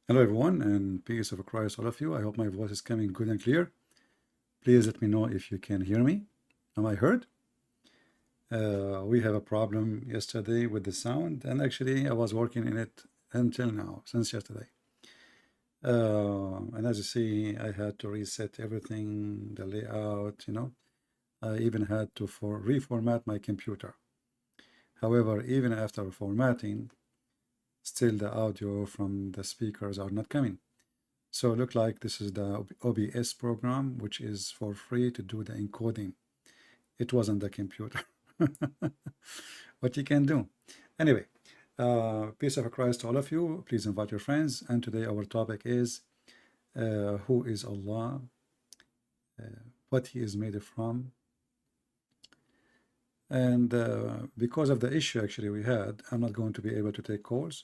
Hello everyone, and peace of Christ all of you. I hope my voice is coming good and clear. Please let me know if you can hear me. Am I heard? We have a problem yesterday with the sound, and actually I was working in it until now, since yesterday. And as you see, I had to reset everything, the layout, I even had to reformat my computer. However, even after formatting, still the audio from the speakers are not coming. So it looked like this is the OBS program, which is for free to do the encoding. It wasn't the computer. What you can do. Anyway, peace of Christ to all of you. Please invite your friends. And today our topic is who is Allah, what he is made from. And because of the issue actually we had, I'm not going to be able to take calls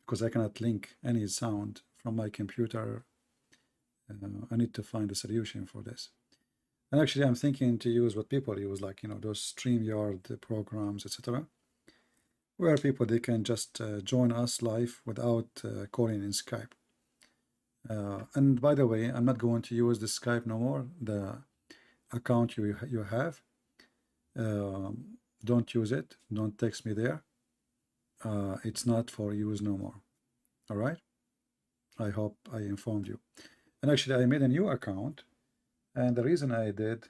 because I cannot link any sound from my computer. I need to find a solution for this. And actually I'm thinking to use what people use, like those StreamYard programs, etc., where people they can just join us live without calling in Skype. And by the way, I'm not going to use the Skype no more. The account you have, don't use it. Don't text me there. It's not for use no more. All right. I hope I informed you. And actually I made a new account, and the reason I did,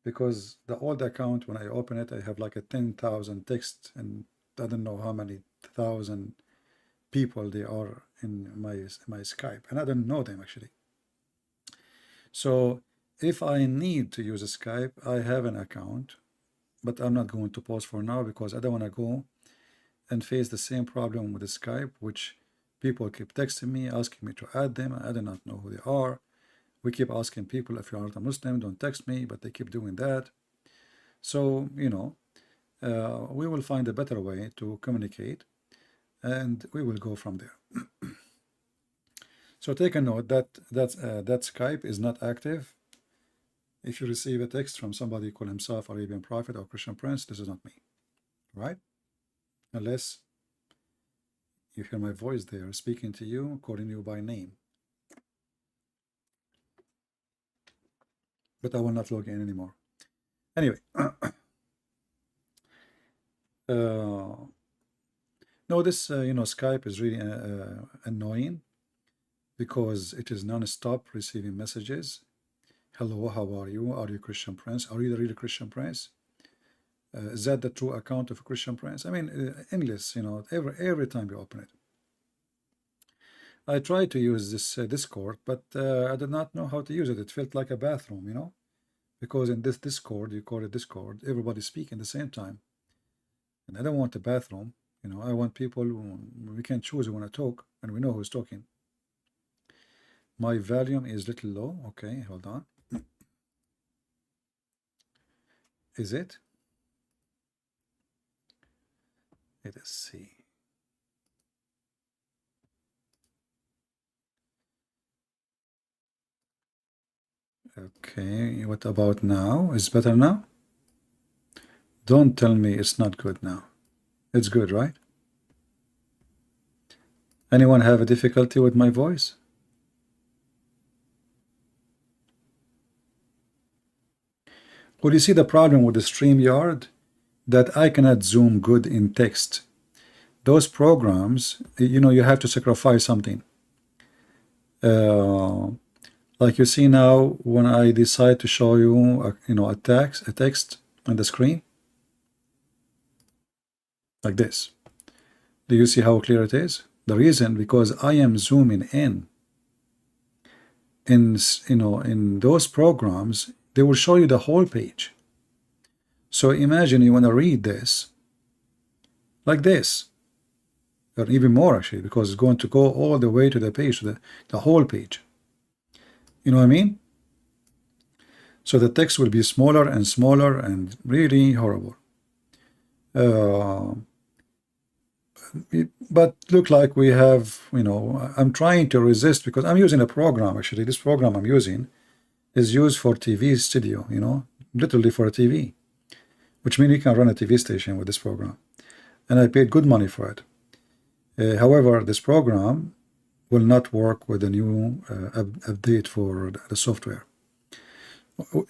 because the old account, when I open it, I have like a 10,000 text, and I don't know how many thousand people they are in my Skype, and I don't know them actually. So if I need to use a Skype, I have an account, but I'm not going to post for now because I don't want to go and face the same problem with the Skype, which people keep texting me, asking me to add them. I do not know who they are. We keep asking people, if you aren't a Muslim, don't text me, but they keep doing that. So, we will find a better way to communicate, and we will go from there. So take a note that Skype is not active. If you receive a text from somebody who call himself Arabian Prophet or Christian Prince, this is not me, right? Unless you hear my voice there speaking to you, calling you by name. But I will not log in anymore. Anyway, no, this Skype is really annoying because it is non-stop receiving messages. Hello, how are you? Are you Christian Prince? Are you the real Christian Prince? Is that the true account of a Christian Prince? I mean, English, every time you open it. I tried to use this Discord, but I did not know how to use it. It felt like a bathroom, because in this Discord, you call it Discord, everybody speak at the same time. And I don't want a bathroom, I want people we can choose who want to talk, and we know who's talking. My volume is little low. Okay, hold on. Is it? Let us see. Okay, what about now? Is better now? Don't tell me it's not good now. It's good, right? Anyone have a difficulty with my voice? Well, you see the problem with the StreamYard? That I cannot zoom good in text. Those programs, you have to sacrifice something. Like you see now, when I decide to show you, a text on the screen, like this. Do you see how clear it is? The reason, because I am zooming in those programs, they will show you the whole page. So imagine you want to read this like this, or even more actually, because it's going to go all the way to the page, to the whole page. You know what I mean? So the text will be smaller and smaller and really horrible. But look like we have, I'm trying to resist because I'm using a program actually. This program I'm using is used for TV studio, literally for a TV, which means you can run a TV station with this program. And I paid good money for it. However, this program will not work with the new update for the software.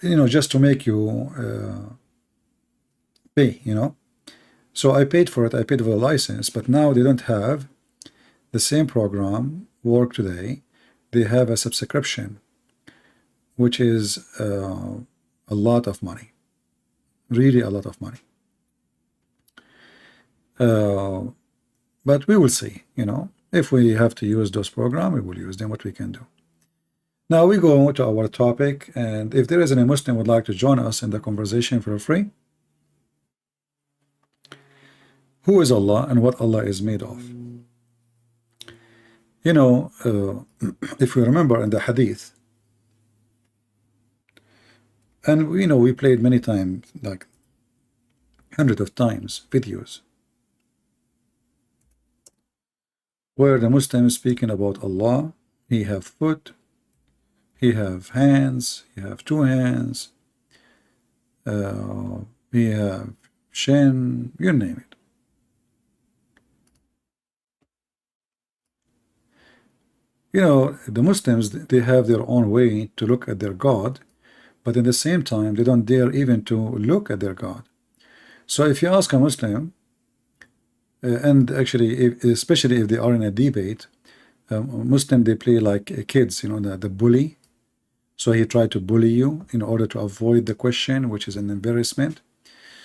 You know, just to make you pay, you know. So I paid for it, I paid for the license, but now they don't have the same program work today. They have a subscription, which is a lot of money, really a lot of money. But we will see, you know, if we have to use those programs, we will use them, what we can do. Now we go to our topic, and if there is any Muslim would like to join us in the conversation for free. Who is Allah and what Allah is made of? You know, if we remember in the Hadith, and you know, we played many times, like hundreds of times, videos where the Muslim is speaking about Allah. He have foot, he have hands, he have two hands, he have shin, you name it. You know, the Muslims, they have their own way to look at their God, but at the same time, they don't dare even to look at their God. So if you ask a Muslim, and actually, especially if they are in a debate, Muslim, they play like kids, you know, the bully. So he tried to bully you in order to avoid the question, which is an embarrassment.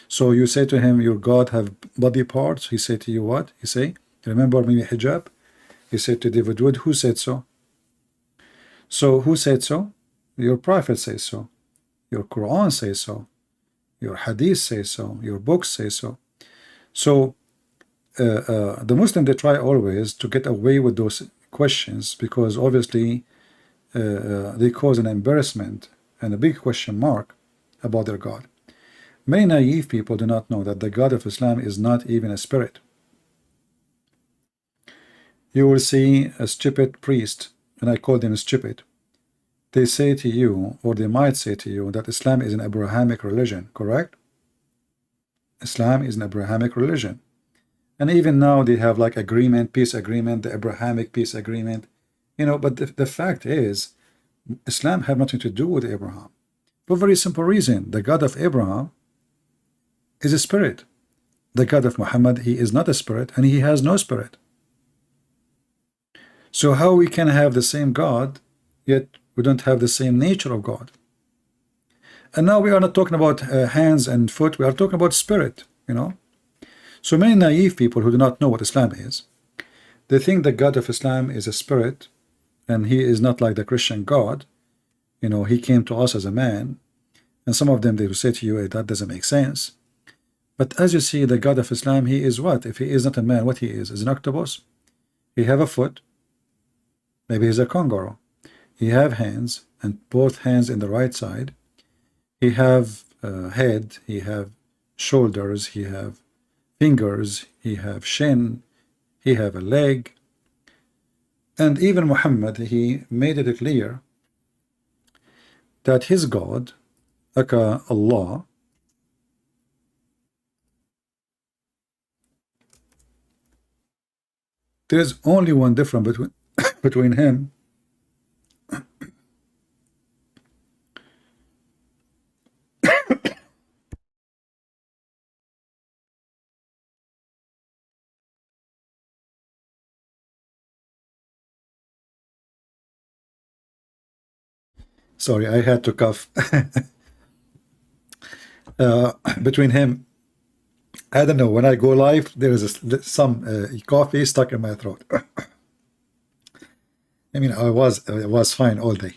So you say to him, your God have body parts. He say to you what? He say, remember maybe hijab? He said to David Wood, who said so? So who said so? Your prophet says so. Your Quran says so. Your Hadith says so. Your books say so. So the Muslim, they try always to get away with those questions because obviously they cause an embarrassment and a big question mark about their God. Many naive people do not know that the God of Islam is not even a spirit. You will see a stupid priest, and I call them stupid. They say to you, or they might say to you, that Islam is an Abrahamic religion, correct? Islam is an Abrahamic religion. And even now they have like agreement, peace agreement, the Abrahamic peace agreement. You know, but the fact is, Islam have nothing to do with Abraham. For a very simple reason, the God of Abraham is a spirit. The God of Muhammad, he is not a spirit, and he has no spirit. So how we can have the same God, yet we don't have the same nature of God? And now we are not talking about hands and foot, we are talking about spirit, you know. So many naive people who do not know what Islam is, they think the God of Islam is a spirit, and he is not like the Christian God. You know, he came to us as a man, and some of them, they will say to you, hey, that doesn't make sense. But as you see, the God of Islam, he is what? If he is not a man, what he is an octopus. He have a foot. Maybe he's a kangaroo. He have hands, and both hands in the right side. He have a head, he have shoulders, he have fingers, he have shin, he have a leg. And even Muhammad, he made it clear that his God, aka Allah, there is only one difference between him sorry, I had to cough. Between him, I don't know, when I go live, there is some coffee stuck in my throat. I mean, I was fine all day.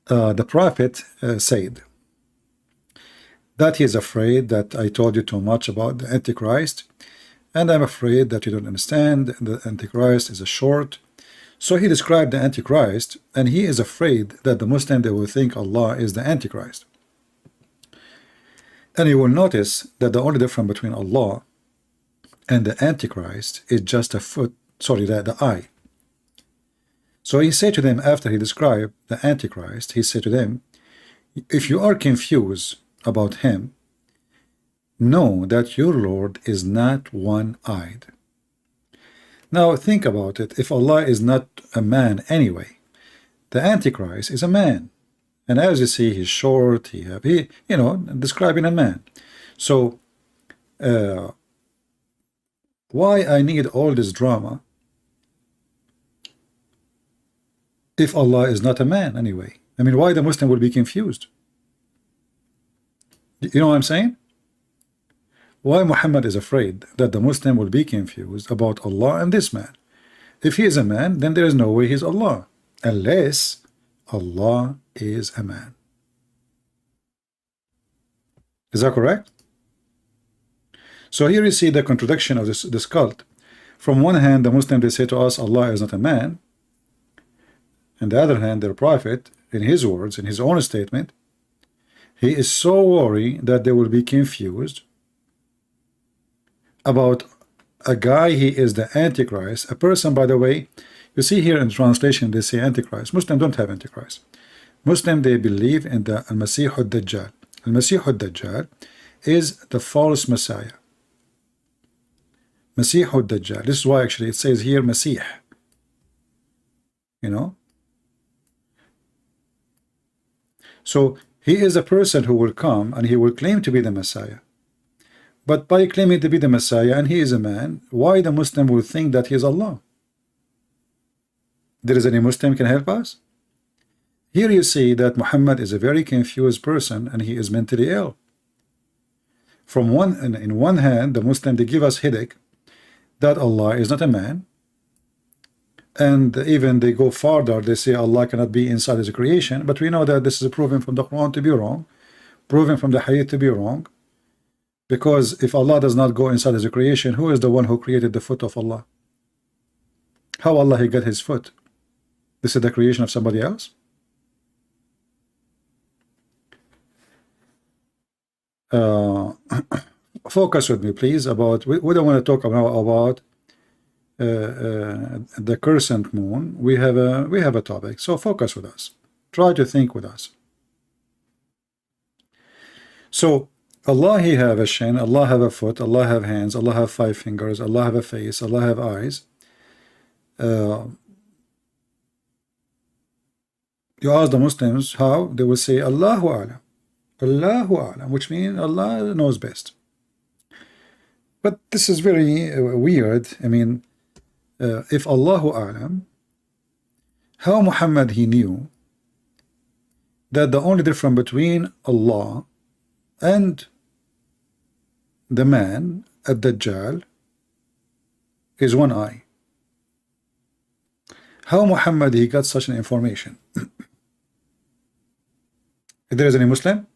The Prophet said that he is afraid that I told you too much about the Antichrist, and I'm afraid that you don't understand. The Antichrist is a short. So he described the Antichrist, and he is afraid that the Muslim, they will think Allah is the Antichrist. And you will notice that the only difference between Allah and the Antichrist is just a foot, sorry, the eye. So he said to them, after he described the Antichrist, he said to them, if you are confused about him, know that your Lord is not one-eyed. Now think about it. If Allah is not a man anyway, the Antichrist is a man. And as you see, he's short, he, you know, describing a man. So, why I need all this drama if Allah is not a man anyway? I mean, why the Muslim will be confused? You know what I'm saying? Why Muhammad is afraid that the Muslim will be confused about Allah and this man? If he is a man, then there is no way he's Allah, unless Allah is a man. Is that correct? So here you see the contradiction of this cult. From one hand, the Muslims, they say to us, Allah is not a man. On the other hand, their prophet, in his words, in his own statement, he is so worried that they will be confused about a guy. He is the Antichrist, a person, by the way. You see here in translation, they say Antichrist. Muslims don't have Antichrist. Muslims, they believe in the Al-Masih al-Dajjal. Al-Masih al-Dajjal is the false Messiah. Masih al-Dajjal. This is why actually it says here Masih. You know? So he is a person who will come and he will claim to be the Messiah. But by claiming to be the Messiah and he is a man, why the Muslim will think that he is Allah? There is any Muslim can help us? Here you see that Muhammad is a very confused person and he is mentally ill. From in one hand, the Muslim, they give us headache that Allah is not a man, and even they go farther, they say Allah cannot be inside his creation, but we know that this is proven from the Quran to be wrong, proven from the Hadith to be wrong, because if Allah does not go inside his creation, who is the one who created the foot of Allah? How Allah he got his foot? This is the creation of somebody else? Focus with me, please. About we don't want to talk about the crescent moon. We have a topic, so focus with us. Try to think with us. So Allah he have a shin, Allah have a foot, Allah have hands, Allah have 5 fingers, Allah have a face, Allah have eyes. You ask the Muslims how, they will say Allahu A'lam. Allahu A'lam, which means Allah knows best. But this is very weird. I mean, if Allahu A'lam, how Muhammad he knew that the only difference between Allah and the man at Dajjal is one eye? How Muhammad he got such an information? If there is any Muslim,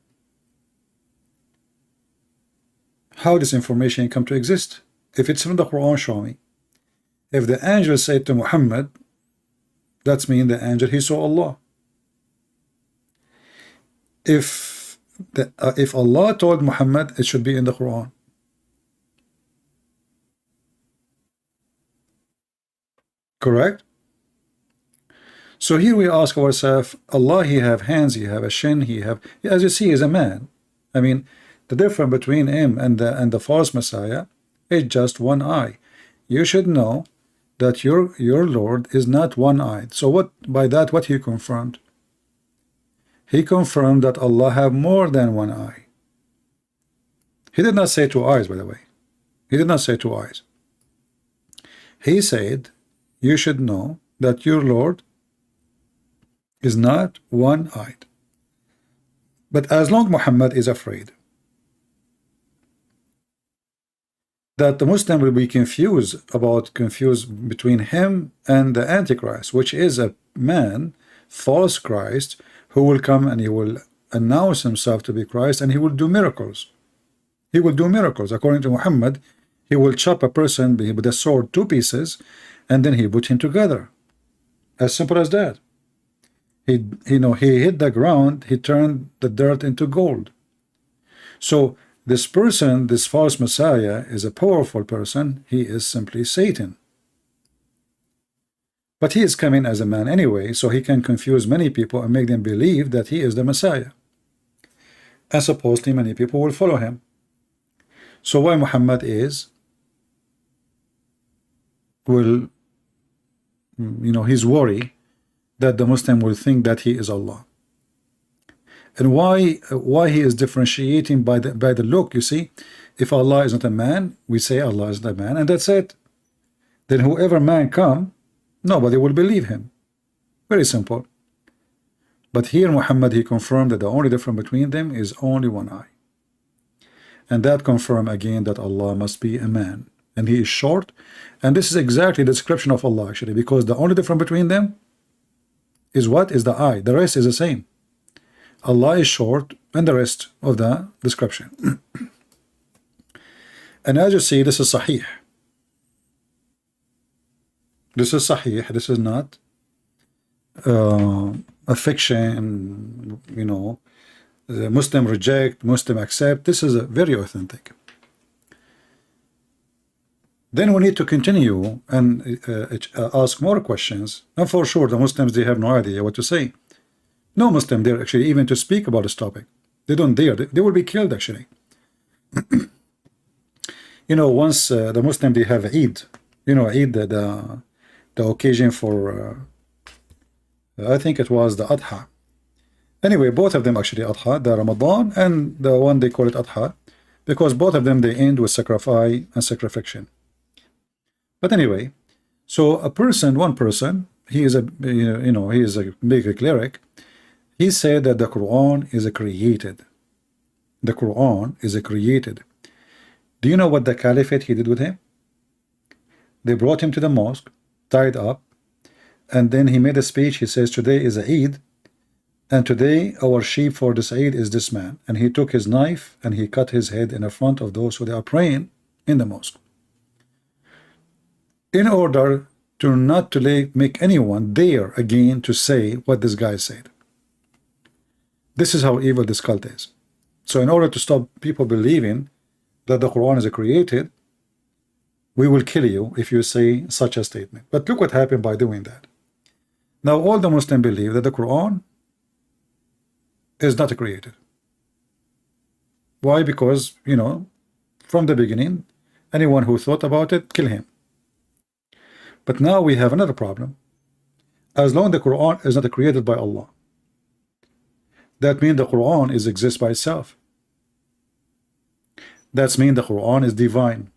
how this information come to exist? If it's from the Quran, show me. If the angel said to Muhammad, that's mean the angel he saw Allah. If Allah told Muhammad, it should be in the Quran. Correct? So here we ask ourselves, Allah he have hands, he have a shin, he have, as you see, is a man. I mean, the difference between him and the false Messiah is just one eye. You should know that your Lord is not one-eyed. So what by that what he confirmed? He confirmed that Allah have more than one eye. He did not say 2 eyes, by the way. He did not say 2 eyes. He said, you should know that your Lord is not one-eyed. But as long Muhammad is afraid that the Muslim will be confused between him and the Antichrist, which is a man, false Christ, who will come and he will announce himself to be Christ, and he will do miracles. He will do miracles. According to Muhammad, he will chop a person with a sword 2 pieces, and then he put him together. As simple as that. He hit the ground, he turned the dirt into gold. So this person, this false Messiah, is a powerful person. He is simply Satan. But he is coming as a man anyway, so he can confuse many people and make them believe that he is the Messiah. And supposedly many people will follow him. So why Muhammad is will, his worry that the Muslim will think that he is Allah. And why he is differentiating by the look, you see. If Allah is not a man, we say Allah is the man, and that's it. Then whoever man come, nobody will believe him. Very simple. But here Muhammad, he confirmed that the only difference between them is only one eye. And that confirmed again that Allah must be a man. And he is short. And this is exactly the description of Allah actually, because the only difference between them is what? Is the eye. The rest is the same. Allah is short and the rest of the description. And as you see, this is Sahih. This is Sahih. This is not a fiction, the Muslim reject, Muslim accept. This is very authentic. Then we need to continue and ask more questions. And for sure, the Muslims, they have no idea what to say. No Muslim dare actually even to speak about this topic. They don't dare. They will be killed actually. Once the Muslim, they have Eid. Eid, the occasion for, I think it was the Adha. Anyway, both of them actually Adha, the Ramadan and the one they call it Adha, because both of them, they end with sacrifice and sacrification. But anyway, so one person, he is a, he is a big cleric. He said that the Quran is created. The Quran is created. Do you know what the caliphate he did with him? They brought him to the mosque, tied up, and then he made a speech. He says, today is Eid, and today our sheep for this Eid is this man. And he took his knife and he cut his head in the front of those who are praying in the mosque, in order to not to make anyone dare again to say what this guy said. This is how evil this cult is. So in order to stop people believing that the Quran is created, we will kill you if you say such a statement. But look what happened by doing that. Now all the Muslims believe that the Quran is not created. Why? Because, from the beginning, anyone who thought about it, kill him. But now we have another problem. As long as the Quran is not created by Allah, that means the Quran exists by itself. That means the Quran is divine.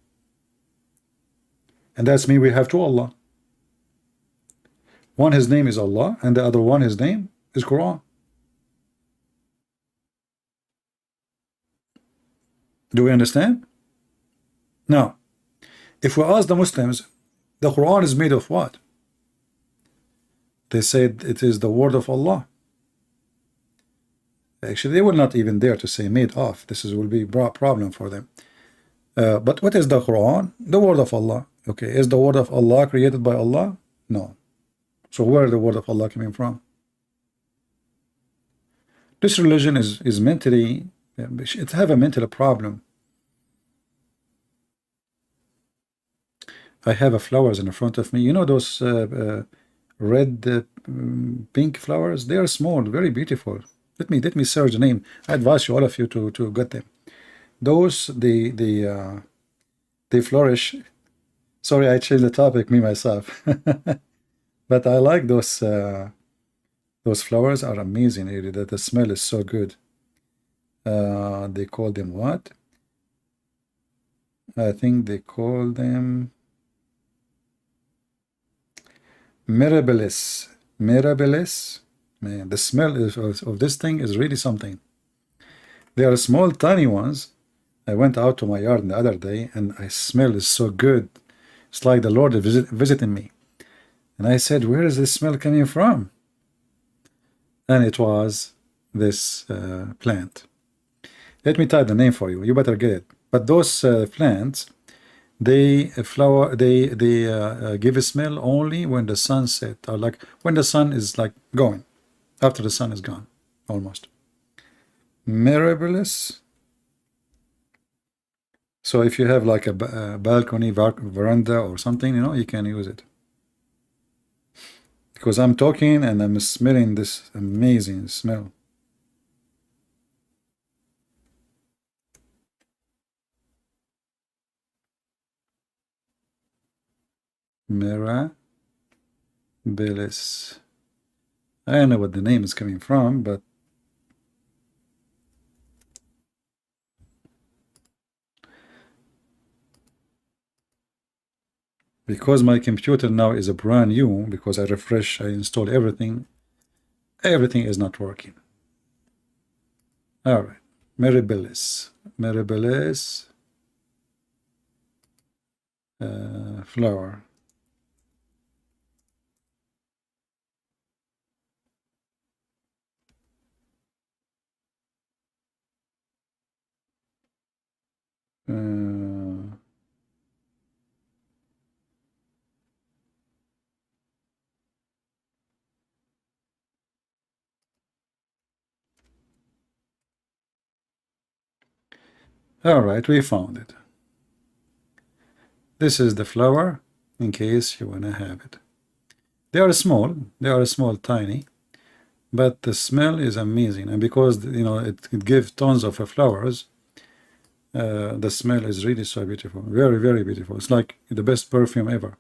And that means we have two Allah. One, his name is Allah, and the other one, his name is Quran. Do we understand? Now, if we ask the Muslims, the Quran is made of what? They said it is the word of Allah. Actually, they will not even dare to say made of. Will be a problem for them. But what is the Quran? The word of Allah. Okay, is the word of Allah created by Allah? No. So where is the word of Allah coming from? This religion is mentally, it have a mental problem. I have flowers in front of me. Those red, pink flowers? They are small, very beautiful. Let me search the name. I advise you, all of you, to get them. Those they flourish. Sorry, I changed the topic, me myself. But I like those flowers are amazing. Really, that the smell is so good. They call them what? I think they call them mirabilis. Mirabilis. Man, the smell of this thing is really something. They are small, tiny ones. I went out to my yard the other day, and I smell is so good. It's like the Lord is visiting me. And I said, where is this smell coming from? And it was this plant. Let me type the name for you. You better get it. But those plants, they give a smell only when the sun set, or like when the sun is like going, after the sun is gone, almost. Mirabilis. So if you have like a balcony, veranda or something, you can use it. Because I'm talking and I'm smelling this amazing smell. Mirabilis. I don't know what the name is coming from, but because my computer now is a brand new, because I refresh, I install everything is not working. All right, Mirabilis, flower. All right, we found it. This is the flower, in case you want to have it. They are small, tiny, but the smell is amazing. And because, you know, it gives tons of flowers, the smell is really so beautiful. Very, very beautiful. It's like the best perfume ever.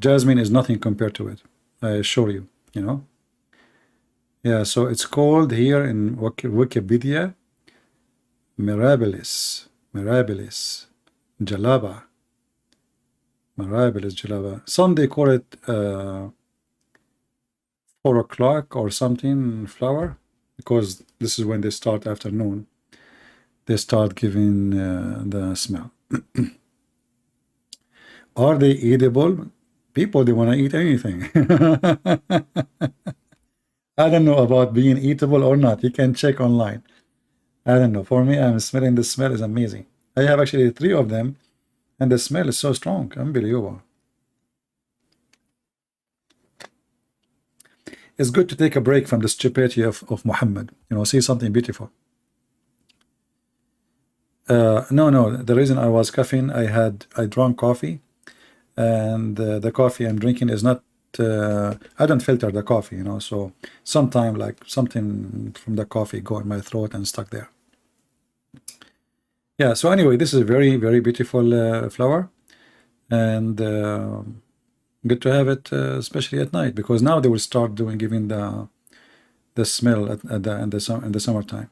Jasmine is nothing compared to it, I assure you, you know. Yeah, so it's called here in Wikipedia, Mirabilis, Jalaba. Mirabilis Jalaba. Some they call it 4 o'clock or something flower, because this is when they start afternoon. They start giving the smell. Are they edible? People, they want to eat anything. I don't know about being eatable or not. You can check online. I don't know. For me, I'm smelling the smell is amazing. I have actually 3 of them, and the smell is so strong. Unbelievable. It's good to take a break from the stupidity of Muhammad. You know, see something beautiful. No. The reason I was coughing, I drank coffee, and the coffee I'm drinking is not. I don't filter the coffee, you know. So sometimes, like something from the coffee go in my throat and stuck there. Yeah. So anyway, this is a very, very beautiful flower, and good to have it, especially at night, because now they will start giving the smell in the summertime.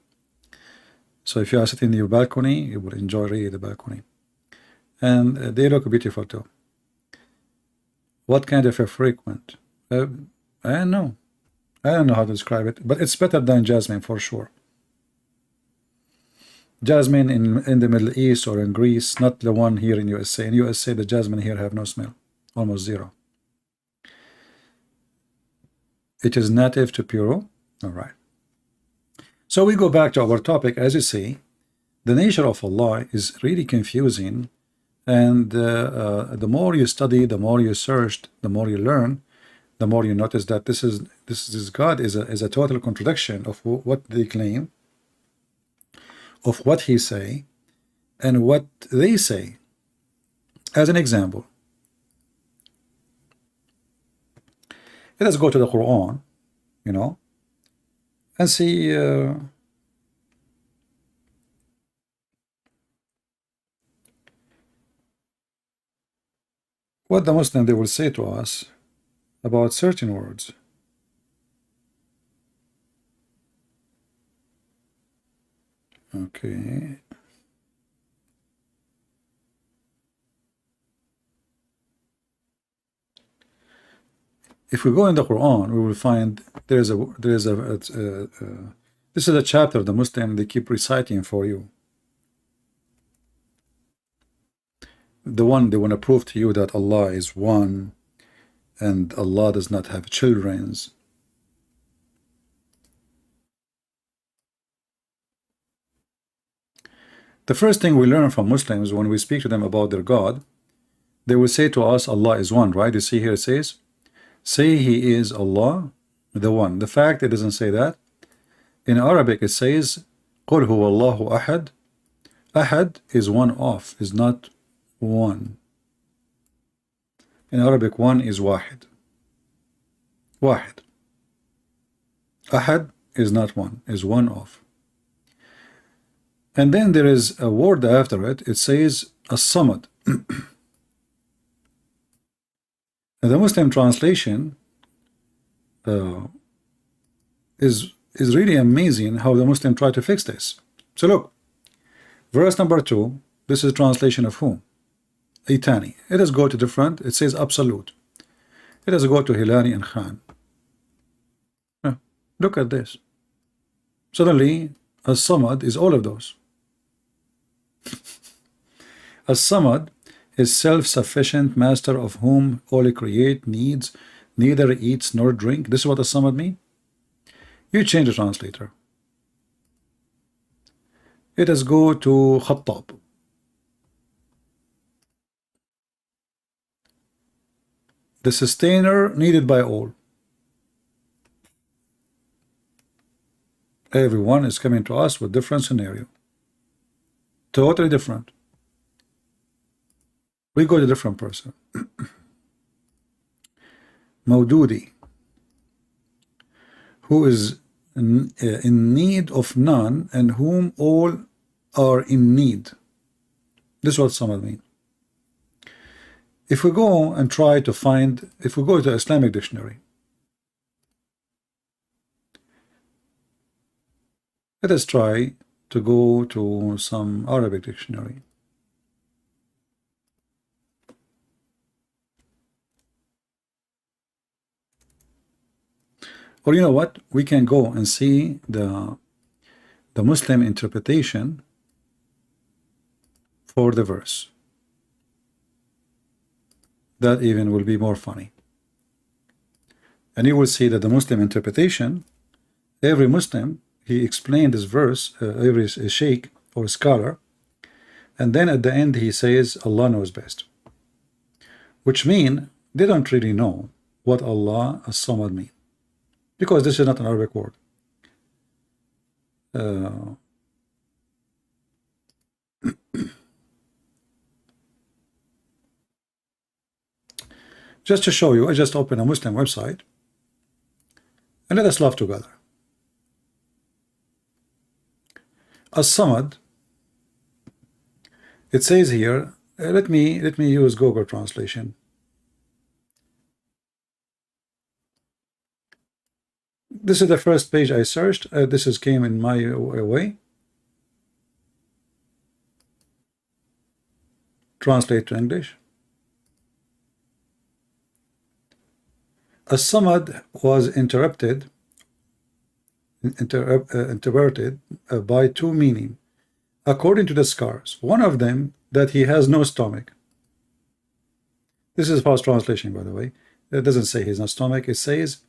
So if you are sitting in your balcony, you will enjoy really the balcony. And they look beautiful too. What kind of a frequent? I don't know. I don't know how to describe it, but it's better than jasmine for sure. Jasmine in the Middle East or in Greece, not the one here in USA. In USA, the jasmine here have no smell, almost zero. It is native to Peru. All right. So we go back to our topic. As you see, the nature of Allah is really confusing, and the more you study, the more you search, the more you learn, the more you notice that this God is a total contradiction of what they claim, of what He say, and what they say. As an example, let us go to the Quran, you know, and see what the Muslim they will say to us about certain words. Okay. If we go in the Quran, we will find this is a chapter the Muslim they keep reciting for you. The one they want to prove to you that Allah is one, and Allah does not have children. The first thing we learn from Muslims when we speak to them about their God, they will say to us, Allah is one, right? You see here it says, say He is Allah, the one. The fact it doesn't say that. In Arabic it says, قُلْ هُوَ اللَّهُ أَحَدٌ. Ahad is one of, is not one. In Arabic, one is wahid. Wahid. Ahad is not one, is one of. And then there is a word after it. It says as-samad. And the Muslim translation is really amazing how the Muslim try to fix this. So look, verse number 2, this is translation of whom? Itani. It does go to different, it says absolute. It does go to Hilani and Khan. Look at this. Suddenly, As-Samad is all of those. As-Samad is self-sufficient, master of whom all create needs, neither eats nor drink. This is what As-Samad mean. You change the translator. It does go to Khattab. The sustainer needed by all. Everyone is coming to us with different scenario. Totally different. We go to a different person. Maududi, who is in need of none and whom all are in need. This is what some mean. If we go and try to find, if we go to Islamic dictionary, let us try to go to some Arabic dictionary. Or you know what? We can go and see the Muslim interpretation for the verse. That even will be more funny. And you will see that the Muslim interpretation, every Muslim, he explained this verse, every sheikh or scholar, and then at the end he says Allah knows best, which mean they don't really know what Allah as-Samad mean, because this is not an Arabic word. Just to show you, I just opened a Muslim website and let us laugh together. As-Samad, it says here, let me use Google translation. This is the first page I searched. This came in my way. Translate to English. As-Samad was interpreted by two meaning, according to the scholars. One of them, that he has no stomach. This is false translation, by the way. It doesn't say he has no stomach. It says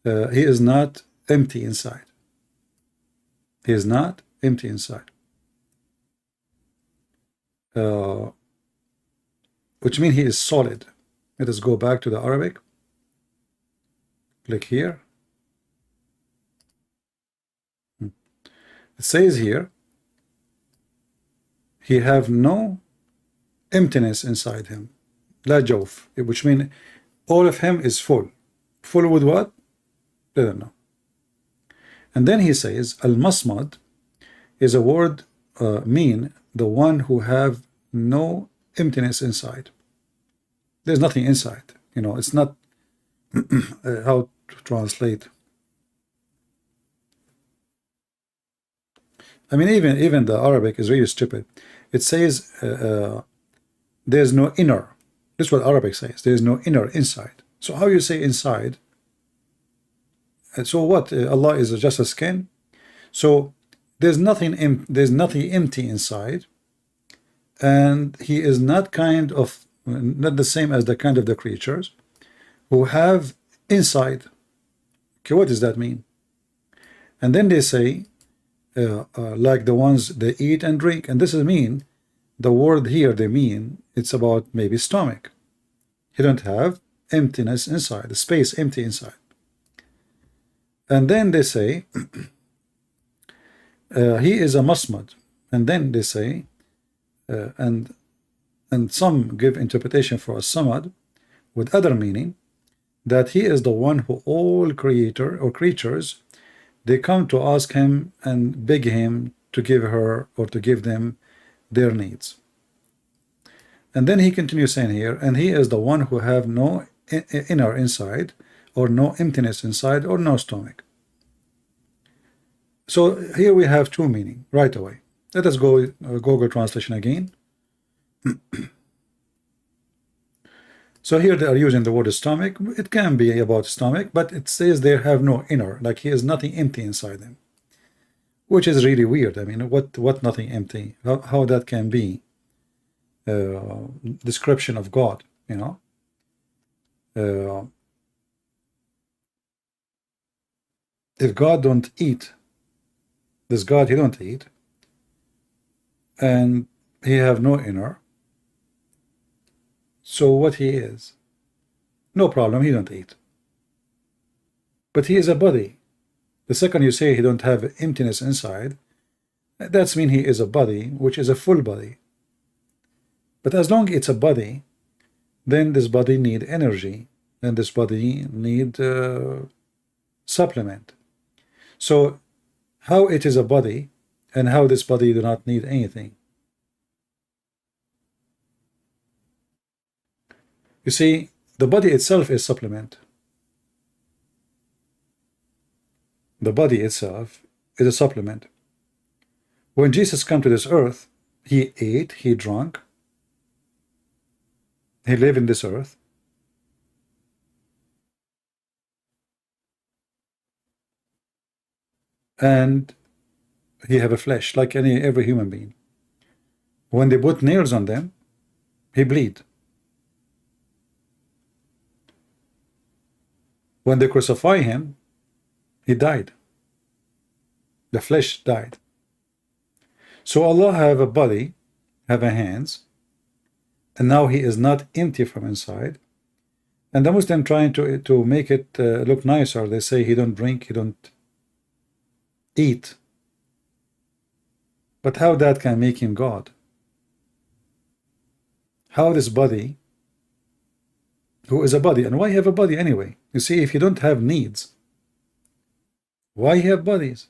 he is not empty inside. He is not empty inside. Which means he is solid. Let us go back to the Arabic. Click here. It says here, he have no emptiness inside him. La jawf, which means all of him is full. Full with what? I don't know. And then he says, al-masmad is a word mean the one who have no emptiness inside. There's nothing inside. You know, it's not how to translate. I mean, even the Arabic is really stupid. It says there's no inner. This is what Arabic says. There's no inner inside. So how you say inside? So what? Allah is just a skin. So there's nothing empty inside, and He is not not the same as the kind of the creatures who have inside. Okay, what does that mean? And then they say, like the ones they eat and drink, and this is mean, the word here they mean it's about maybe stomach. You don't have emptiness inside, the space empty inside. And then they say he is a masmad, and then they say and some give interpretation for a samad with other meaning, that he is the one who all creator or creatures, they come to ask him and beg him to give her or to give them their needs. And then he continues saying here, and he is the one who have no inner inside, or no emptiness inside, or no stomach. So here we have two meaning right away. Let us go Google translation again. So here they are using the word stomach. It can be about stomach, but it says they have no inner, like he has nothing empty inside them, which is really weird. I mean, what nothing empty? How that can be description of God, you know? If God don't eat, this God, he don't eat, and he have no inner, so what he is? No problem, he don't eat. But he is a body. The second you say he don't have emptiness inside, that's mean he is a body, which is a full body. But as long as it's a body, then this body need energy, and this body need supplement. So how it is a body, and how this body do not need anything? You see, the body itself is supplement. The body itself is a supplement. When Jesus came to this earth, he ate, he drank, he lived in this earth. And he have a flesh like every human being. When they put nails on them, he bleed. When they crucify him, he died. The flesh died. So Allah have a body, have a hands, and now he is not empty from inside. And the Muslim trying to make it look nicer, they say he don't drink, he don't eat. But how that can make him God? How this body, who is a body, and why have a body anyway? You see, if you don't have needs, why have bodies?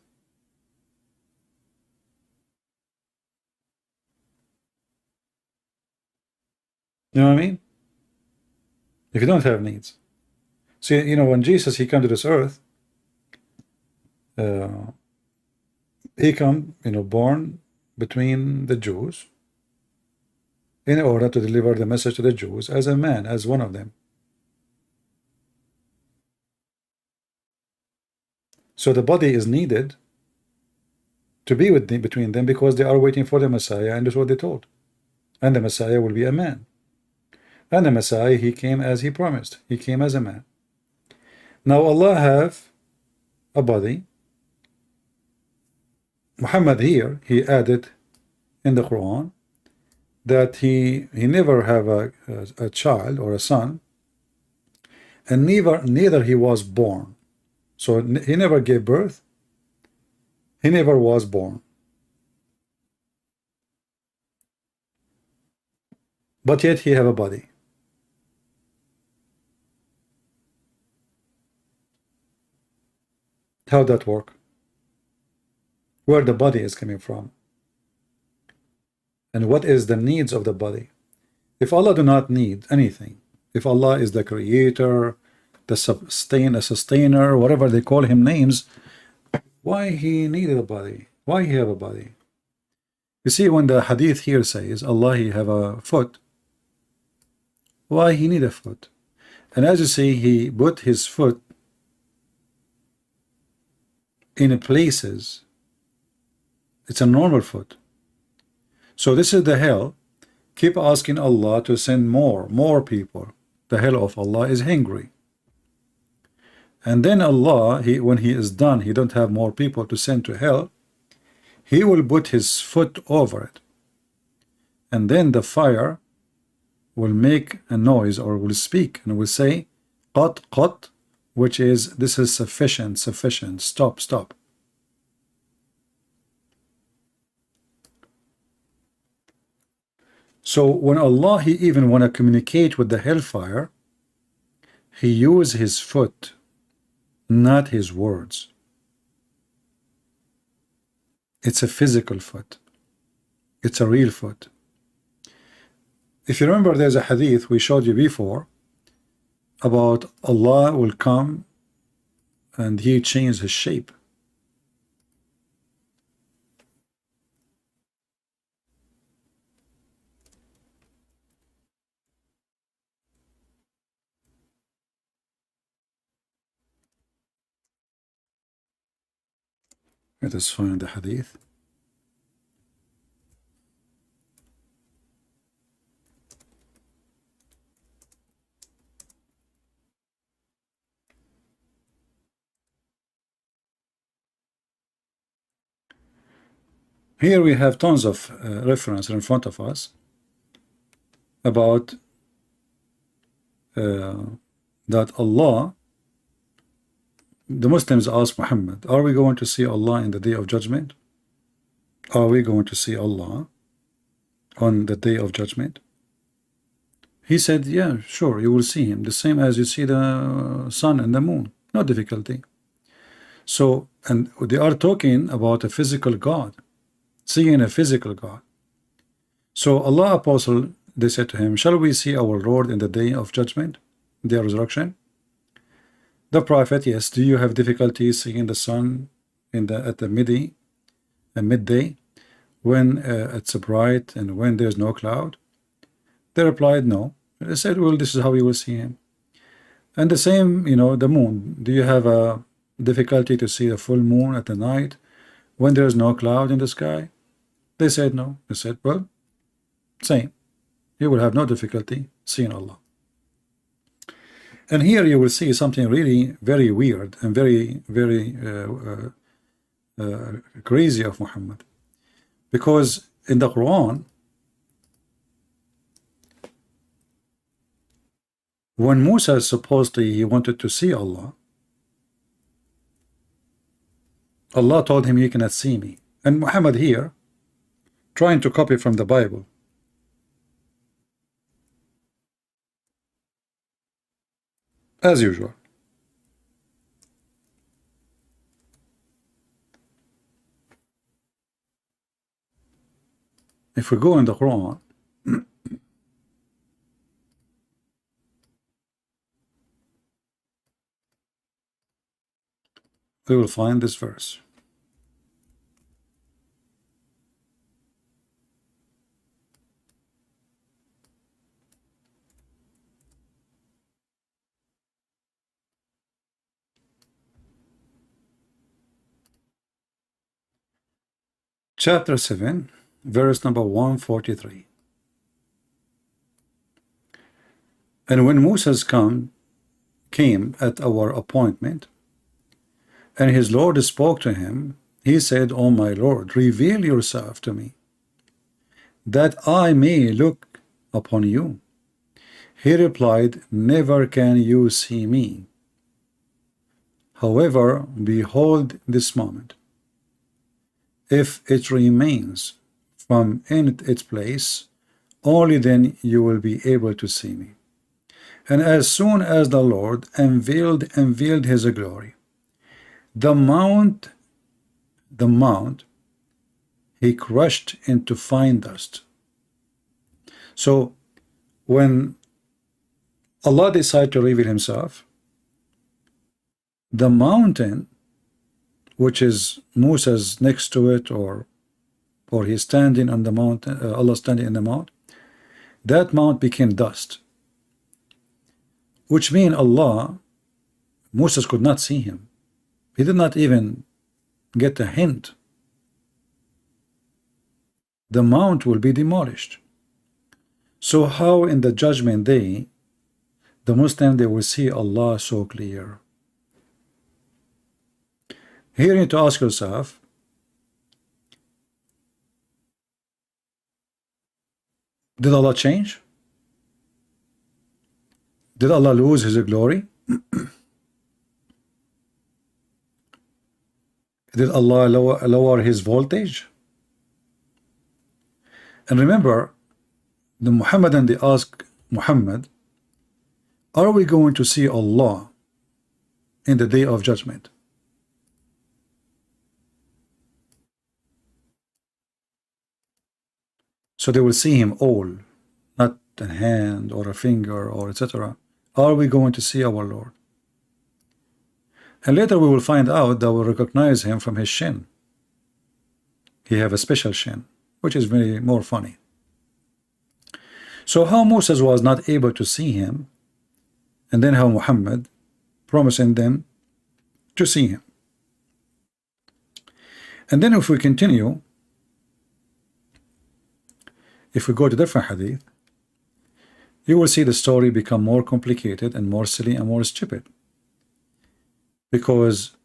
You know what I mean? If you don't have needs. See, you know, when Jesus, he came to this earth, he come, you know, born between the Jews in order to deliver the message to the Jews as a man, as one of them. So the body is needed to be between them because they are waiting for the Messiah, and that's what they told. And the Messiah will be a man. And the Messiah, he came as he promised. He came as a man. Now Allah have a body. Muhammad here, he added in the Quran that he never have a child or a son, and neither he was born. So he never gave birth, he never was born. But yet he have a body. How that work? Where the body is coming from? And what is the needs of the body? If Allah do not need anything, if Allah is the creator, the sustainer, whatever they call him names, why he needed a body? Why he have a body? You see, when the hadith here says Allah he have a foot, why he need a foot? And as you see, he put his foot in places. It's a normal foot. So this is the hell. Keep asking Allah to send more people. The hell of Allah is hungry. And then Allah, when he is done, he don't have more people to send to hell, he will put his foot over it. And then the fire will make a noise or will speak and will say, qat, qat, which is, this is sufficient, stop, stop. So when Allah, he even want to communicate with the hellfire, he use his foot, not his words. It's a physical foot. It's a real foot. If you remember, there's a hadith we showed you before. about Allah will come and he changed his shape. Let us find the hadith. Here we have tons of reference in front of us about that Allah, the Muslims ask Muhammad, are we going to see Allah in the day of judgment? Are we going to see Allah on the day of judgment? He said, yeah, sure, you will see him, the same as you see the sun and the moon, no difficulty. So, and they are talking about a physical God, seeing a physical God. So Allah apostle, they said to him, shall we see our Lord in the day of judgment, the resurrection? The prophet, yes. Do you have difficulty seeing the sun in at the midday when it's bright and when there's no cloud? They replied, no. They said, well, this is how you will see him. And the same, you know, the moon. Do you have a difficulty to see the full moon at the night when there's no cloud in the sky? They said, no. They said, well, same. You will have no difficulty seeing Allah. And here you will see something really very weird and very, very crazy of Muhammad. Because in the Quran, when Musa supposedly he wanted to see Allah, Allah told him, you cannot see me. And Muhammad here, trying to copy from the Bible. As usual. If we go in the Quran, we will find this verse. Chapter 7, verse number 143. And when Moses came at our appointment, and his Lord spoke to him, he said, O my Lord, reveal yourself to me, that I may look upon you. He replied, never can you see me. However, behold this moment. If it remains from in its place, only then you will be able to see me. And as soon as the Lord unveiled his glory, the mount he crushed into fine dust. So when Allah decided to reveal himself, the mountain, which is Moses next to it, or he's standing on the mountain, Allah standing in the mount, that mount became dust, which means Moses could not see him. He did not even get a hint. The mount will be demolished. So how in the judgment day the Muslim, they will see Allah so clear? Here you need to ask yourself, did Allah change? Did Allah lose his glory? Did Allah lower his voltage? And remember, the Muhammadan, they ask Muhammad, are we going to see Allah in the day of judgment? So they will see him all, not a hand or a finger or etc., Are we going to see our Lord? And later we will find out that we'll recognize him from his shin. He have a special shin, which is very more funny. So how Moses was not able to see him, and then how Muhammad promising them to see him. And then if we continue, if we go to different hadith, you will see the story become more complicated and more silly and more stupid. Because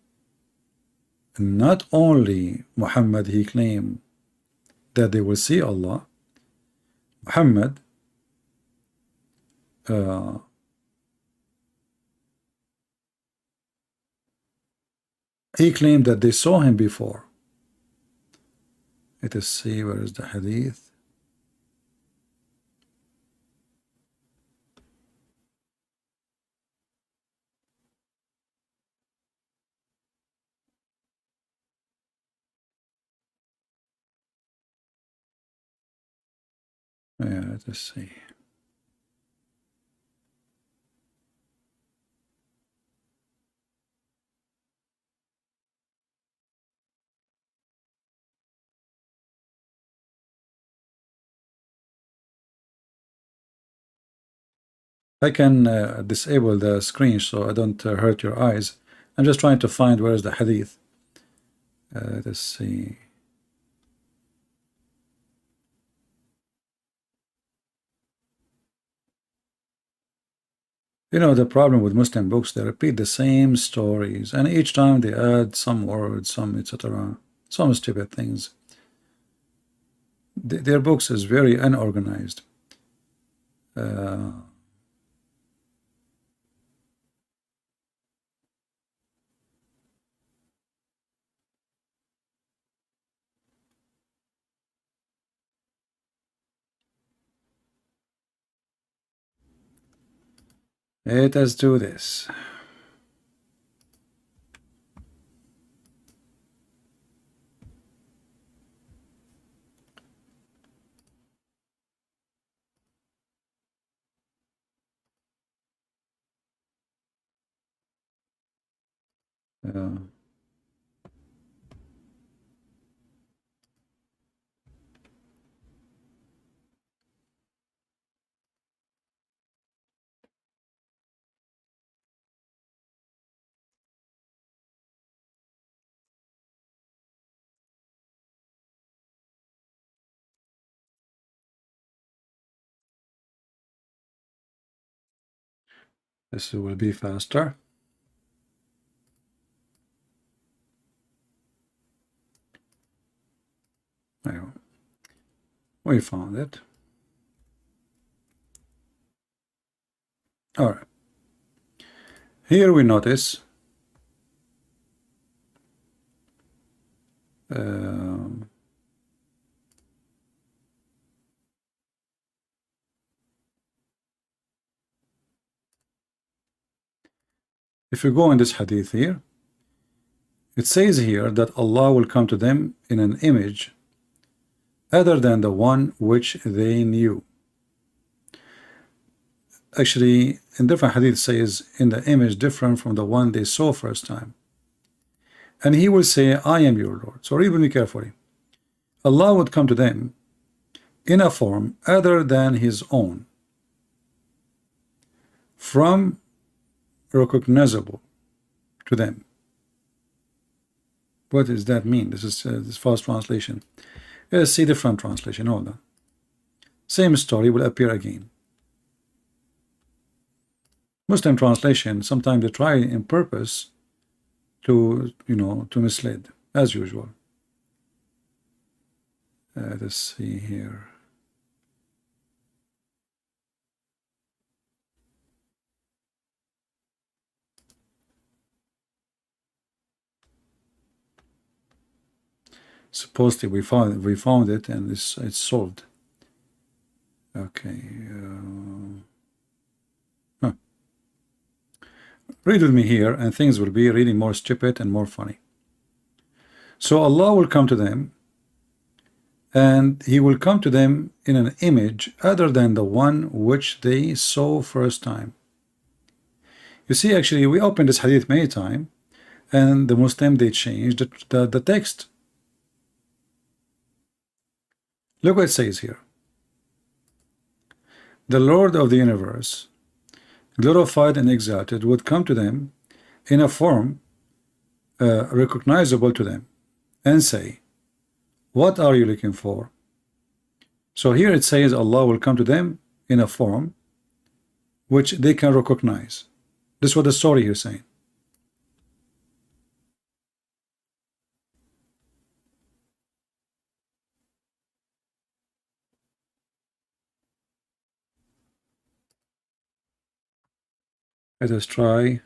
not only Muhammad, he claimed that they will see Allah, Muhammad he claimed that they saw him before. Let us see, where is the hadith? Yeah, let us see. I can disable the screen so I don't hurt your eyes. I'm just trying to find where is the hadith. Let's see. You know, the problem with Muslim books, they repeat the same stories, and each time they add some words, some etc., some stupid things. Their books is very unorganized. Let us do this. This will be faster. Anyway, we found it. All right. Here we notice if you go in this hadith here, it says here that Allah will come to them in an image other than the one which they knew. Actually, in different hadith says in the image different from the one they saw first time. And he will say, I am your Lord. So read with me carefully. Allah would come to them in a form other than his own, from recognizable to them. What does that mean? This is this fast translation. Let's see different translation. Hold on. Same story will appear again. Muslim translation, sometimes they try in purpose to, to mislead, as usual. Let's see here. Supposedly we found it and it's solved. Okay. Read with me here and things will be really more stupid and more funny. So Allah will come to them and he will come to them in an image other than the one which they saw first time. You see, actually, we opened this hadith many times, and the Muslim, they changed the text. Look what it says here. The Lord of the universe, glorified and exalted, would come to them in a form recognizable to them and say, what are you looking for? So here it says Allah will come to them in a form which they can recognize. This is what the story here is saying. Let us try.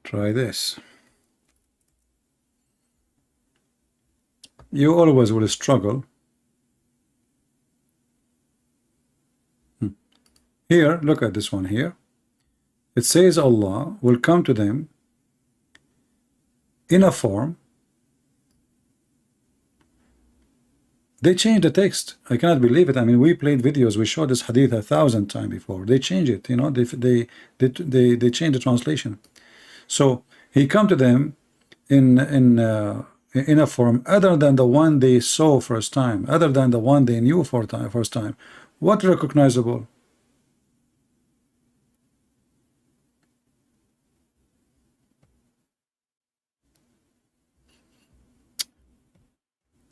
Try this. You always will struggle. Here, look at this one here. It says Allah will come to them in a form. They changed the text. I cannot believe it. I mean, we played videos. We showed this hadith 1,000 times before. They changed it. You know, they changed the translation. So he come to them in a form other than the one they saw first time, other than the one they knew first time. What recognizable?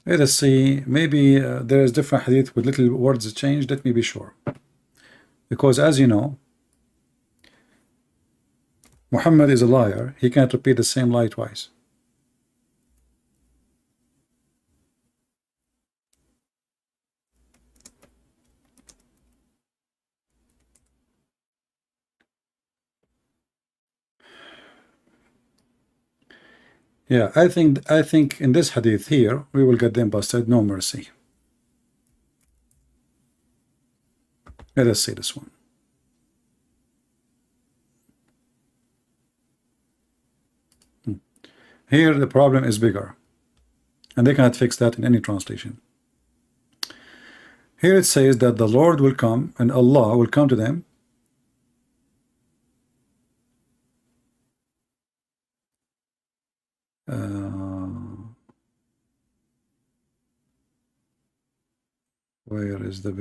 Let us see. Maybe there is different hadith with little words changed. Let me be sure, because as you know, Muhammad is a liar. He can't repeat the same lie twice. Yeah, I think in this hadith here we will get them busted. No mercy. Let us see this one. Here the problem is bigger, and they cannot fix that in any translation. Here it says that the Lord will come and Allah will come to them where is the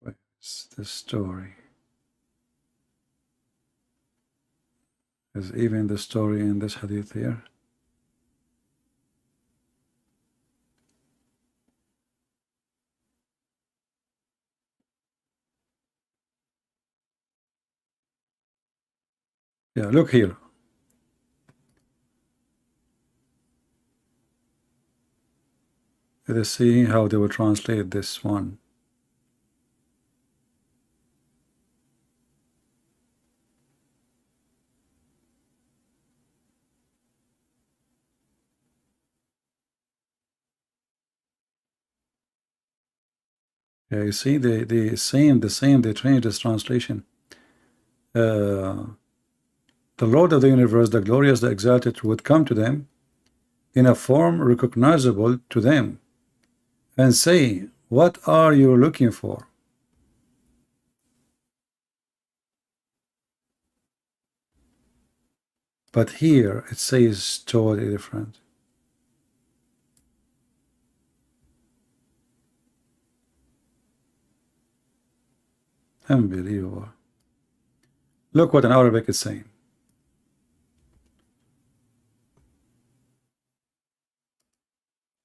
where's the story? Is even the story in this hadith here? Yeah, look here. Let us see how they will translate this one. Yeah, you see, the same, they changed this translation. The Lord of the universe, the glorious, the exalted, would come to them in a form recognizable to them and say, what are you looking for? But here it says totally different. Unbelievable. Look what in Arabic is saying.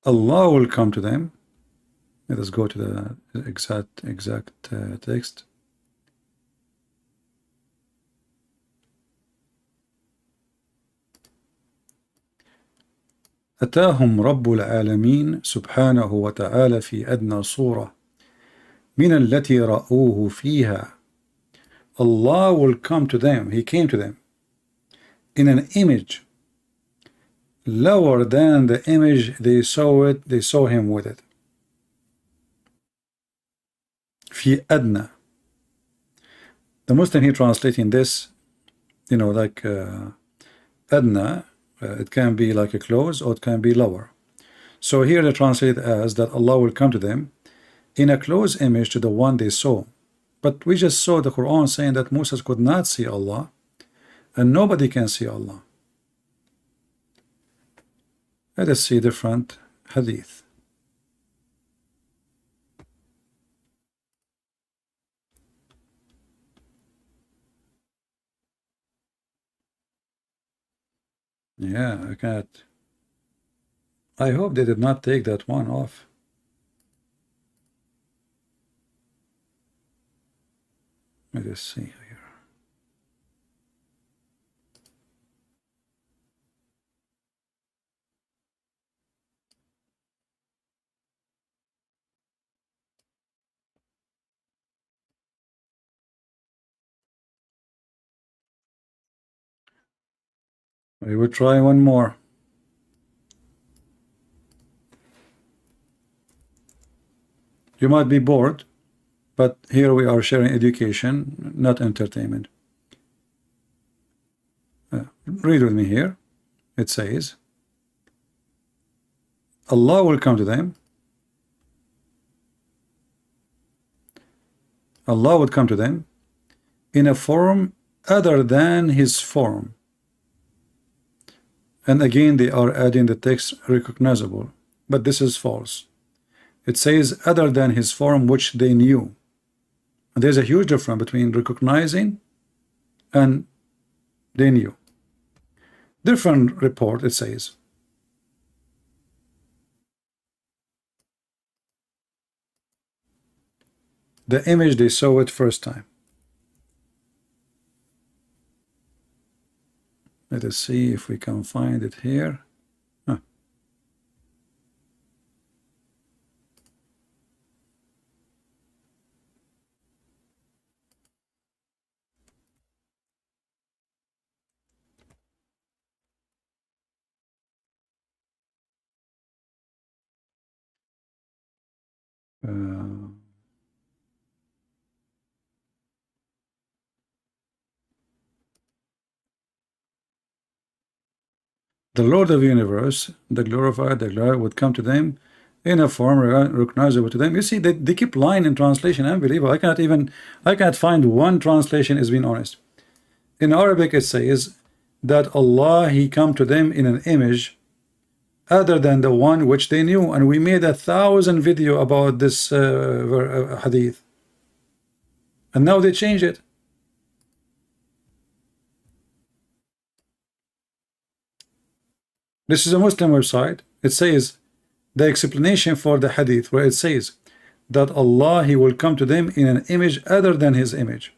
Allah will come to them. Let us go to the exact text. أتاهم رب العالمين سبحانه وتعالى في أدنى صورة من التي رأوه فيها Allah will come to them, He came to them in an image lower than the image they saw Him with it. في أدنى. The Muslim here translating this, you know, like Adna, it can be like a close or it can be lower. So here they translate as that Allah will come to them in a close image to the one they saw. But we just saw the Quran saying that Moses could not see Allah and nobody can see Allah. Let us see different hadith. Yeah, I can't. I hope they did not take that one off. Let us see here. We will try one more. You might be bored, but here we are sharing education, not entertainment. Read with me here. It says, Allah will come to them. Allah would come to them in a form other than His form. And again they are adding the text recognizable, but this is false. It says other than His form which they knew. And there's a huge difference between recognizing and they knew. Different report, it says, the image they saw it first time. Let us see if we can find it here. Huh. The Lord of the universe, the glorified, the glorified, would come to them in a form recognizable to them. You see, they keep lying in translation. Unbelievable. I can't find one translation is being honest. In Arabic, it says that Allah, He come to them in an image other than the one which they knew. And we made 1,000 video about this hadith. And now they change it. This is a Muslim website. It says the explanation for the hadith where it says that Allah, He will come to them in an image other than His image.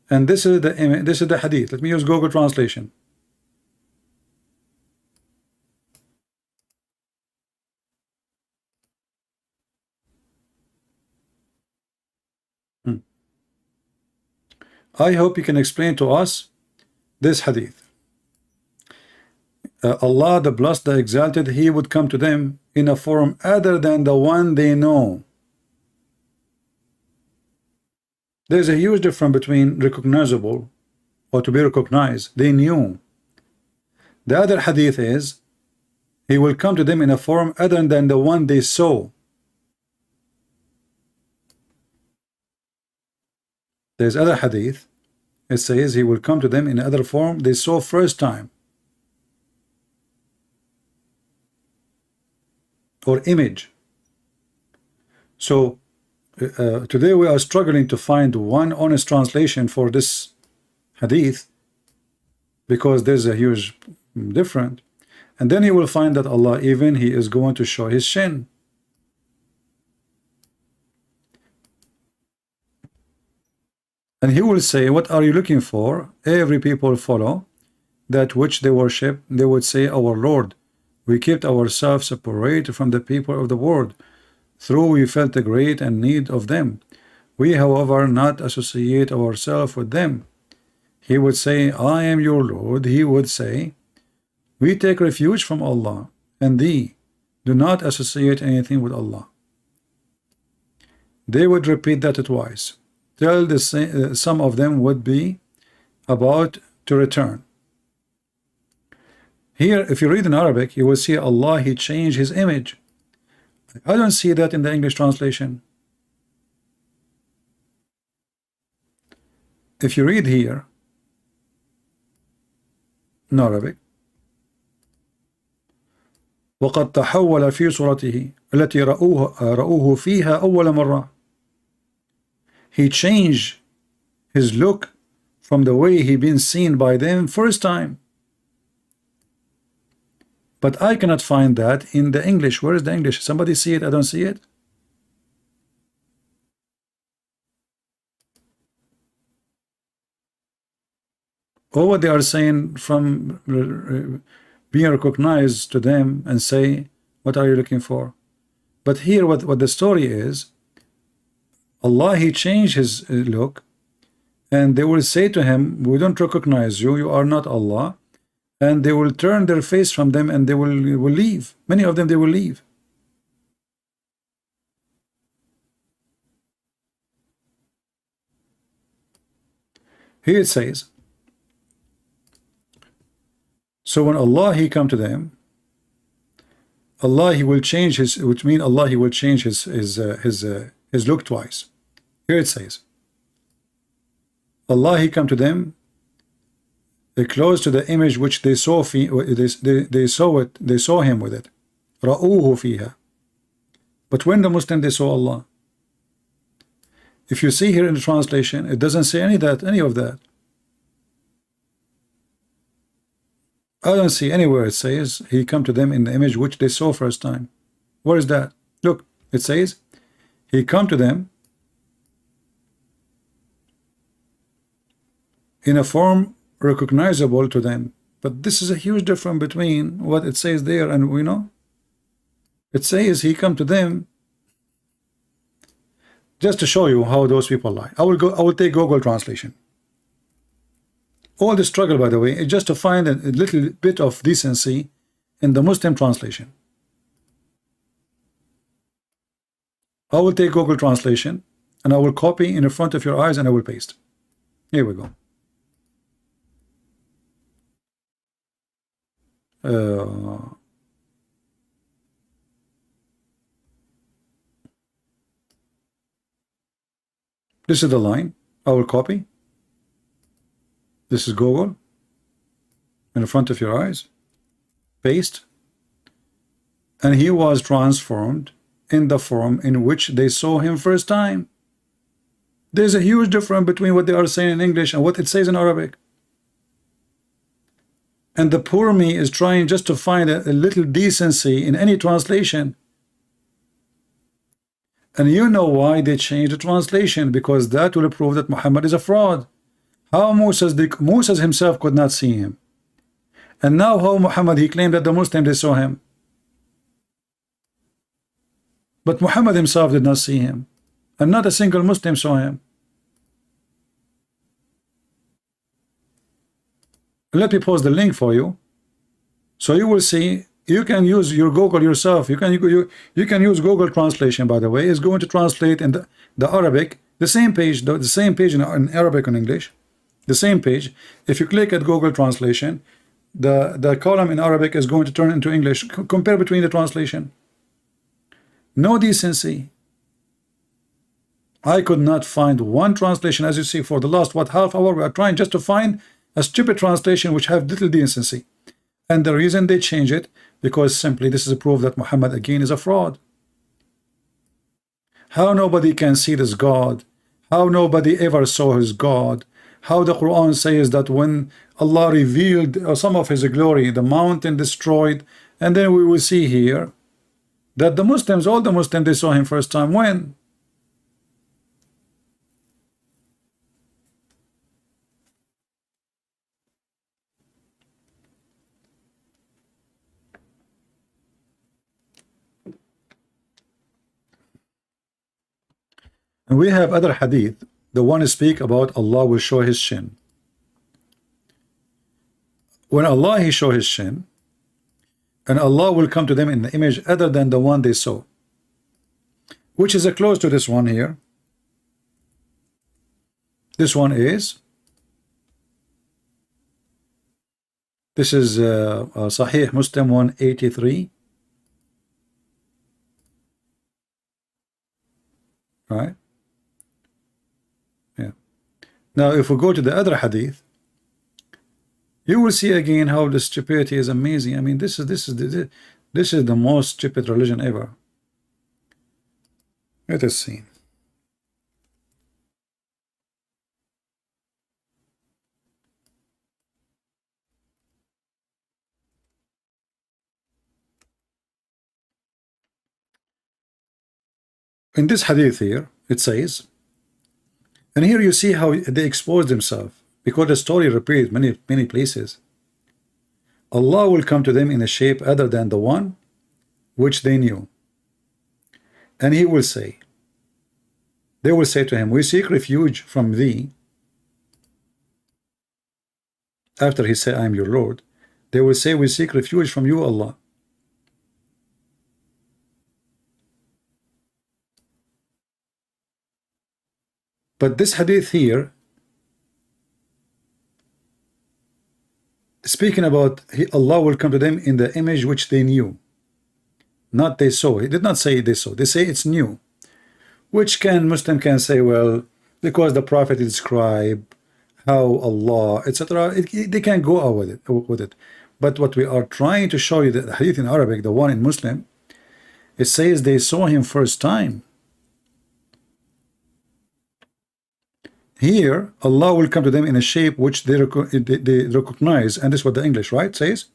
And this is the image, this is the hadith. Let me use Google translation. I hope you can explain to us this hadith. Allah, the blessed, the exalted, He would come to them in a form other than the one they know. There's a huge difference between recognizable or to be recognized. They knew. The other hadith is He will come to them in a form other than the one they saw. There's other hadith. It says He will come to them in another form they saw first time. Or image. So today we are struggling to find one honest translation for this hadith because there's a huge difference. And then you will find that Allah, even He is going to show His shin. And He will say, what are you looking for? Every people follow that which they worship. They would say, our Lord, we kept ourselves separated from the people of the world, through we felt the great and need of them. We, however, not associate ourselves with them. He would say, I am your Lord. He would say, we take refuge from Allah and thee. Do not associate anything with Allah. They would repeat that twice till some of them would be about to return. Here, if you read in Arabic, you will see Allah, He changed His image. I don't see that in the English translation. If you read here in Arabic, وقد تحول في صورته التي رأوه فيها أول مرة. He changed his look from the way he been seen by them first time. But I cannot find that in the English. Where is the English? Somebody see it? I don't see it. Or what they are saying from being recognized to them and say, what are you looking for? But here what the story is, Allah, He changed His look, and they will say to Him, we don't recognize you, you are not Allah, and they will turn their face from them and they will leave. Many of them, they will leave. Here it says, so when Allah, He come to them, Allah, He will change His, which means Allah, He will change His look twice. Here it says, Allah, He come to them close to the image which they saw they saw Him with it. رَأُوهُ فِيهَا. But when the Muslim, they saw Allah. If you see here in the translation, it doesn't say any of that. I don't see anywhere it says He come to them in the image which they saw first time. Where is that? Look, it says He come to them in a form recognizable to them. But this is a huge difference between what it says there and we know. It says He come to them, just to show you how those people lie. I will take Google translation. All the struggle, by the way, is just to find a little bit of decency in the Muslim translation. I will take Google translation and I will copy in the front of your eyes and I will paste. Here we go. This is the line. I will copy. This is Google in the front of your eyes. Paste. And He was transformed in the form in which they saw Him first time. There's a huge difference between what they are saying in English and what it says in Arabic. And the poor me is trying just to find a little decency in any translation. And you know why they changed the translation, because that will prove that Muhammad is a fraud. How Moses himself could not see Him. And now how Muhammad, he claimed that the Muslims, they saw Him. But Muhammad himself did not see Him. And not a single Muslim saw Him. Let me post the link for you, so you will see. You can use your Google yourself. You can use Google translation. By the way, it's going to translate in the Arabic, the same page in Arabic and English, the same page. If you click at Google translation, the column in Arabic is going to turn into English. Compare between the translation. No decency. I could not find one translation, as you see, for the last half hour. We are trying just to find a stupid translation which have little decency. And the reason they change it, because simply this is a proof that Muhammad again is a fraud. How nobody can see this God? How nobody ever saw His God? How the Quran says that when Allah revealed some of His glory, the mountain destroyed, and then we will see here that the Muslims, all the Muslims, they saw Him first time. When? And we have other hadith. The one speak about Allah will show his shin. When Allah he show his shin, and Allah will come to them in the image other than the one they saw, which is close to this one here. This one is, this is Sahih Muslim 183, right? Yeah. Now if we go to the other hadith, you will see again how the stupidity is amazing. I mean, this is the most stupid religion ever. Let us see. In this hadith here, it says, and here you see how they expose themselves, because the story repeats many places. Allah will come to them in a shape other than the one which they knew, and he will say, they will say to him, we seek refuge from thee. After he said, I am your Lord, they will say, we seek refuge from you, Allah. But this hadith here, speaking about Allah will come to them in the image which they knew, not they saw. He did not say they saw. They say it's new, which Muslim can say, well, because the Prophet described how Allah, etc. They can go out with it. But what we are trying to show you, the hadith in Arabic, the one in Muslim, it says they saw him first time. Here, Allah will come to them in a shape which they recognize, and this is what the English, right, says.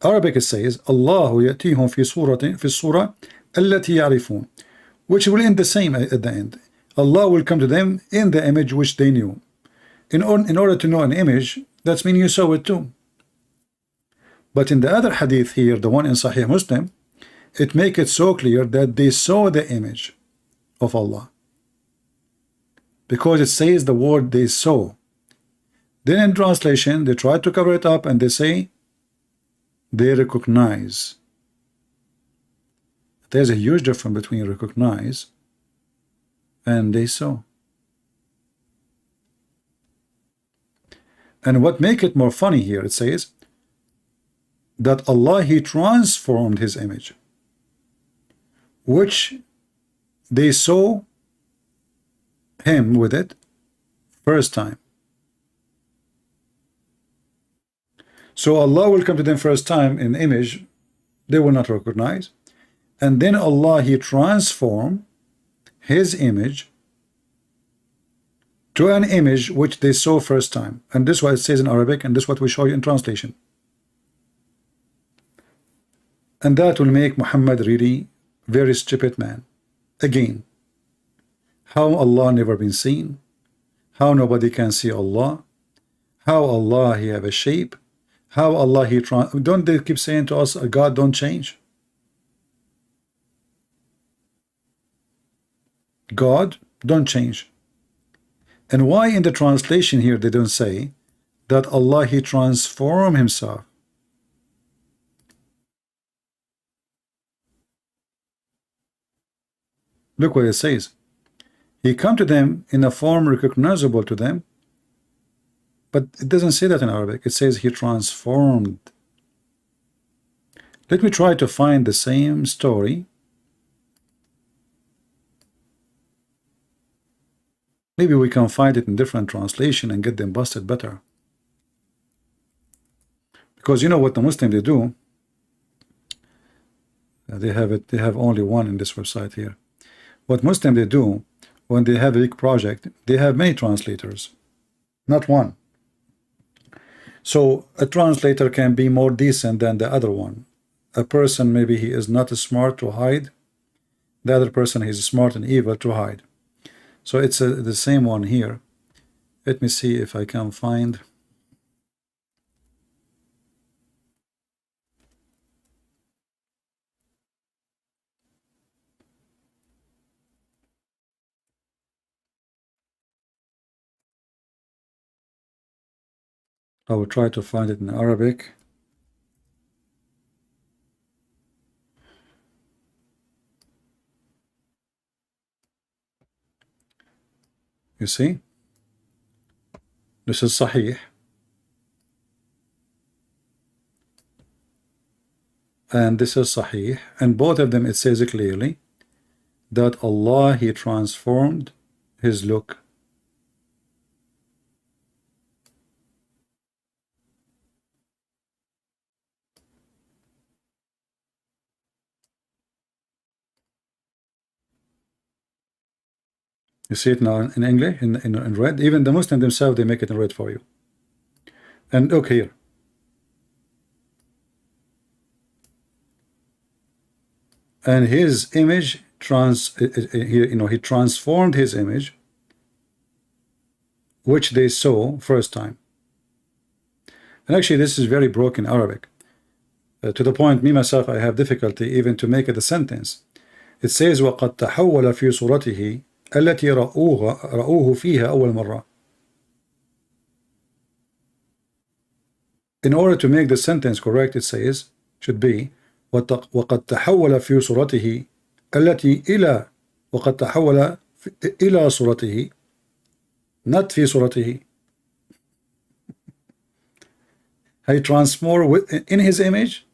Arabic, it says, Allahu yatihum fi surah allati ya'rifun, which will end the same at the end. Allah will come to them in the image which they knew. In order to know an image, that's mean you saw it too. But in the other hadith here, the one in Sahih Muslim, it makes it so clear that they saw the image of Allah, because it says the word they saw. Then in translation, they try to cover it up and they say they recognize. There's a huge difference between recognize and they saw. And what make it more funny here, it says that Allah, he transformed his image, which they saw him with it first time. So Allah will come to them first time in image they will not recognize, and then Allah, he transform his image to an image which they saw first time. And this is what it says in Arabic, and this is what we show you in translation. And that will make Muhammad really very stupid man. Again, how Allah never been seen, how nobody can see Allah, how Allah he have a shape, how Allah he don't they keep saying to us, God don't change? God don't change. And why in the translation here they don't say that Allah he transform himself? Look what it says. He come to them in a form recognizable to them, but it doesn't say that in Arabic. It says he transformed. Let me try to find the same story. Maybe we can find it in different translation and get them busted better. Because you know what the Muslim they do? They have only one in this website here. What Muslim they do, when they have a big project, they have many translators, not one. So a translator can be more decent than the other one. A person, maybe he is not smart to hide. The other person is smart and evil to hide. So it's the same one here. Let me see if I can find. I will try to find it in Arabic. You see, this is Sahih, and this is Sahih, and both of them it says clearly that Allah, He transformed His look. You see it now in English, in red. Even the Muslims themselves, they make it in red for you. And look here. And his image he transformed his image, which they saw first time. And actually, this is very broken Arabic. To the point, me myself, I have difficulty even to make it a sentence. It says, وَقَدْ تَحَوَّلَ فِي صُورَتِهِ التي رأوه فيها أول مرة. In order to make the sentence correct, it says, should be وقد تحول في صورته التي إلى وقد تحول إلى صورته, not في صورته. He transformed in his image.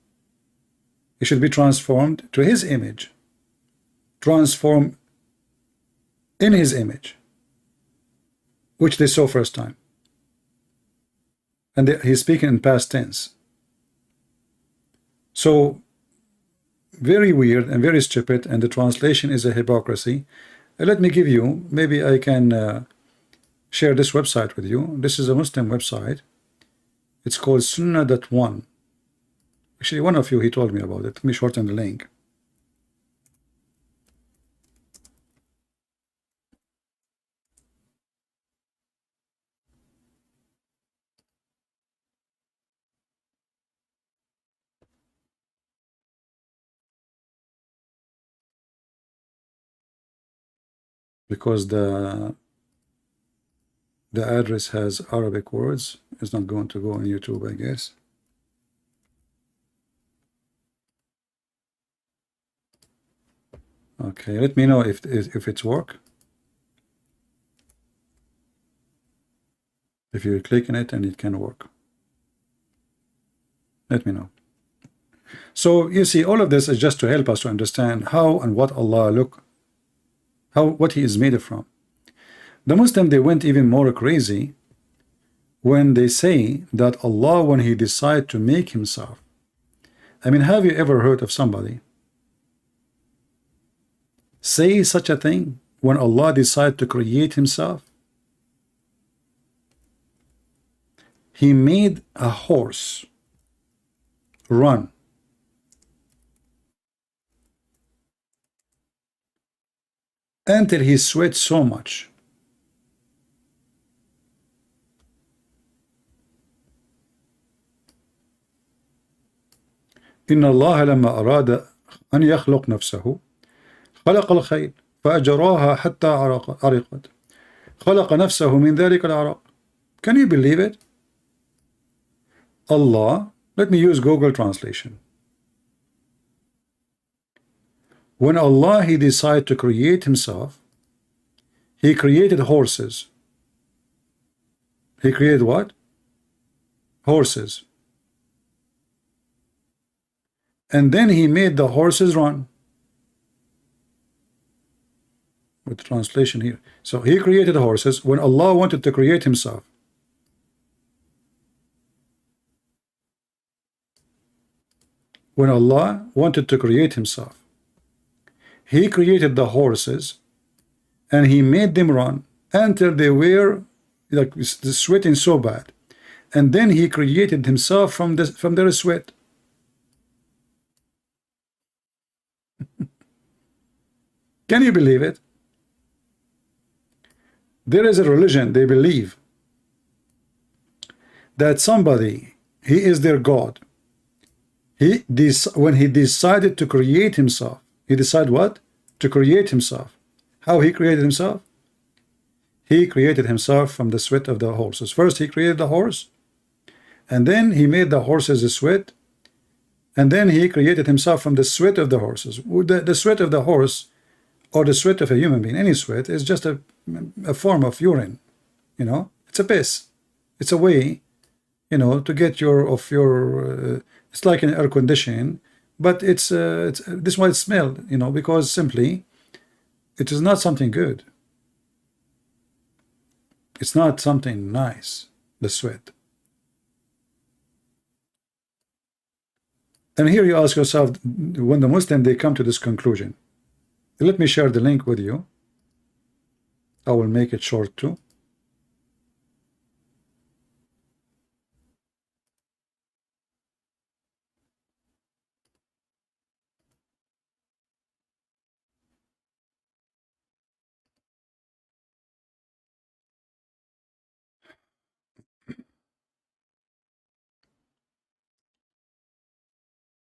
He should be transformed to his image. Transform in his image, which they saw first time. And he's speaking in past tense. So very weird and very stupid, and the translation is a hypocrisy. Let me give you, maybe I can share this website with you. This is a Muslim website. It's called Sunnah.1. Actually, one of you, he told me about it. Let me shorten the link. Because the address has Arabic words, it's not going to go on YouTube, I guess. Okay, let me know if it's work. If you click on it and it can work, let me know. So you see, all of this is just to help us to understand how and what Allah what He is made from. The Muslim, they went even more crazy when they say that Allah, when He decided to make Himself. I mean, have you ever heard of somebody say such a thing when Allah decided to create Himself? He made a horse run. Until he sweat so much. إن الله لما أراد أن يخلق نفسه خلق الخيل فأجراها حتى عرقت خلق نفسه من ذلك العرق. Can you believe it? Allah, let me use Google translation. When Allah, He decided to create Himself, He created horses. He created what? Horses. And then He made the horses run. With the translation here. So He created horses when Allah wanted to create Himself. When Allah wanted to create Himself, He created the horses and He made them run until they were like sweating so bad, and then He created Himself from their sweat. Can you believe it? There is a religion, they believe that somebody, he is their God. When he decided to create himself, he decided what? To create himself. How he created himself? He created himself from the sweat of the horses. First, he created the horse, and then he made the horses sweat, and then he created himself from the sweat of the horses. The sweat of the horse, or the sweat of a human being, any sweat, is just a form of urine. You know, it's a piss. It's a way, you know, to get it's like an air conditioning, but it's this is why it smelled, you know, because simply it is not something good. It's not something nice, the sweat. And here you ask yourself, when the Muslim, they come to this conclusion. Let me share the link with you. I will make it short too.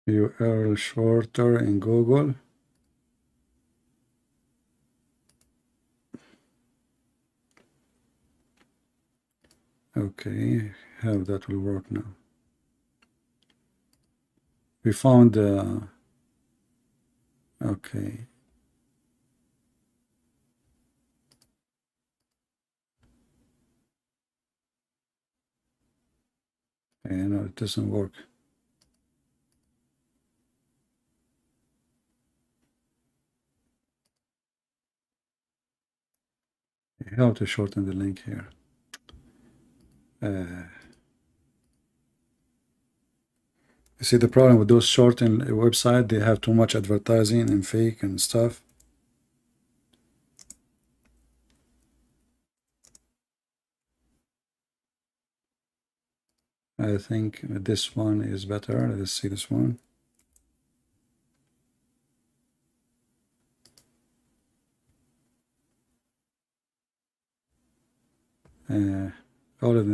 URL shorter in Google. Okay, how that will work now. We found okay. No, it doesn't work. How to shorten the link here? You see the problem with those shortened websites, they have too much advertising and fake and stuff. I think this one is better. Let's see this one. All of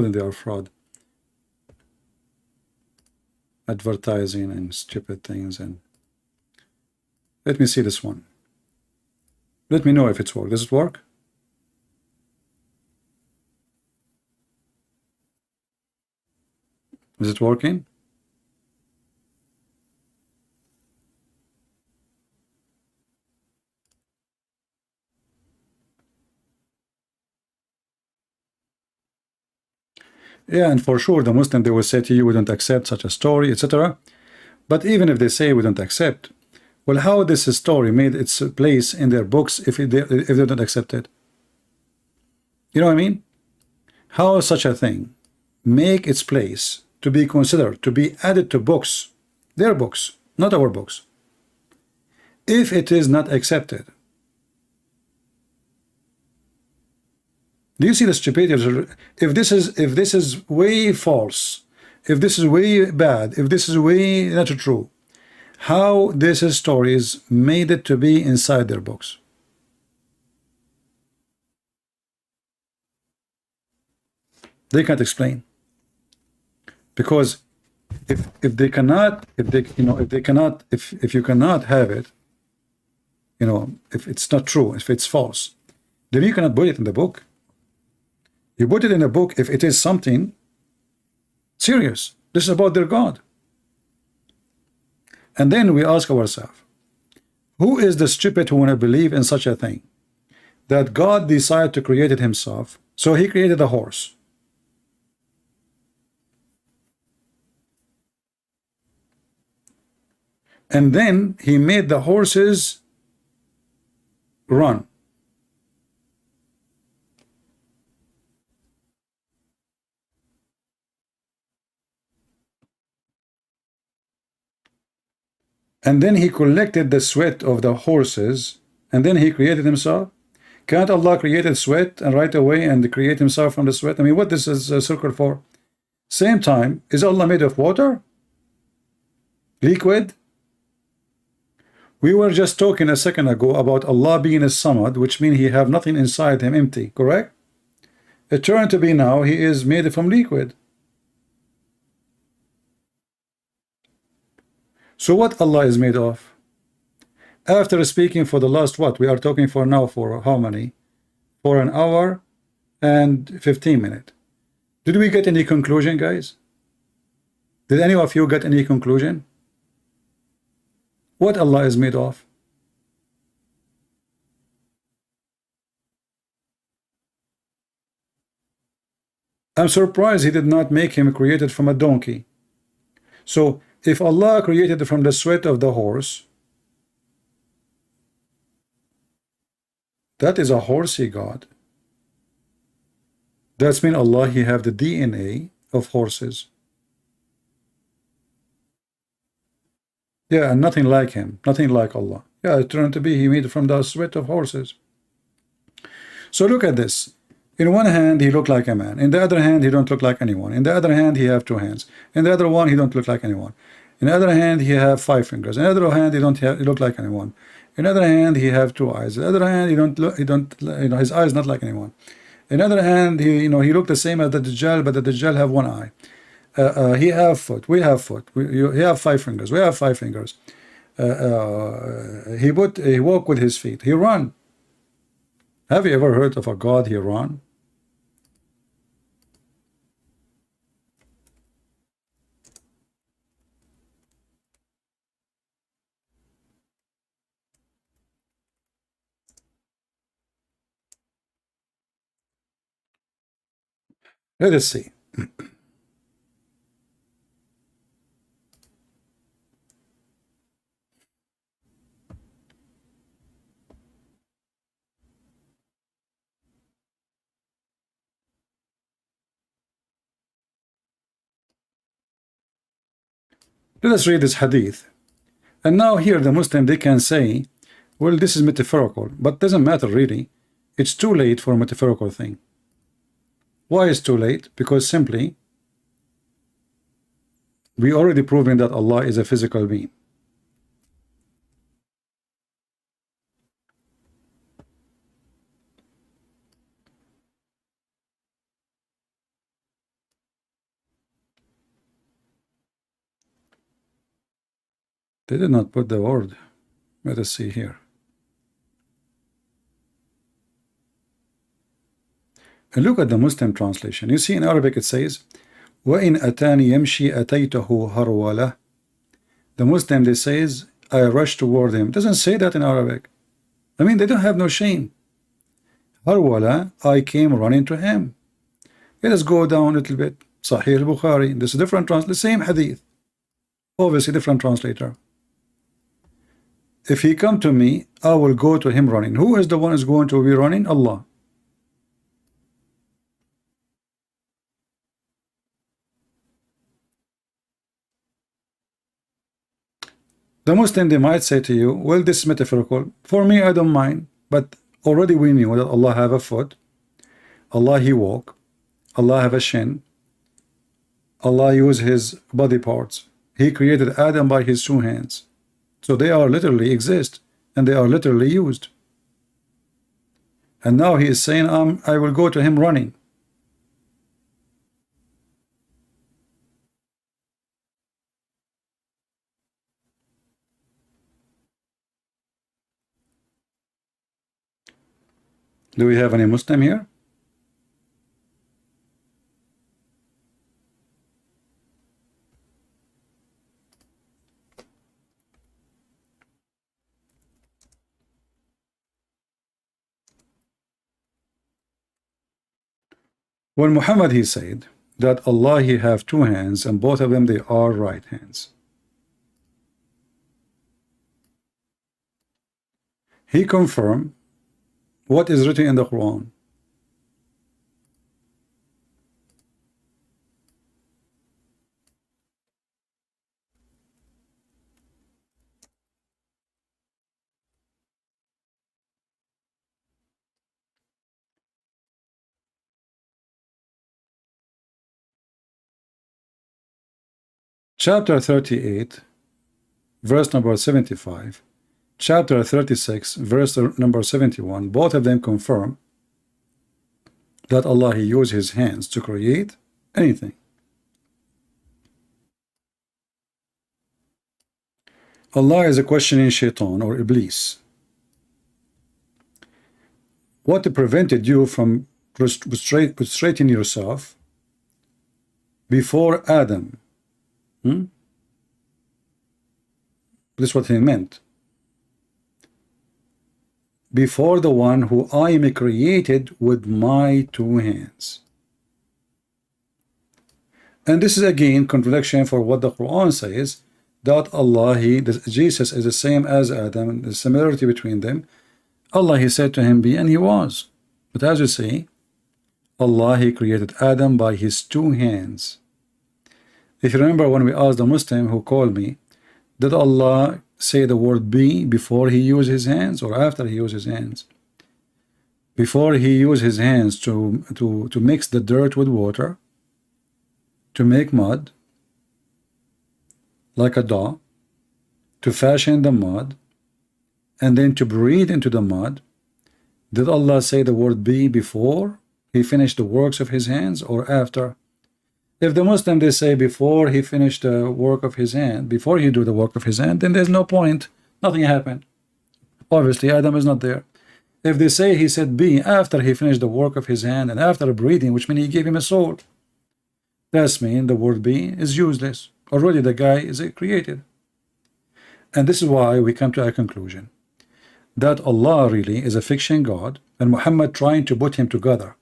them they are fraud. Advertising and stupid things. And let me see this one. Let me know if it's work. Does it work? Is it working? Yeah, and for sure the Muslim, they will say to you, we don't accept such a story, etc. But even if they say we don't accept, well, how this story made its place in their books if they don't accept it? You know what I mean? How such a thing make its place to be considered, to be added to books, their books, not our books, if it is not accepted? Do you see the stupidity? If this is way false, if this is way bad, if this is way not true, how this stories made it to be inside their books? They can't explain, because if you cannot have it, you know, if it's not true, if it's false, then you cannot put it in the book. You put it in a book if it is something serious. This is about their God. And then we ask ourselves, who is the stupid who want to believe in such a thing? That God decided to create it himself, so he created a horse. And then he made the horses run. And then he collected the sweat of the horses, and then he created himself. Can't Allah create sweat and right away and create himself from the sweat? I mean, what this is a circle for? Same time, is Allah made of water? Liquid? We were just talking a second ago about Allah being a samad, which means he have nothing inside him, empty, correct? It turned to be now he is made from liquid. So what Allah is made of? After speaking for the last, what? We are talking for now for how many? For an hour and 15 minutes. Did we get any conclusion, guys? Did any of you get any conclusion? What Allah is made of? I'm surprised He did not make him created from a donkey. So if Allah created from the sweat of the horse, that is a horsey God. That's mean Allah, He have the DNA of horses. Yeah, and nothing like Him, nothing like Allah. Yeah, it turned to be He made from the sweat of horses. So look at this. In one hand, He looked like a man. In the other hand, He don't look like anyone. In the other hand, He have 2 hands. In the other one, He don't look like anyone. In the other hand, He have 5 fingers. In the other hand, He look like anyone. In the other hand, He have 2 eyes. In the other hand, His eyes not like anyone. In the other hand, He look the same as the Dajjal, but the Dajjal have 1 eye. He have foot. We have foot. He have 5 fingers. We have 5 fingers. He walk with His feet. He run. Have you ever heard of a God He run? Let us see. Let us read this hadith. And now here the Muslim, they can say, well, this is metaphorical, but doesn't matter really. It's too late for a metaphorical thing. Why is too late? Because simply we already proven that Allah is a physical being. They did not put the word. Let us see here. And look at the Muslim translation. You see in Arabic it says, وَإِنْ أَتَانِ يَمْشِي أَتَيْتَهُ هَرْوَلَةً. The Muslim, they says, I rush toward him. It doesn't say that in Arabic. I mean, they don't have no shame. Harwala, I came running to him. Let us go down a little bit. Sahih al-Bukhari. This is different the same hadith. Obviously different translator. If he come to me, I will go to him running. Who is the one who's going to be running? Allah. The Muslim, they might say to you, well, this is metaphorical. For me, I don't mind. But already we knew that Allah have a foot. Allah, He walk. Allah have a shin. Allah use His body parts. He created Adam by His 2 hands. So they are literally exist. And they are literally used. And now He is saying, I will go to him running. Do we have any Muslim here? When Muhammad, he said that Allah, He have 2 hands and both of them they are right hands. He confirmed what is written in the Quran. Chapter 38, verse number 75, chapter 36, verse number 71, both of them confirm that Allah, He used His hands to create anything. Allah is a questioning shaitan or Iblis. What prevented you from prostrating yourself before Adam Hmm? This is what he meant. Before the one who I am created with my two hands. And this is again contradiction for what the Quran says, that Allah, Jesus is the same as Adam, the similarity between them. Allah, he said to him, be, and he was. But as you see, Allah, he created Adam by his two hands. If you remember when we asked the Muslim who called me, did Allah say the word be before he used his hands or after he used his hands? Before he used his hands to mix the dirt with water, to make mud, like a dough, to fashion the mud, and then to breathe into the mud, did Allah say the word be before he finished the works of his hands or after? If the Muslim, they say before he finished the work of his hand, before he do the work of his hand, then there's no point. Nothing happened. Obviously, Adam is not there. If they say he said be after he finished the work of his hand and after breathing, which means he gave him a soul, that's mean the word be is useless. Already the guy is created. And this is why we come to a conclusion that Allah really is a fiction God and Muhammad trying to put him together.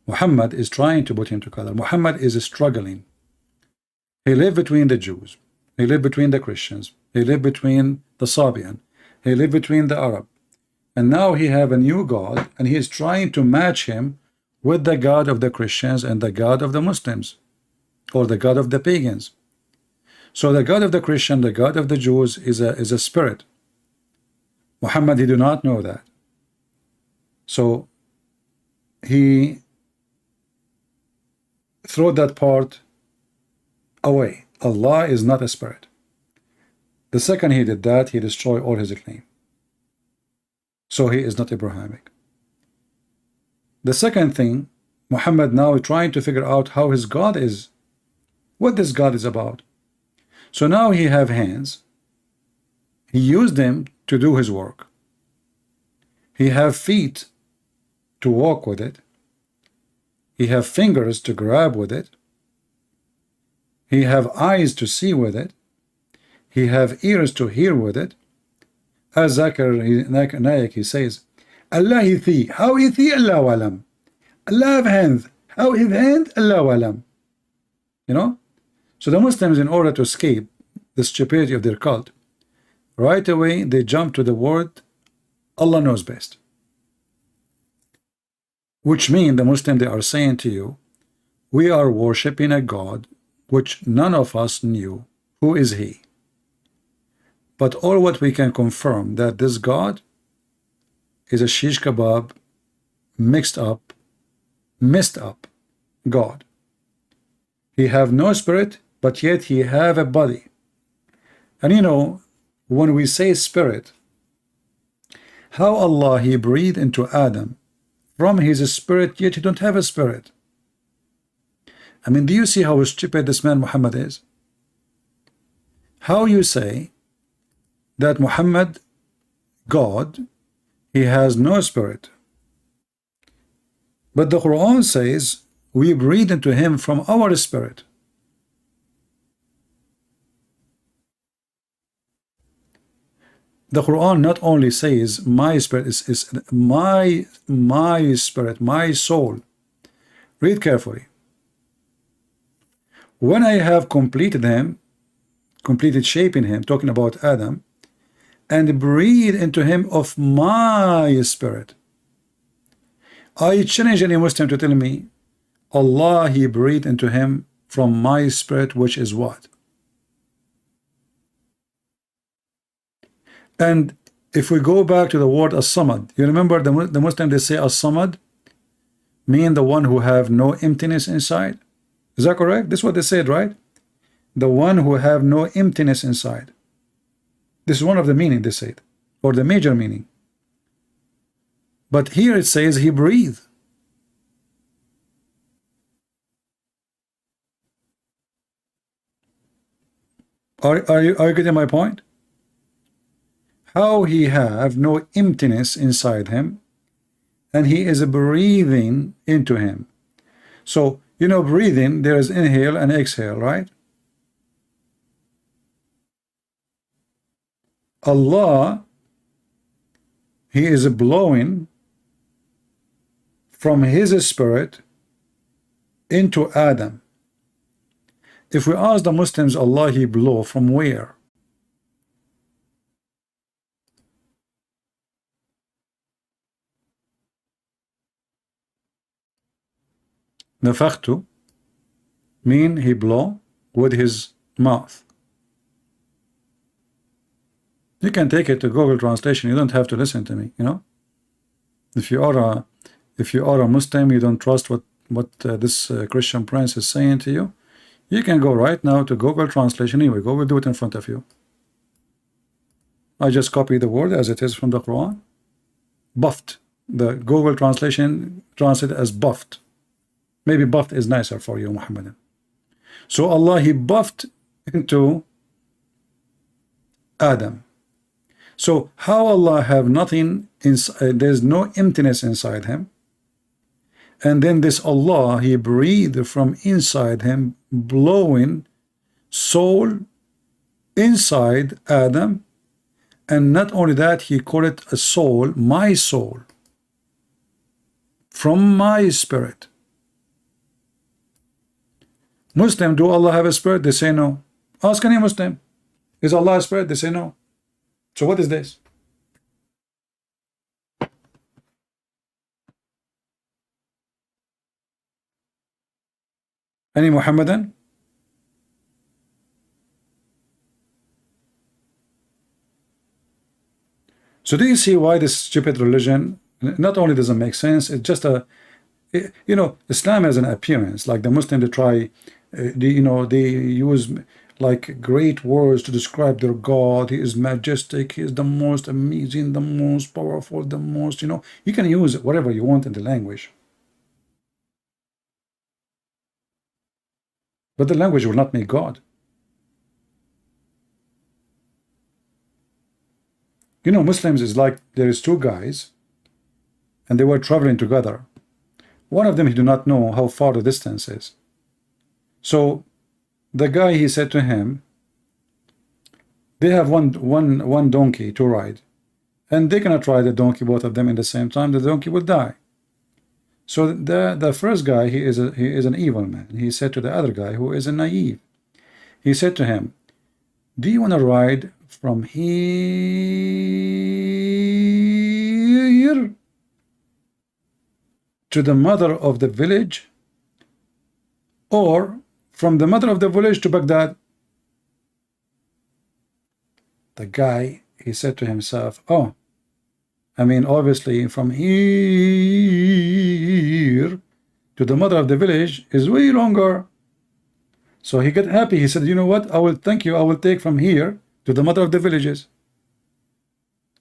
Muhammad is trying to put him together. Muhammad is struggling. He lived between the Jews. He lived between the Christians. He lived between the Sabian. He lived between the Arab. And now he have a new God and he is trying to match him with the God of the Christians and the God of the Muslims, or the God of the pagans. So the God of the Christian, the God of the Jews is a spirit. Muhammad, he do not know that. So he throw that part away. Allah is not a spirit. The second he did that, he destroyed all his claim. So he is not Abrahamic. The second thing, Muhammad now is trying to figure out how his God is, what this God is about. So now he have hands. He used them to do his work. He have feet to walk with it. He have fingers to grab with it. He have eyes to see with it. He have ears to hear with it. As Zakir Naik, he says, Allah hithi, how hithi Allah walam. Allah have hands, how his hand Allah walam. You know? So the Muslims, in order to escape the stupidity of their cult, right away they jump to the word Allah knows best. Which means the Muslim, they are saying to you, we are worshipping a God which none of us knew. Who is he? But all what we can confirm that this God is a shish kebab, mixed up, messed up God. He have no spirit, but yet he have a body. And you know, when we say spirit, how Allah, he breathed into Adam from his spirit, yet he don't have a spirit. I mean, do you see how stupid this man Muhammad is? How you say that Muhammad, God, he has no spirit. But the Quran says we breathe into him from our spirit. The Quran not only says my spirit is my spirit, my soul. Read carefully. When I have completed him, completed shaping him, talking about Adam, and breathe into him of my spirit. I challenge any Muslim to tell me Allah, he breathed into him from my spirit, which is what? And if we go back to the word as-samad, you remember the Muslim, they say as-samad mean the one who have no emptiness inside. Is that correct? This is what they said, right? The one who have no emptiness inside. This is one of the meaning they said, or the major meaning. But here it says he breathed. Are you getting my point? How he have no emptiness inside him, and he is breathing into him. So, you know, breathing, there is inhale and exhale, right? Allah, He is blowing from His spirit into Adam. If we ask the Muslims, Allah He blow from where? Nafakhtu mean He blow with His mouth. You can take it to Google translation. You don't have to listen to me, you know. If you are a Muslim, you don't trust what this Christian prince is saying to you, you can go right now to Google translation. Here we go. We'll do it in front of you. I just copy the word as it is from the Quran. Buffed. The Google translation translated as buffed. Maybe buffed is nicer for you, Muhammadan. So Allah, He buffed into Adam. So how Allah have nothing inside, there's no emptiness inside Him, and then this Allah, He breathed from inside Him, blowing soul inside Adam, and not only that, He called it a soul, my soul, from my spirit. Muslim, do Allah have a spirit? They say no. Ask any Muslim, is Allah a spirit? They say no. So what is this? Any Muhammadan? So do you see why this stupid religion not only doesn't make sense, it's just a, you know, Islam has an appearance, like the Muslim, they try, you know, they use like great words to describe their God. He is majestic, He is the most amazing, the most powerful, the most, you know, you can use whatever you want in the language. But the language will not make God. You know, Muslims is like, there is two guys, and they were traveling together. One of them, he do not know how far the distance is. So the guy, he said to him, they have one donkey to ride, and they cannot ride the donkey, both of them in the same time. The donkey will die. So the first guy, he is an evil man. He said to the other guy, who is a naive, he said to him, do you want to ride from here to the mother of the village, or from the mother of the village to Baghdad? The guy, he said to himself, oh, I mean, obviously from here to the mother of the village is way longer. So he got happy. He said, you know what, I will thank you, I will take from here to the mother of the villages.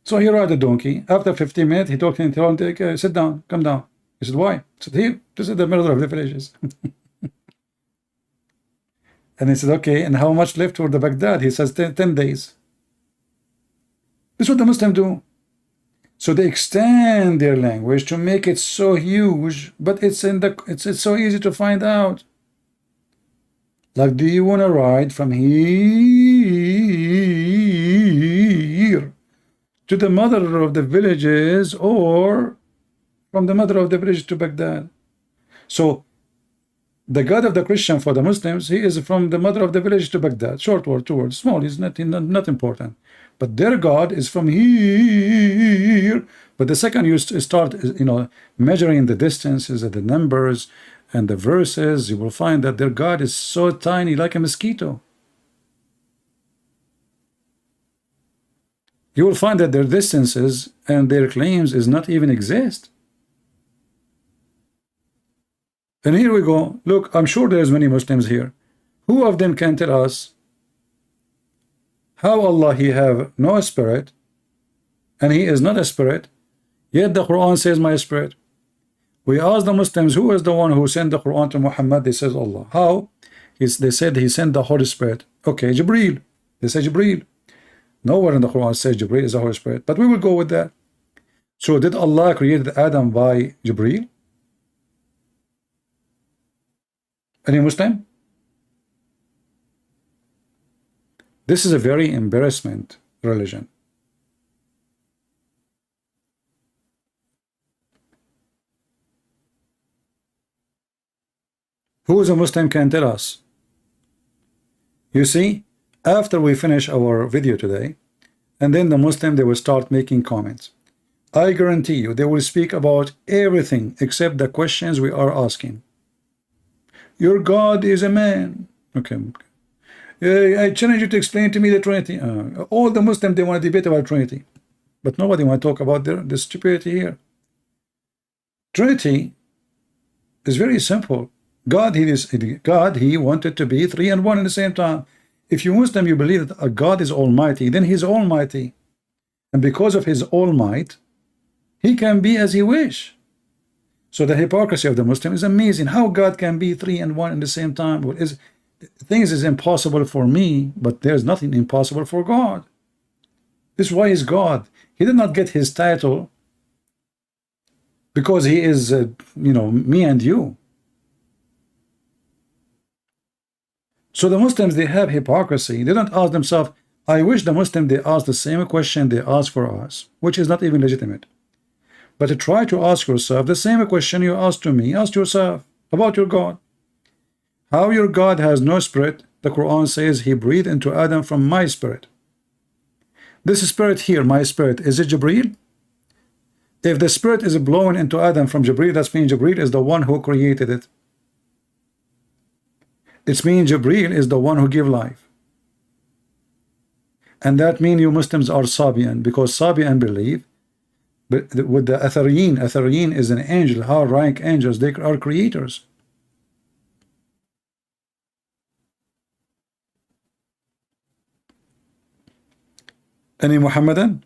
So he rode the donkey. After 15 minutes, he talked to him, told him, sit down, come down. He said, why? He said, here, this is the mother of the villages. And he said, okay, and how much left for the Baghdad? He says 10 days. This is what the Muslims do. So they extend their language to make it so huge, but it's so easy to find out. Like, do you want to ride from here to the mother of the villages, or from the mother of the village to Baghdad? So the God of the Christian for the Muslims, he is from the mother of the village to Baghdad. Short word, 2 words, small, is not important. But their God is from here. But the second you start, you know, measuring the distances and the numbers and the verses, you will find that their God is so tiny, like a mosquito. You will find that their distances and their claims is not even exist. And here we go. Look, I'm sure there's many Muslims here. Who of them can tell us how Allah, he have no spirit, and he is not a spirit, yet the Quran says my spirit? We ask the Muslims, who is the one who sent the Quran to Muhammad? They says Allah. How? They said he sent the Holy Spirit. Okay, Jibreel. They say Jibreel. Nowhere in the Quran says Jibreel is the Holy Spirit, but we will go with that. So did Allah create Adam by Jibreel? Any Muslim? This is a very embarrassment religion. Who is a Muslim can tell us? You see, after we finish our video today, and then the Muslim, they will start making comments. I guarantee you, they will speak about everything except the questions we are asking. Your God is a man. Okay. I challenge you to explain to me the Trinity. All the Muslims, they want to debate about Trinity. But nobody want to talk about the stupidity here. Trinity is very simple. God, he wanted to be 3 and 1 at the same time. If you Muslim, you believe that a God is almighty, then he's almighty. And because of his all might, he can be as he wish. So the hypocrisy of the Muslim is amazing. How God can be 3 and 1 at the same time? Well, things is impossible for me, but there's nothing impossible for God. This is why he's God. He did not get his title because he is, me and you. So the Muslims, they have hypocrisy. They don't ask themselves. I wish the Muslim, they ask the same question they ask for us, which is not even legitimate. But to try to ask yourself the same question you asked to me, ask yourself about your God. How your God has no spirit? The Quran says he breathed into Adam from my spirit. This spirit here, my spirit, is it Jibreel? If the spirit is blowing into Adam from Jibreel, that means Jibreel is the one who created it. It means Jibreel is the one who gives life. And that means you Muslims are Sabian, because Sabian believe with the Athariyin is an angel, high rank angels, they are creators. Any Muhammadan?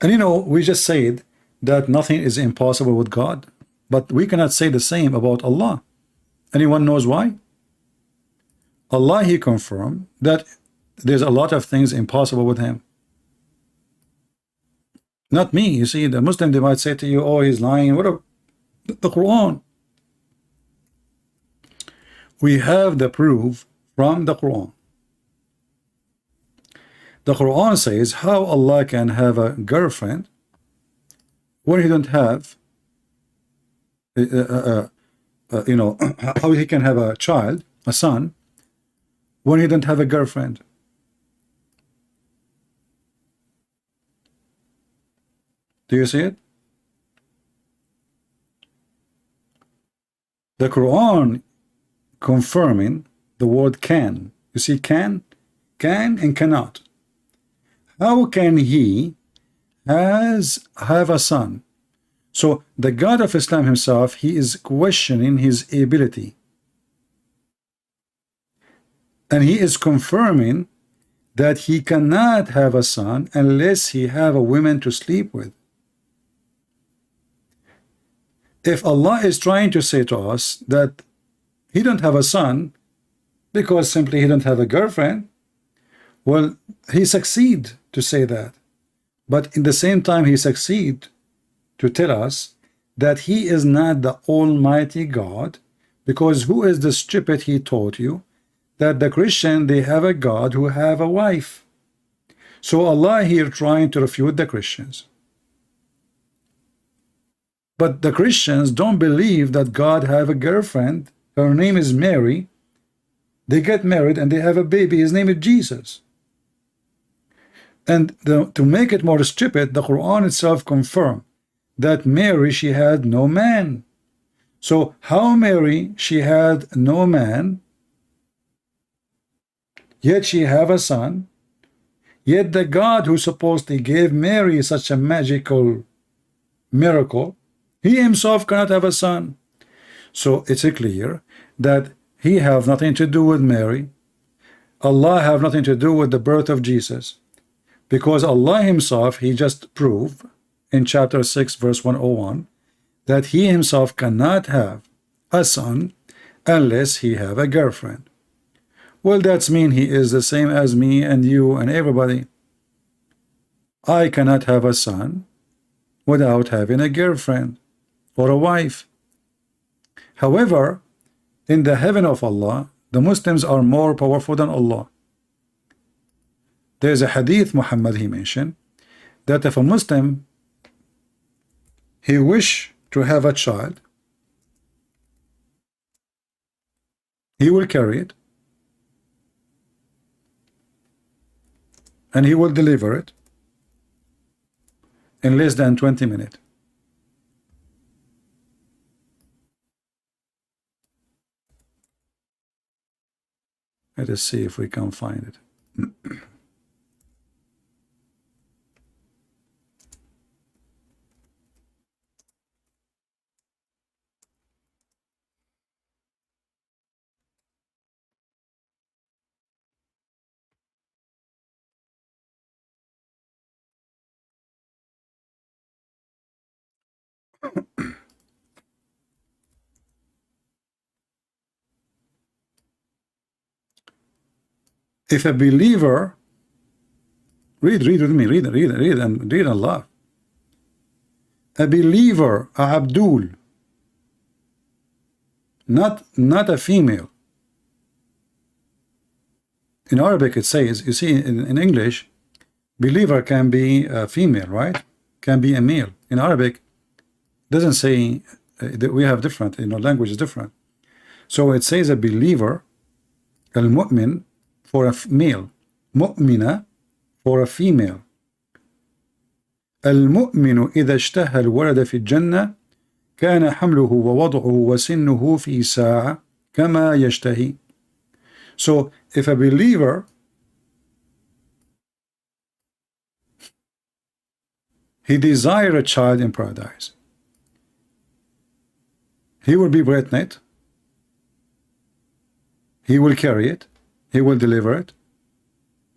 And we just said that nothing is impossible with God, but we cannot say the same about Allah. Anyone knows why? Allah, he confirmed that there's a lot of things impossible with him. Not me. You see, the Muslim, they might say to you, oh, he's lying. What the Quran? We have the proof from the Quran. The Quran says how Allah can have a girlfriend when he don't have, how he can have a child, a son, when he don't have a girlfriend. Do you see it? The Quran confirming the word can. You see, can and cannot. How can he have a son? So the God of Islam himself, he is questioning his ability. And he is confirming that he cannot have a son unless he have a woman to sleep with. If Allah is trying to say to us that he don't have a son because simply he don't have a girlfriend, well, he succeed to say that. But in the same time, he succeed to tell us that he is not the Almighty God, because who is the stupid he taught you that the Christian, they have a God who have a wife. So Allah here trying to refute the Christians. But the Christians don't believe that God have a girlfriend. Her name is Mary. They get married and they have a baby. His name is Jesus. And to make it more stupid, the Quran itself confirmed that Mary, she had no man. So how Mary, she had no man, yet she have a son, yet the God who supposedly gave Mary such a magical miracle, he himself cannot have a son. So it's clear that he have nothing to do with Mary. Allah have nothing to do with the birth of Jesus, because Allah himself, he just proved in chapter 6 verse 101 that he himself cannot have a son unless he have a girlfriend. Well, that's mean he is the same as me and you and everybody. I cannot have a son without having a girlfriend or a wife. However, in the heaven of Allah, the Muslims are more powerful than Allah. There's a hadith Muhammad, he mentioned that if a Muslim he wish to have a child, he will carry it, and he will deliver it in less than 20 minutes. Let us see if we can find it. If a believer, read with me, read and laugh. A believer, a Abdul, not a female. In Arabic it says, you see in English, believer can be a female, right? Can be a male. In Arabic, doesn't say that we have different, language is different. So it says a believer, al-mu'min, for a male, mu'mina for a female. المؤمن إذا اشتهى الولد في الجنة كان حمله ووضعه وسنه في ساعة كما يشتهي. So if a believer, he desires a child in paradise, he will be pregnant, he will carry it, he will deliver it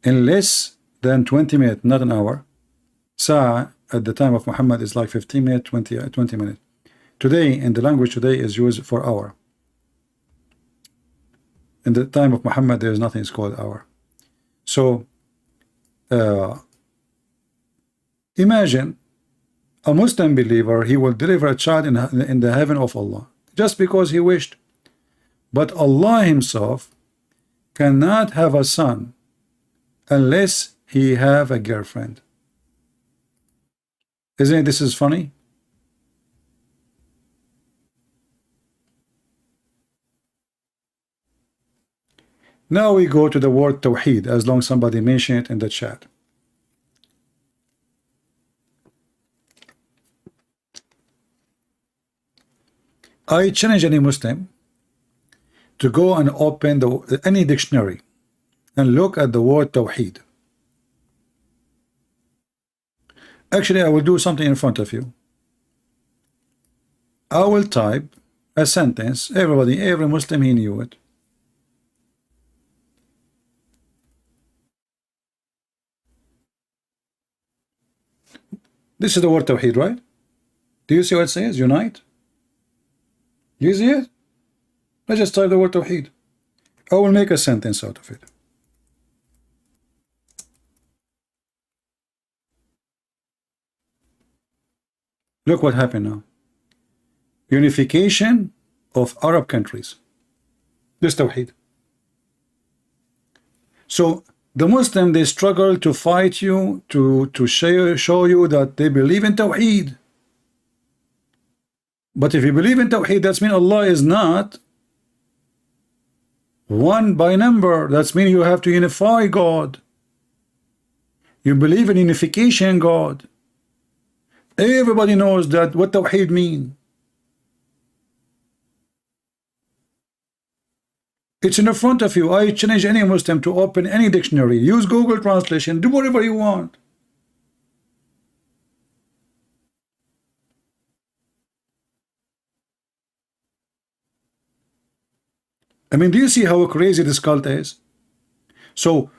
in less than 20 minutes, not an hour. Sa'a at the time of Muhammad is like 15 minutes, 20 minutes. Today, in the language today, is used for hour. In the time of Muhammad, there is nothing called hour. So, imagine a Muslim believer, he will deliver a child in the heaven of Allah, just because he wished. But Allah himself cannot have a son unless he have a girlfriend. Isn't this is funny? Now we go to the word Tawhid, as long as somebody mentioned it in the chat. I challenge any Muslim to go and open any dictionary and look at the word Tawhid. Actually, I will do something in front of you. I will type a sentence. Every Muslim, he knew it. This is the word Tawhid, right? Do you see what it says? Unite? Do you see it? Let's just type the word Tawhid. I will make a sentence out of it. Look what happened now. Unification of Arab countries. This Tawhid. So the Muslim, they struggle to fight you, to show you that they believe in Tawhid. But if you believe in Tawhid, that means Allah is not one by number. That means you have to unify God. You believe in unification God. Everybody knows that what Tawhid means. It's in the front of you. I challenge any Muslim to open any dictionary, use Google Translation, do whatever you want. I mean, do you see how crazy this cult is? So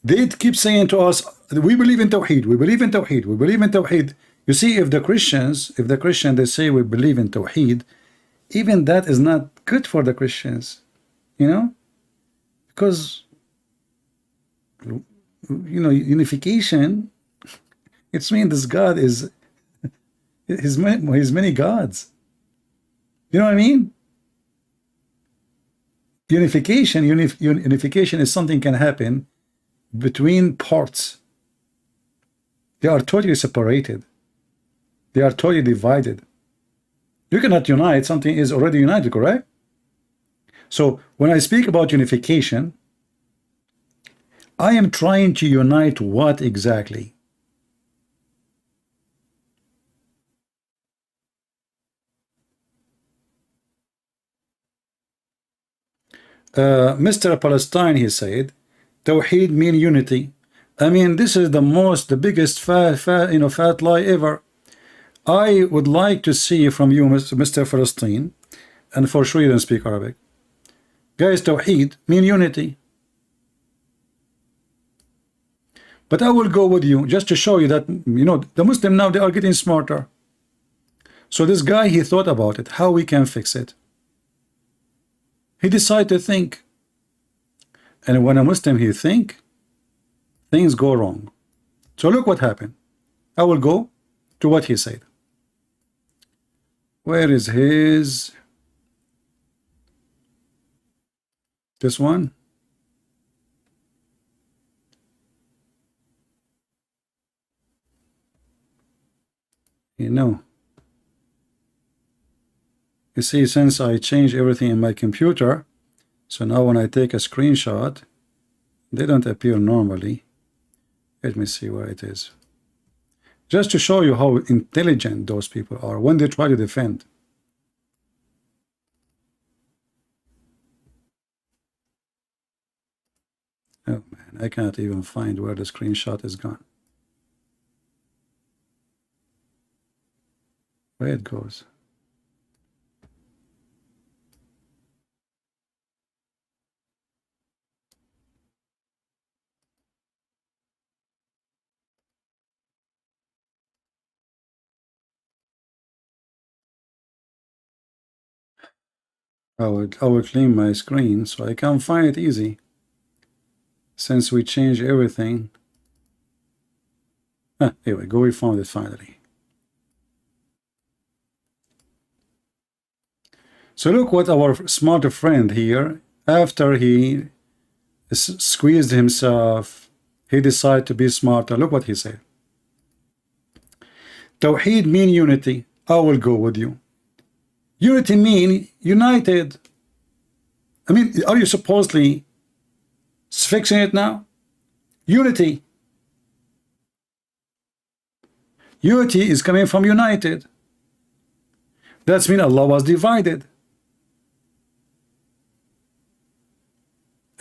they keep saying to us, we believe in Tawhid, we believe in Tawhid, we believe in Tawhid. You see, if the Christians, they say we believe in Tawhid, even that is not good for the Christians, you know, because, you know, unification, it's mean this God is his many gods. You know what I mean? Unification is something can happen between parts. They are totally separated. They are totally divided. You cannot unite something is already united, correct? So when I speak about unification, I am trying to unite what exactly? Mr. Palestine, he said, Tawhid mean unity. I mean, this is the biggest fat lie ever. I would like to see from you, Mr. Palestine, and for sure you don't speak Arabic. Guys, Tawhid mean unity. But I will go with you just to show you that, the Muslim now, they are getting smarter. So this guy, he thought about it, how we can fix it. He decided to think. And when a Muslim, he think, things go wrong. So look what happened. I will go to what he said. Where is his? This one? You see, since I changed everything in my computer, so now when I take a screenshot, they don't appear normally. Let me see where it is. Just to show you how intelligent those people are when they try to defend. Oh man, I cannot even find where the screenshot is gone. Where it goes. I will clean my screen so I can find it easy. Since we changed everything. Here we go, we found it finally. So look what our smart friend here, after he squeezed himself, he decided to be smarter. Look what he said. Tawheed mean unity. I will go with you. Unity mean united. I mean, are you supposedly fixing it now? Unity. Unity is coming from united. That's mean Allah was divided.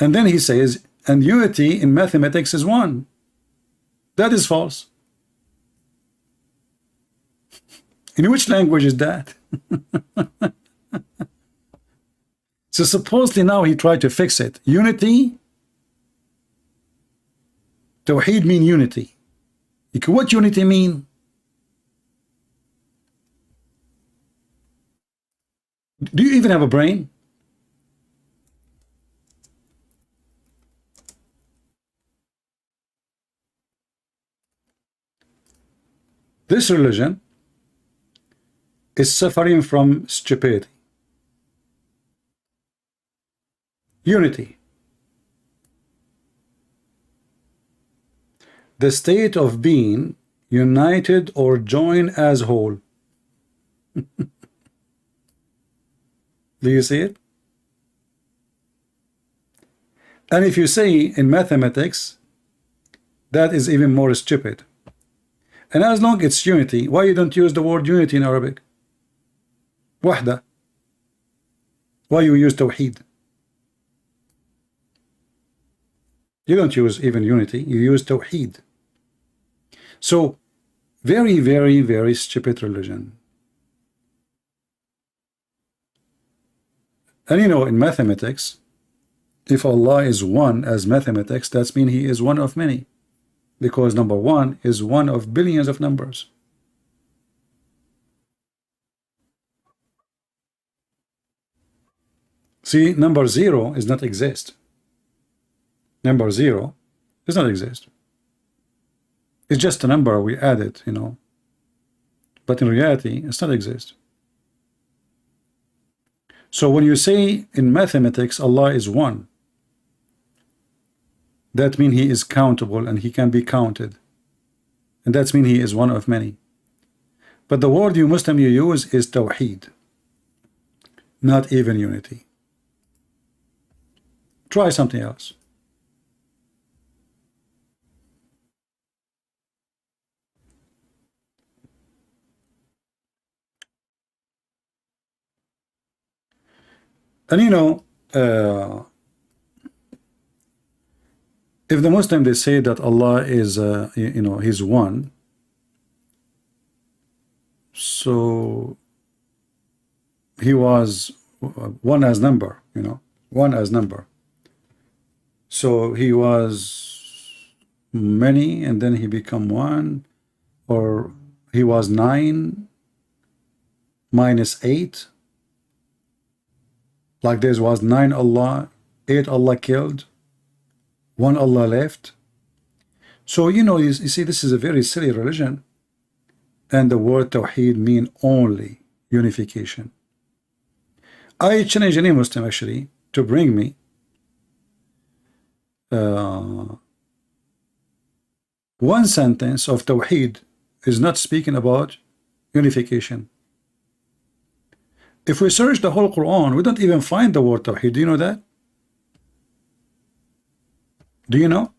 And then he says, and unity in mathematics is one. That is false. In which language is that? So supposedly now he tried to fix it. Unity. Tawheed mean unity. What unity mean? Do you even have a brain? This religion is suffering from stupidity. Unity. The state of being united or joined as whole. Do you see it? And if you say in mathematics, that is even more stupid. And as long as it's unity, why you don't use the word unity in Arabic? Wahda. Why you use Tawheed? You don't use even unity, you use Tawheed. So, very, very, very stupid religion. And in mathematics, if Allah is one as mathematics, that means He is one of many. Because number one is one of billions of numbers. See, number zero does not exist. Number zero does not exist. It's just a number we added, But in reality, it does not exist. So when you say in mathematics Allah is one, that means He is countable and He can be counted. And that means He is one of many. But the word you Muslim you use is Tawhid, not even unity. Try something else. And you know, if the Muslim they say that Allah is, you know, He's one, so He was one as number, you know, one as number. So He was many, and then He become one, or He was 9 minus 8. Like there was 9 Allah, 8 Allah killed, 1 Allah left. So you know, you see, this is a very silly religion, and the word Tawheed mean only unification. I challenge any Muslim actually to bring me one sentence of Tawheed is not speaking about unification. If we search the whole Quran, we don't even find the word Tawheed. Do you know that? Do you know?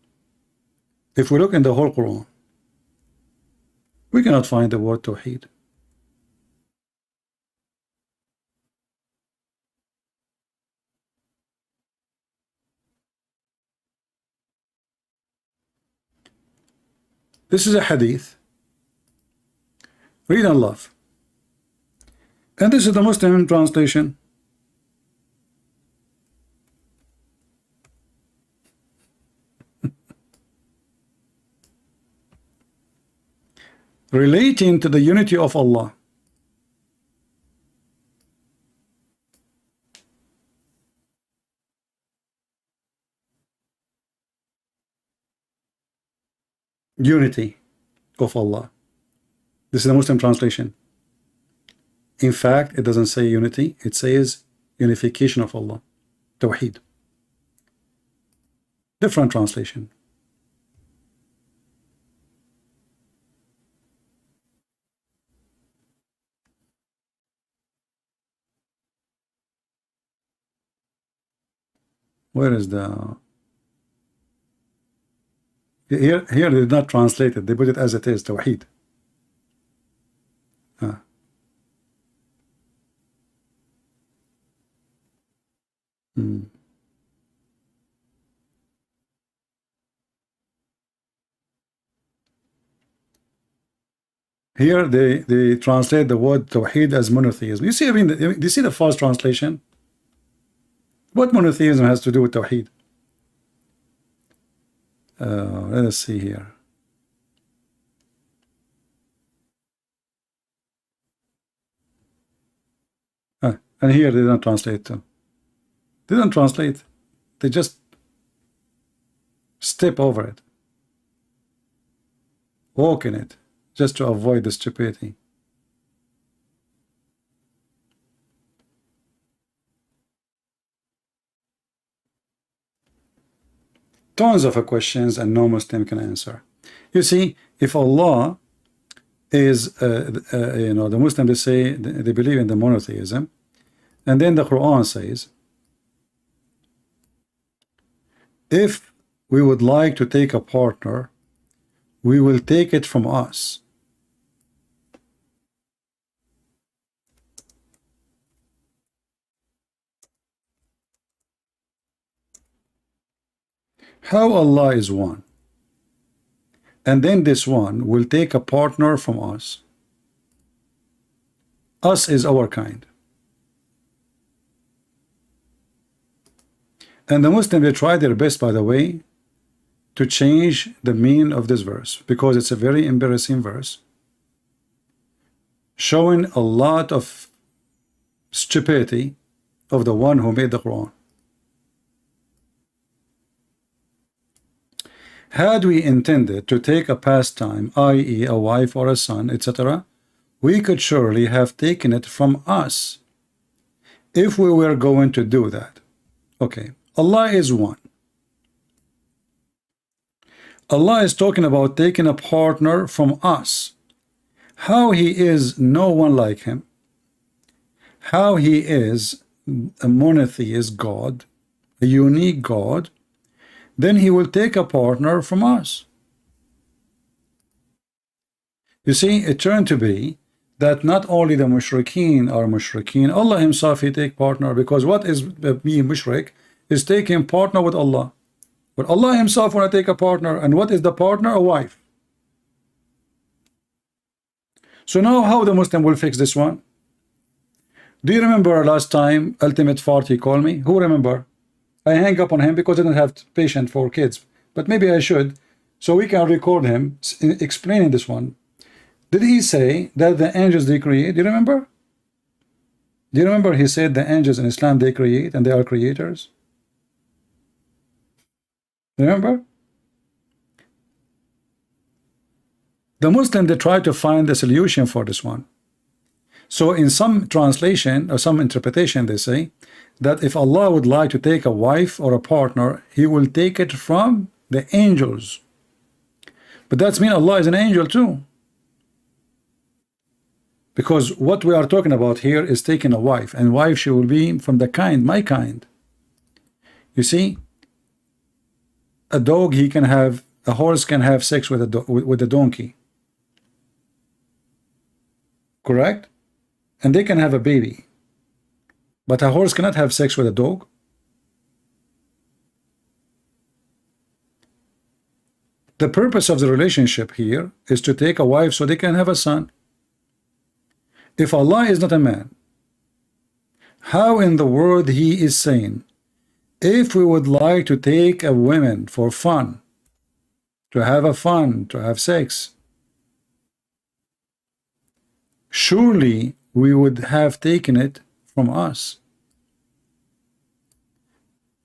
If we look in the whole Quran, we cannot find the word Tawheed. This is a hadith. Read and love. And this is the Muslim translation. Relating to the unity of Allah. Unity of Allah. This is the Muslim translation. In fact, it doesn't say unity, it says unification of Allah. Tawheed. Different translation. Where is the... Here they did not translate it. They put it as it is, Tawheed. Here they translate the word Tawheed as monotheism. You see, I mean, do you see the false translation? What monotheism has to do with Tawheed? Let us see here. And here they don't translate too. They don't translate. They just step over it. Walk in it. Just to avoid the stupidity. Tons of questions and no Muslim can answer. You see, if Allah is, you know, the Muslim, they say they believe in the monotheism, and then the Quran says, if we would like to take a partner, we will take it from us. How Allah is one, and then this one will take a partner from us. Us is our kind. And the Muslims, they try their best, by the way, to change the meaning of this verse, because it's a very embarrassing verse, showing a lot of stupidity of the one who made the Quran. Had we intended to take a pastime, i.e. a wife or a son, etc., we could surely have taken it from us if we were going to do that. Okay, Allah is one. Allah is talking about taking a partner from us. how he is no one like him, how he is a monotheist God, a unique God, then he will take a partner from us. You see, it turned to be that not only the mushrikeen are mushrikeen, Allah himself, he take partner, because what is being mushrik is taking partner with Allah. But Allah himself want to take a partner, and what is the partner? A wife. So now how the Muslim will fix this one? Do you remember last time Ultimate Fart he called me? Who remember? I hang up on him because I didn't have patience for kids, but maybe I should, so we can record him explaining this one. Did he say that the angels they create? Do you remember? Do you remember he said the angels in Islam they create and they are creators? Remember? The Muslim, they try to find the solution for this one. So in some translation or some interpretation, they say that if Allah would like to take a wife or a partner, he will take it from the angels. But that's mean Allah is an angel too. Because what we are talking about here is taking a wife, and wife she will be from the kind, my kind. You see, a dog, he can have, a horse can have sex with a donkey. Correct? And they can have a baby. But a horse cannot have sex with a dog. The purpose of the relationship here is to take a wife so they can have a son. If Allah is not a man, how in the world he is saying, if we would like to take a woman for fun, to have sex, surely we would have taken it from us.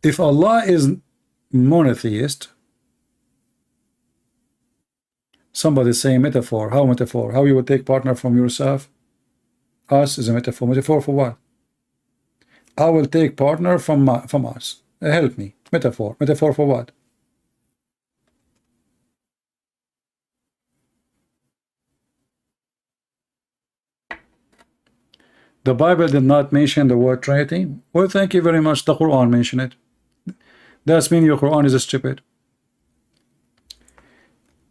If Allah is monotheist, somebody say metaphor. How metaphor? How you would take partner from yourself? Us is a metaphor. Metaphor for what? I will take partner from us. Help me. Metaphor. Metaphor for what? The Bible did not mention the word Trinity. Well, thank you very much. The Quran mentioned it. That's mean your Quran is stupid.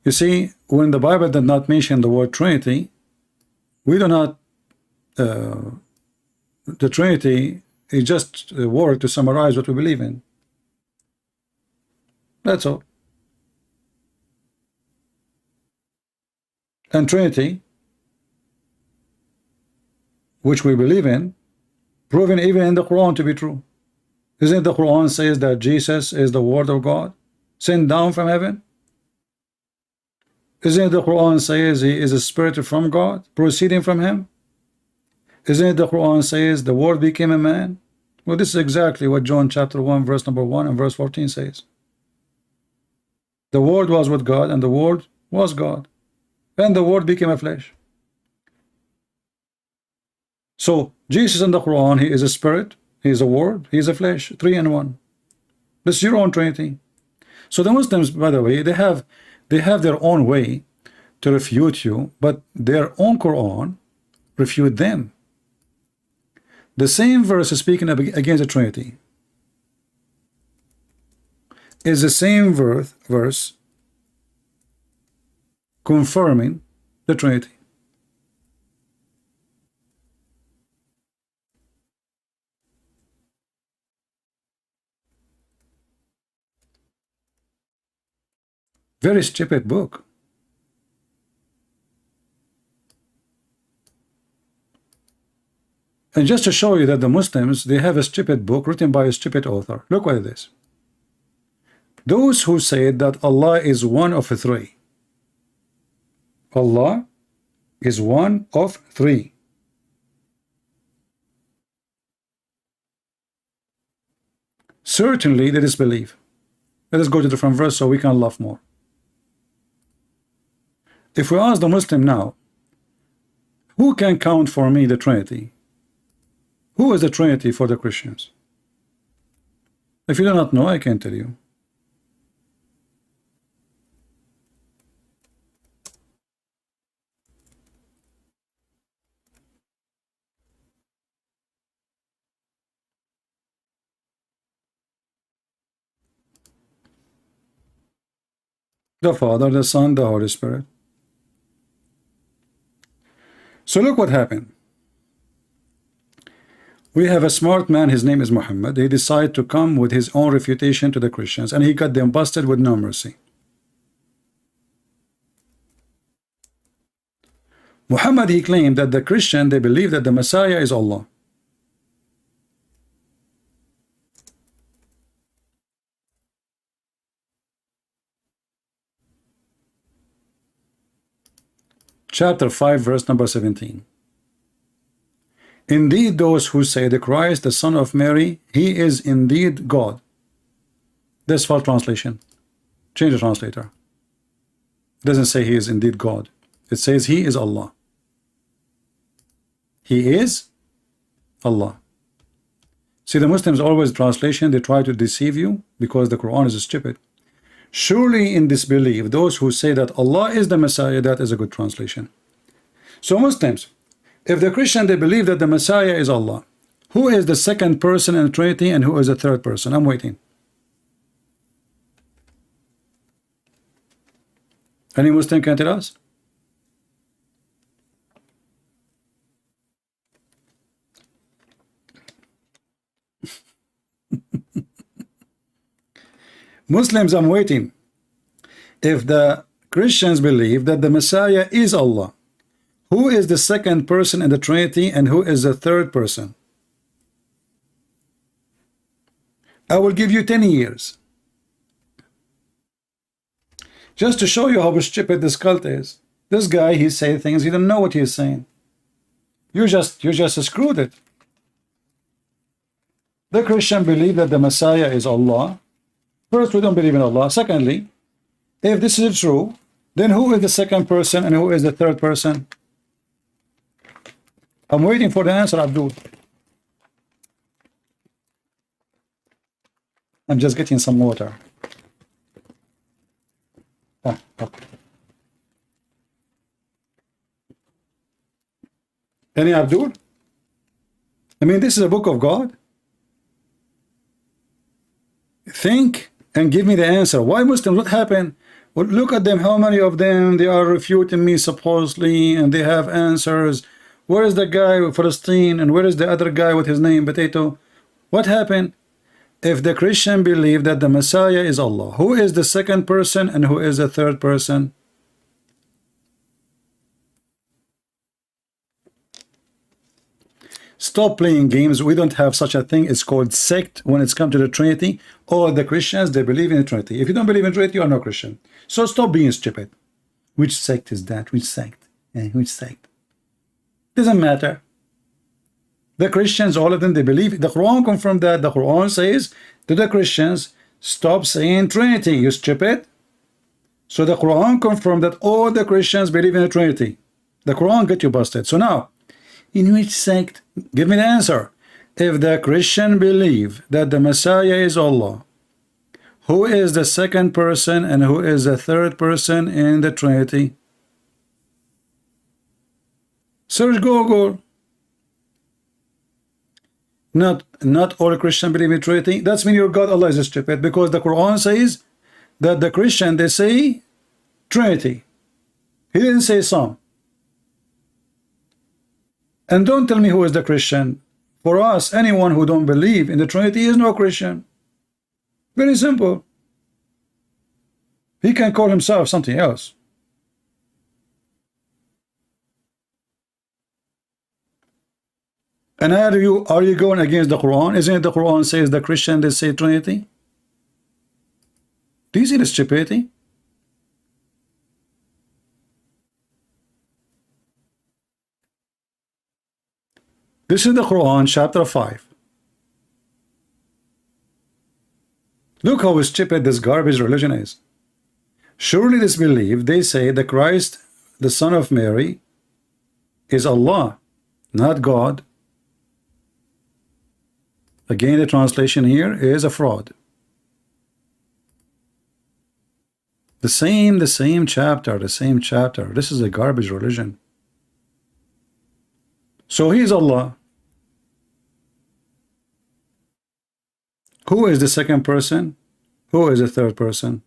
You see, when the Bible did not mention the word Trinity, we do not the Trinity is just a word to summarize what we believe in. That's all. And Trinity, which we believe in, proven even in the Quran to be true. Isn't the Quran says that Jesus is the word of God sent down from heaven? Isn't the Quran says he is a spirit from God proceeding from him? Isn't the Quran says the word became a man? Well, this is exactly what John chapter 1 verse number 1 and verse 14 says. The word was with God, and the word was God, and the word became a flesh. So Jesus in the Quran, he is a spirit, he is a word, he is a flesh, 3 in 1. This is your own Trinity. So the Muslims, by the way, they have their own way to refute you, but their own Quran refute them. The same verse is speaking against the Trinity. Is the same verse confirming the Trinity. Very stupid book. And just to show you that the Muslims, they have a stupid book written by a stupid author. Look what it is. Those who say that Allah is one of 3. Allah is one of 3. Certainly they disbelieve. Let us go to the different verse so we can laugh more. If we ask the Muslim now, who can count for me the Trinity? Who is the Trinity for the Christians? If you do not know, I can tell you. The Father, the Son, the Holy Spirit. So look what happened. We have a smart man, his name is Muhammad. He decided to come with his own refutation to the Christians, and he got them busted with no mercy. Muhammad, he claimed that the Christian, they believe that the Messiah is Allah. Chapter 5, verse number 17. Indeed, those who say the Christ, the Son of Mary, he is indeed God. This false translation. Change the translator. It doesn't say he is indeed God. It says he is Allah. He is Allah. See, the Muslims always translation, they try to deceive you because the Quran is stupid. Surely in disbelief, those who say that Allah is the Messiah, that is a good translation. So Muslims, if the Christian, they believe that the Messiah is Allah, who is the second person in the Trinity and who is the third person? I'm waiting. Any Muslim can tell us? Muslims, I'm waiting. If the Christians believe that the Messiah is Allah, who is the second person in the Trinity and who is the third person? I will give you 10 years. Just to show you how stupid this cult is. This guy, he says things, he don't know what he's saying. You just screwed it. The Christian believe that the Messiah is Allah. First, we don't believe in Allah. Secondly, if this is true, then who is the second person and who is the third person? I'm waiting for the answer, Abdul. I'm just getting some water. Okay. Any Abdul? I mean, this is a book of God. Think and give me the answer. Why Muslims? What happened? Well, look at them. How many of them they are refuting me supposedly, and they have answers. Where is the guy with Palestine, and where is the other guy with his name Potato? What happened? If the Christian believe that the Messiah is Allah, who is the second person and who is the third person? Stop playing games. We don't have such a thing. It's called sect when it's come to the Trinity. All the Christians, they believe in the Trinity. If you don't believe in Trinity, you are no Christian. So stop being stupid. Which sect is that? Which sect? Which sect? Doesn't matter. The Christians, all of them, they believe. The Quran confirmed that. The Quran says to the Christians, stop saying Trinity, you stupid. So the Quran confirmed that all the Christians believe in the Trinity. The Quran got you busted. So now, in which sect? Give me the answer. If the Christian believe that the Messiah is Allah, who is the second person and who is the third person in the Trinity? Search Google. Not all Christians believe in Trinity. That's mean your God Allah is stupid, because the Quran says that the Christian, they say Trinity. He didn't say some. And don't tell me who is the Christian. For us, anyone who don't believe in the Trinity is no Christian. Very simple. He can call himself something else. And are you going against the Quran? Isn't it the Quran says the Christian, they say Trinity? Do you see the stupidity? This is the Quran, chapter 5. Look how stupid this garbage religion is. Surely this belief, they say the Christ, the Son of Mary, is Allah, not God. Again, the translation here is a fraud. The same chapter. This is a garbage religion. So he is Allah. Who is the second person? Who is the third person?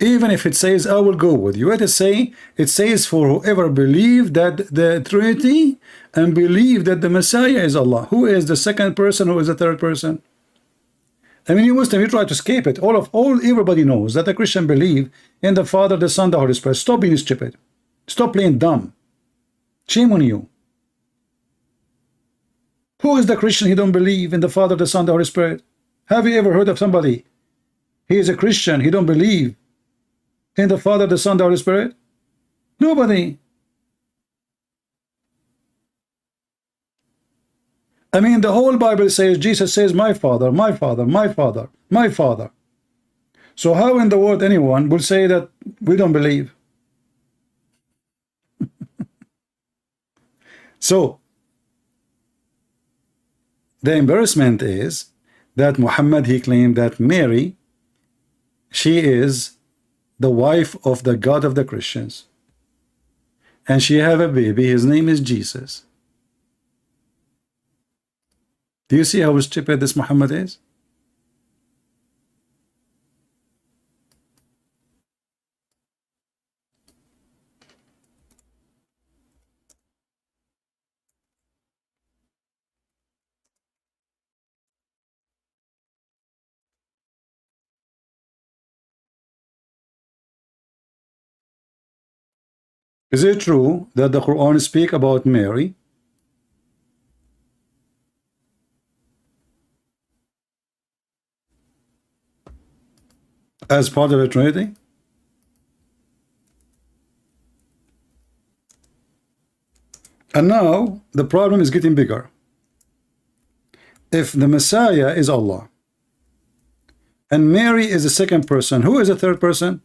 Even if it says I will go with you, it says for whoever believe that the Trinity and believe that the Messiah is Allah. Who is the second person? Who is the third person? I mean, you Muslim, you try to escape it. Everybody knows that the Christian believe in the Father, the Son, the Holy Spirit. Stop being stupid. Stop playing dumb. Shame on you. Who is the Christian he don't believe in the Father, the Son, the Holy Spirit? Have you ever heard of somebody? He is a Christian, he don't believe in the Father, the Son, the Holy Spirit? Nobody. I mean, the whole Bible says, Jesus says, my Father, my Father, my Father, my Father. So how in the world anyone will say that we don't believe? So, the embarrassment is that Muhammad, he claimed that Mary, she is the wife of the God of the Christians. And she have a baby, his name is Jesus. Do you see how stupid this Muhammad is? Is it true that the Quran speak about Mary as part of the Trinity? And now the problem is getting bigger. If the Messiah is Allah and Mary is the second person, who is the third person?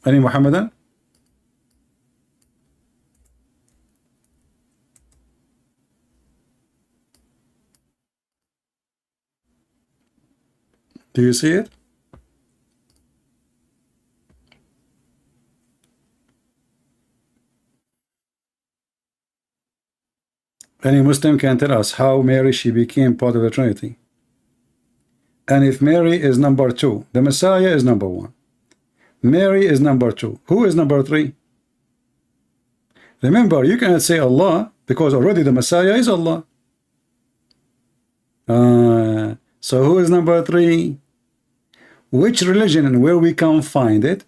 Any Muhammadan? Do you see it? Any Muslim can tell us how Mary she became part of the Trinity. And if Mary is number two, the Messiah is number one. Mary is number two. Who is number three? Remember, you cannot say Allah because already the Messiah is Allah. So who is number three? Which religion and where we can find it?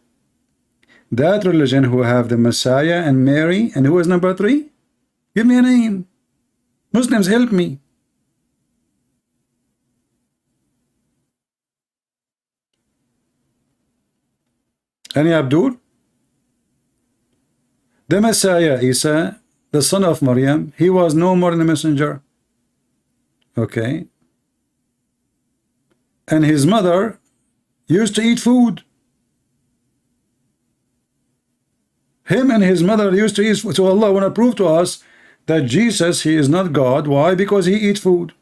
That religion who have the Messiah and Mary, and who is number three? Give me a name. Muslims, help me. Any Abdul? The Messiah, Isa, the son of Maryam, he was no more than a messenger. Okay. And his mother used to eat food. Him and his mother used to eat food. So Allah want to prove to us that Jesus, he is not God. Why? Because he eats food.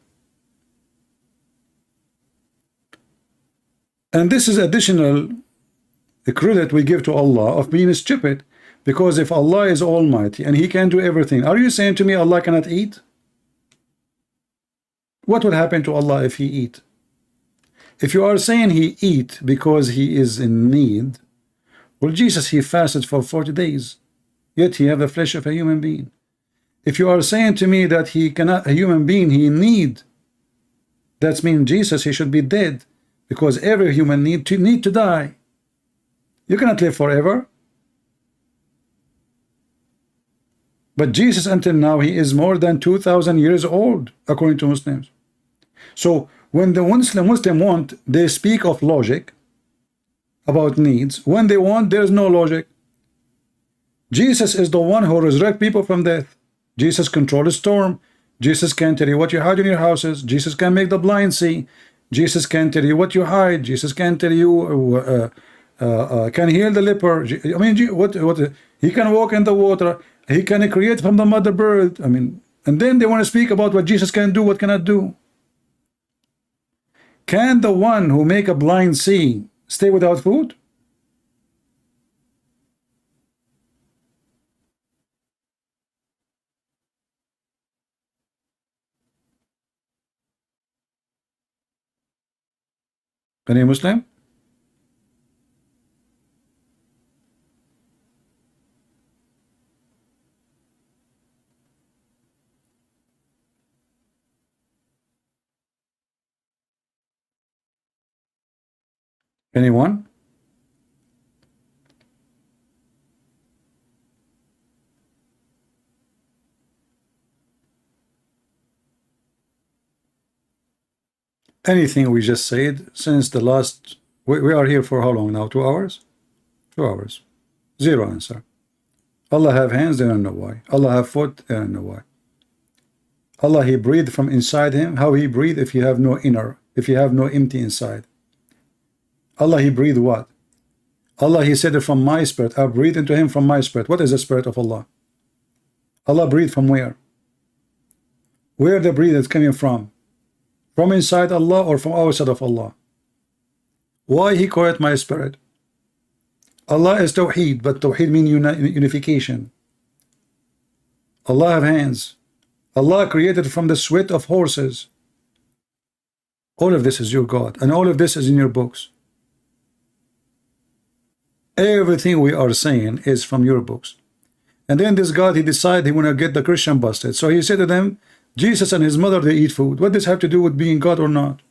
And this is additional credit we give to Allah of being stupid. Because if Allah is almighty and he can do everything, are you saying to me Allah cannot eat? What would happen to Allah if he eat? If you are saying he eat because he is in need, well, Jesus, he fasted for 40 days, yet he have the flesh of a human being. If you are saying to me that he cannot, a human being, he need, that means Jesus, he should be dead, because every human need to die. You cannot live forever. But Jesus, until now, he is more than 2,000 years old, according to Muslims. So when the Muslim want, they speak of logic about needs. When they want, there is no logic. Jesus is the one who resurrects people from death. Jesus controls the storm. Jesus can tell you what you hide in your houses. Jesus can make the blind see. Jesus can tell you what you hide. Jesus can tell you can heal the leper. I mean, what he can walk in the water. He can create from the mother bird. I mean, and then they want to speak about what Jesus can do, what cannot do. Can the one who make a blind see stay without food? Any Muslim? Anyone? Anything we just said since the last, we are here for how long now? 2 hours? 2 hours. Zero answer. Allah have hands, they don't know why. Allah have foot, they don't know why. Allah, he breathed from inside him. How he breathed if you have no inner, if you have no empty inside? Allah, he breathed what? Allah, he said it from my spirit. I breathe into him from my spirit. What is the spirit of Allah? Allah breathed from where? Where the breath is coming from? From inside Allah or from outside of Allah? Why he call it my spirit? Allah is Tawhid, but Tawhid means unification. Allah have hands. Allah created from the sweat of horses. All of this is your God, and all of this is in your books. Everything we are saying is from your books. And then this God, he decided he want to get the Christian busted. So he said to them, Jesus and his mother, they eat food. What does this have to do with being God or not?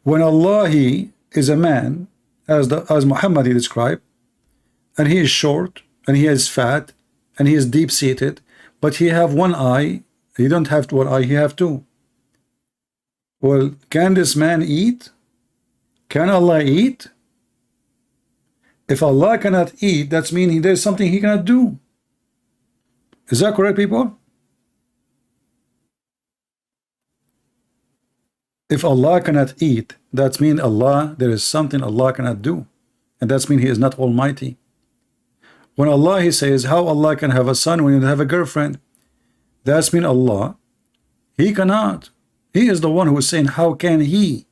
When Allah, he is a man, as Muhammad he described, and he is short, and he is fat, and he is deep-seated, but he have one eye. He don't have one eye, he have two. Well, can this man eat? Can Allah eat? If Allah cannot eat, that means there's something he cannot do. Is that correct, people? If Allah cannot eat, that means Allah, there is something Allah cannot do. And that means he is not almighty. When Allah, he says, how Allah can have a son when you have a girlfriend? That means Allah, he cannot. He is the one who is saying, how can he?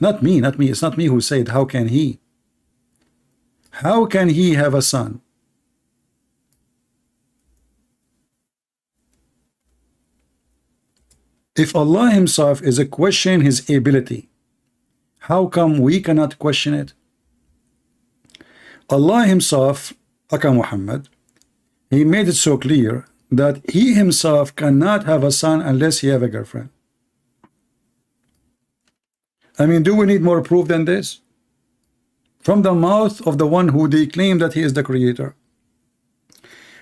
Not me, not me. It's not me who said, how can he? How can he have a son? If Allah himself is a question his ability, how come we cannot question it? Allah himself, Aka Muhammad, he made it so clear that he himself cannot have a son unless he have a girlfriend. I mean, do we need more proof than this? From the mouth of the one who they claim that he is the creator.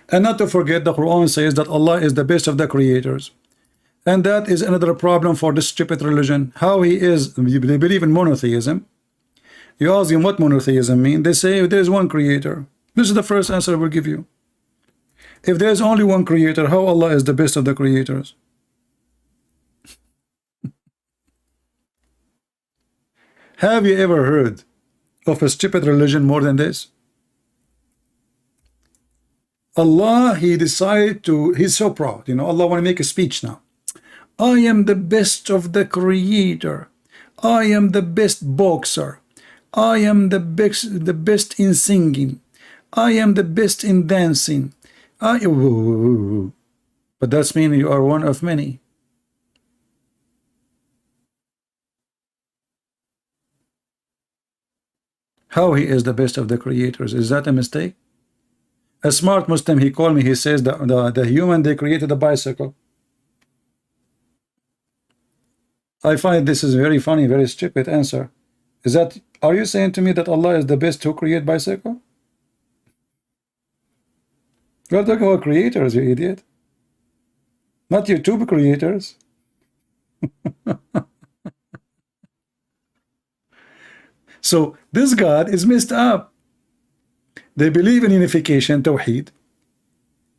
And not to forget, the Quran says that Allah is the best of the creators. And that is another problem for this stupid religion. How he is, they believe in monotheism. You ask them what monotheism means, they say there is one creator. This is the first answer I will give you. If there is only one creator, how Allah is the best of the creators? Have you ever heard of a stupid religion more than this? Allah, he decided to, he's so proud, you know, Allah want to make a speech now. I am the best of the creator. I am the best boxer. I am the best in singing. I am the best in dancing. But that's mean you are one of many. How he is the best of the creators? Is that a mistake? A smart Muslim, he called me, he says that the human, they created a bicycle. I find this is very funny, very stupid answer. Is that, are you saying to me that Allah is the best to create bicycle? We're talking about creators, you idiot. Not YouTube creators. So this God is messed up. They believe in unification, Tawhid.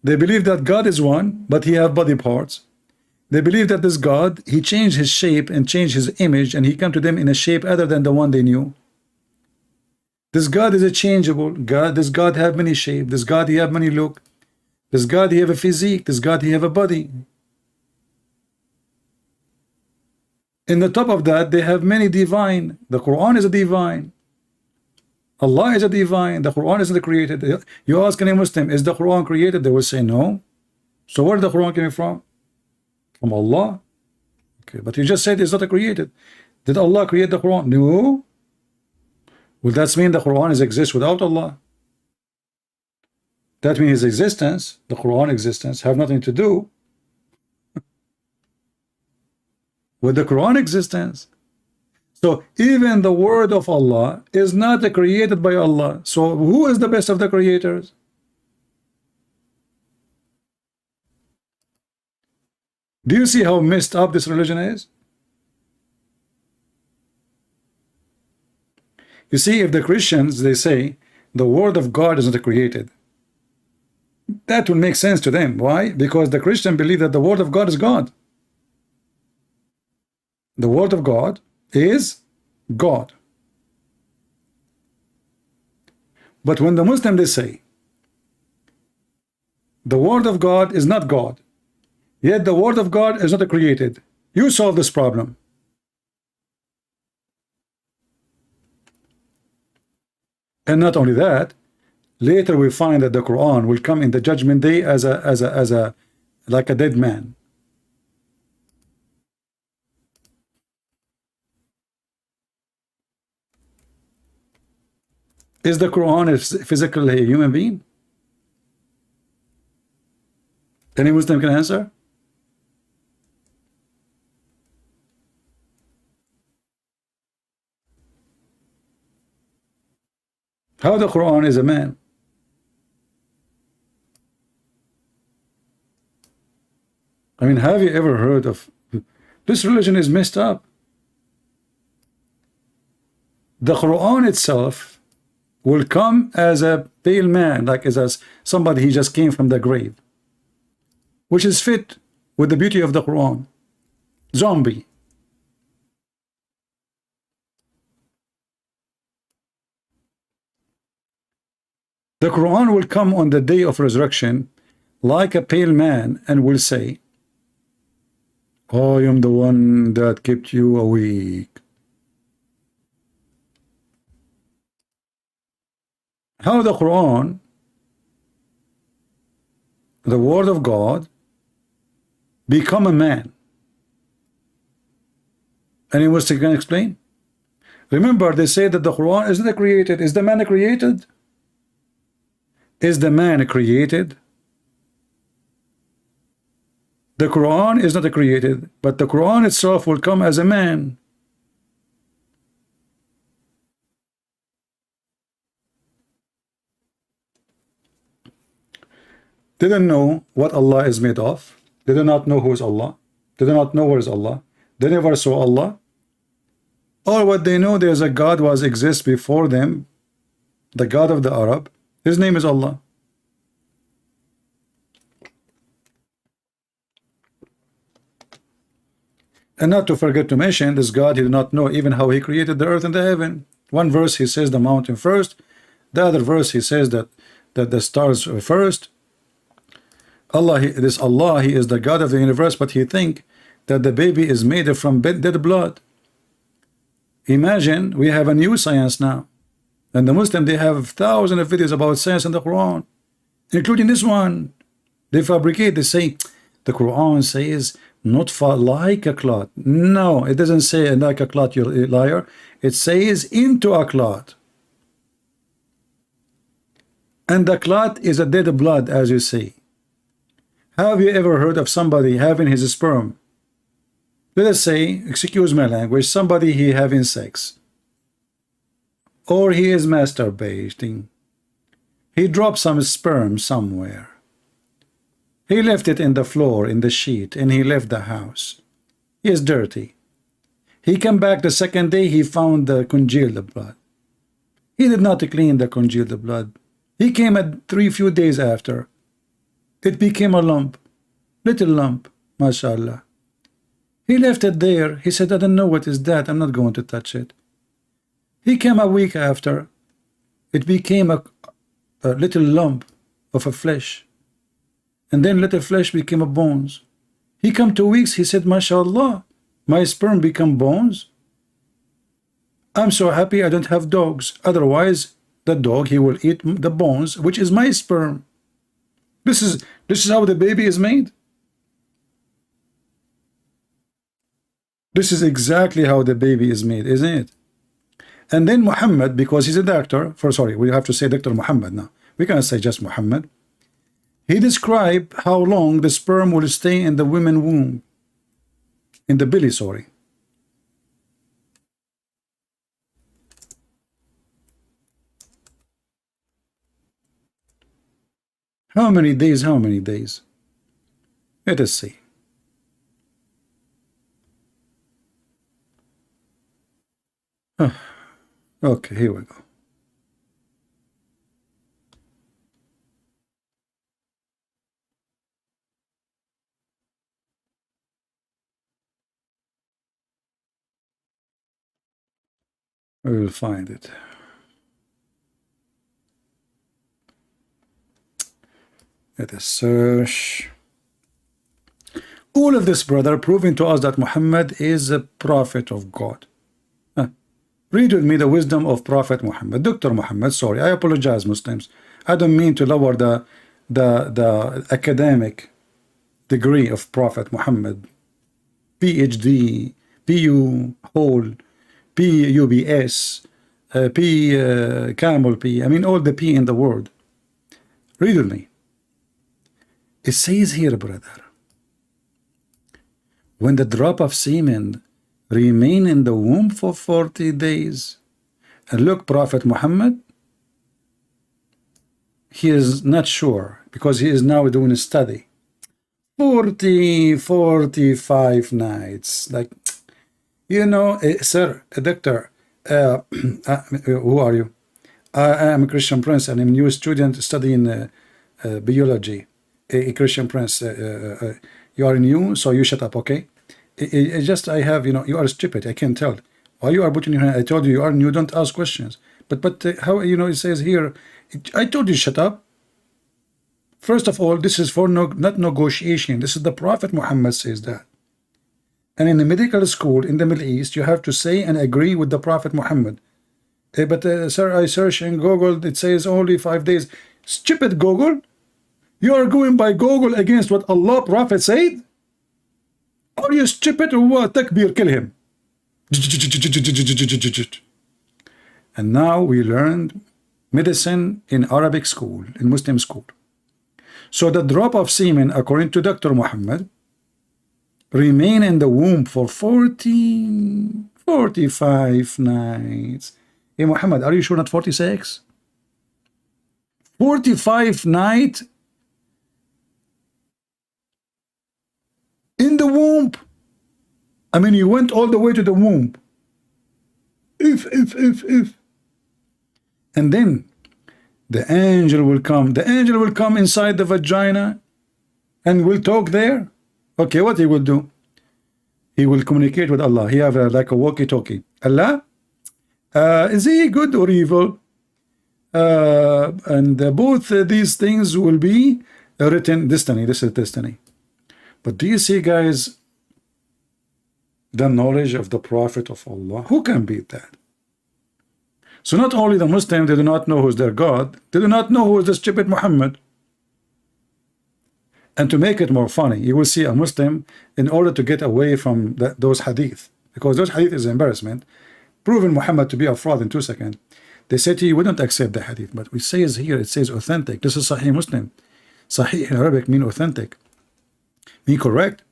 They believe that God is one, but he have body parts. They believe that this God, he changed his shape and changed his image, and he came to them in a shape other than the one they knew. This God is a changeable God. This God have many shapes. This God, he have many look. This God, he have a physique. This God, he have a body. In the top of that, they have many divine. The Quran is a divine. Allah is a divine. The Quran isn't created. You ask any Muslim, is the Quran created? They will say no. So where is the Quran coming from? From Allah. Okay, but you just said it's not created. Did Allah create the Quran? No. Well, that mean the Quran exists without Allah. That means his existence, the Quran existence, have nothing to do with the Quran existence. So even the word of Allah is not created by Allah. So who is the best of the creators? Do you see how messed up this religion is? You see, if the Christians, they say the word of God is not created, that will make sense to them. Why? Because the Christian believe that the word of God is God. The word of God is God. But when the Muslim, they say the word of God is not God, yet the word of God is not created, you solve this problem. And not only that, later we find that the Quran will come in the judgment day as a like a dead man. Is the Quran a physical human being? Any Muslim can answer? How the Quran is a man? I mean, have you ever heard of this religion is messed up? The Quran itself will come as a pale man, like as somebody he just came from the grave, which is fit with the beauty of the Quran. Zombie. The Quran will come on the day of resurrection like a pale man and will say, I am the one that kept you awake. How the Quran, the word of God, become a man? Anyone can explain? Remember, they say that the Quran is not created. Is the man created? Is the man created? The Quran is not created, but the Quran itself will come as a man. They don't know what Allah is made of. They do not know who is Allah. They do not know where is Allah. They never saw Allah. Or what they know, there's a God was exists before them, the God of the Arab. His name is Allah. And not to forget to mention, this God, he did not know even how he created the earth and the heaven. One verse he says the mountain first. The other verse he says that the stars first. Allah, this Allah, he is the God of the universe, but he think that the baby is made from dead blood. Imagine, we have a new science now. And the Muslim, they have thousands of videos about science in the Quran, including this one. They fabricate, they say, the Quran says, not like a clot. No, it doesn't say like a clot, you liar. It says into a clot. And the clot is a dead blood, as you say. Have you ever heard of somebody having his sperm? Let us say, excuse my language, somebody he having sex. Or he is masturbating. He dropped some sperm somewhere. He left it in the floor, in the sheet, and he left the house. He is dirty. He came back the second day, he found the congealed blood. He did not clean the congealed blood. He came at few days after. It became a lump, little lump, mashallah. He left it there. He said, I don't know what is that. I'm not going to touch it. He came a week after. It became a little lump of a flesh. And then little flesh became a bones. He came 2 weeks. He said, mashallah, my sperm become bones. I'm so happy I don't have dogs. Otherwise, the dog, he will eat the bones, which is my sperm. This is how the baby is made. This is exactly how the baby is made, isn't it? And then Muhammad, because he's a doctor, sorry, we have to say Dr. Muhammad now. We cannot say just Muhammad. He described how long the sperm will stay in the woman womb, in the belly, sorry. How many days? How many days? Let us see. Okay, here we go. We will find it. Let us search. All of this, brother, proving to us that Muhammad is a prophet of God. Read with me the wisdom of Prophet Muhammad. Dr. Muhammad, sorry, I apologize, Muslims. I don't mean to lower the academic degree of Prophet Muhammad. PhD, PU, whole, PUBS, camel P, I mean all the P in the word. Read with me. It says here, brother, when the drop of semen remain in the womb for 40 days. And look, Prophet Muhammad, he is not sure because he is now doing a study. 45 nights. Like, you know, sir, doctor, who are you? I am a Christian Prince and I'm a new student studying biology. A Christian Prince, you are new, so you shut up, okay? Just I have, you know, you are stupid. I can't tell. Why you are putting your hand? I told you are new. Don't ask questions. But how, you know, it says here, I told you shut up. First of all, this is for not negotiation. This is the Prophet Muhammad says that. And in the medical school in the Middle East, you have to say and agree with the Prophet Muhammad. But sir, I search in Google. It says only 5 days. Stupid Google. You are going by Google against what Allah Prophet said. Are you stupid or what? Takbir, kill him. And now we learned medicine in Arabic school, in Muslim school. So the drop of semen, according to Dr. Muhammad, remain in the womb for 45 nights. Hey Muhammad, are you sure not 46? 45 nights in the womb. I mean, you went all the way to the womb. If. And then the angel will come. The angel will come inside the vagina and will talk there. Okay, what he will do? He will communicate with Allah. He have like a walkie-talkie. Allah, is he good or evil? And both these things will be written. Destiny. This is destiny. But do you see, guys, the knowledge of the Prophet of Allah? Who can beat that? So not only the Muslims, they do not know who's their God, they do not know who is the stupid Muhammad. And to make it more funny, you will see a Muslim, in order to get away from those hadith, because those hadith is embarrassment, proving Muhammad to be a fraud in 2 seconds, they say to you, we don't accept the hadith, but we say here, it says authentic. This is Sahih Muslim. Sahih in Arabic mean authentic. Mean correct?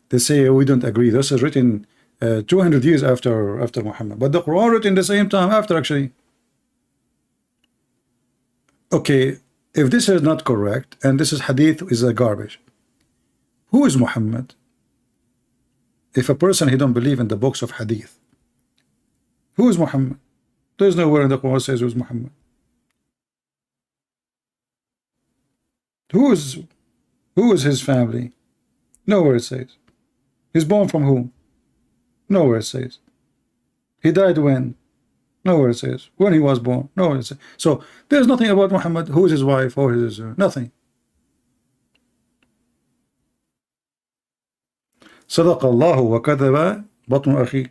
They say we don't agree. This is written 200 years after Muhammad, but the Quran written the same time after, actually. Okay, if this is not correct and this is hadith is a garbage, who is Muhammad? If a person he don't believe in the books of hadith, who is Muhammad? There's nowhere in the Quran says who's Muhammad. Who is his family? Nowhere it says. He's born from whom? Nowhere it says. He died when? Nowhere it says. When he was born? Nowhere it says. So there's nothing about Muhammad. Who is his wife or his nothing. صدق الله وكذب بطن أخي.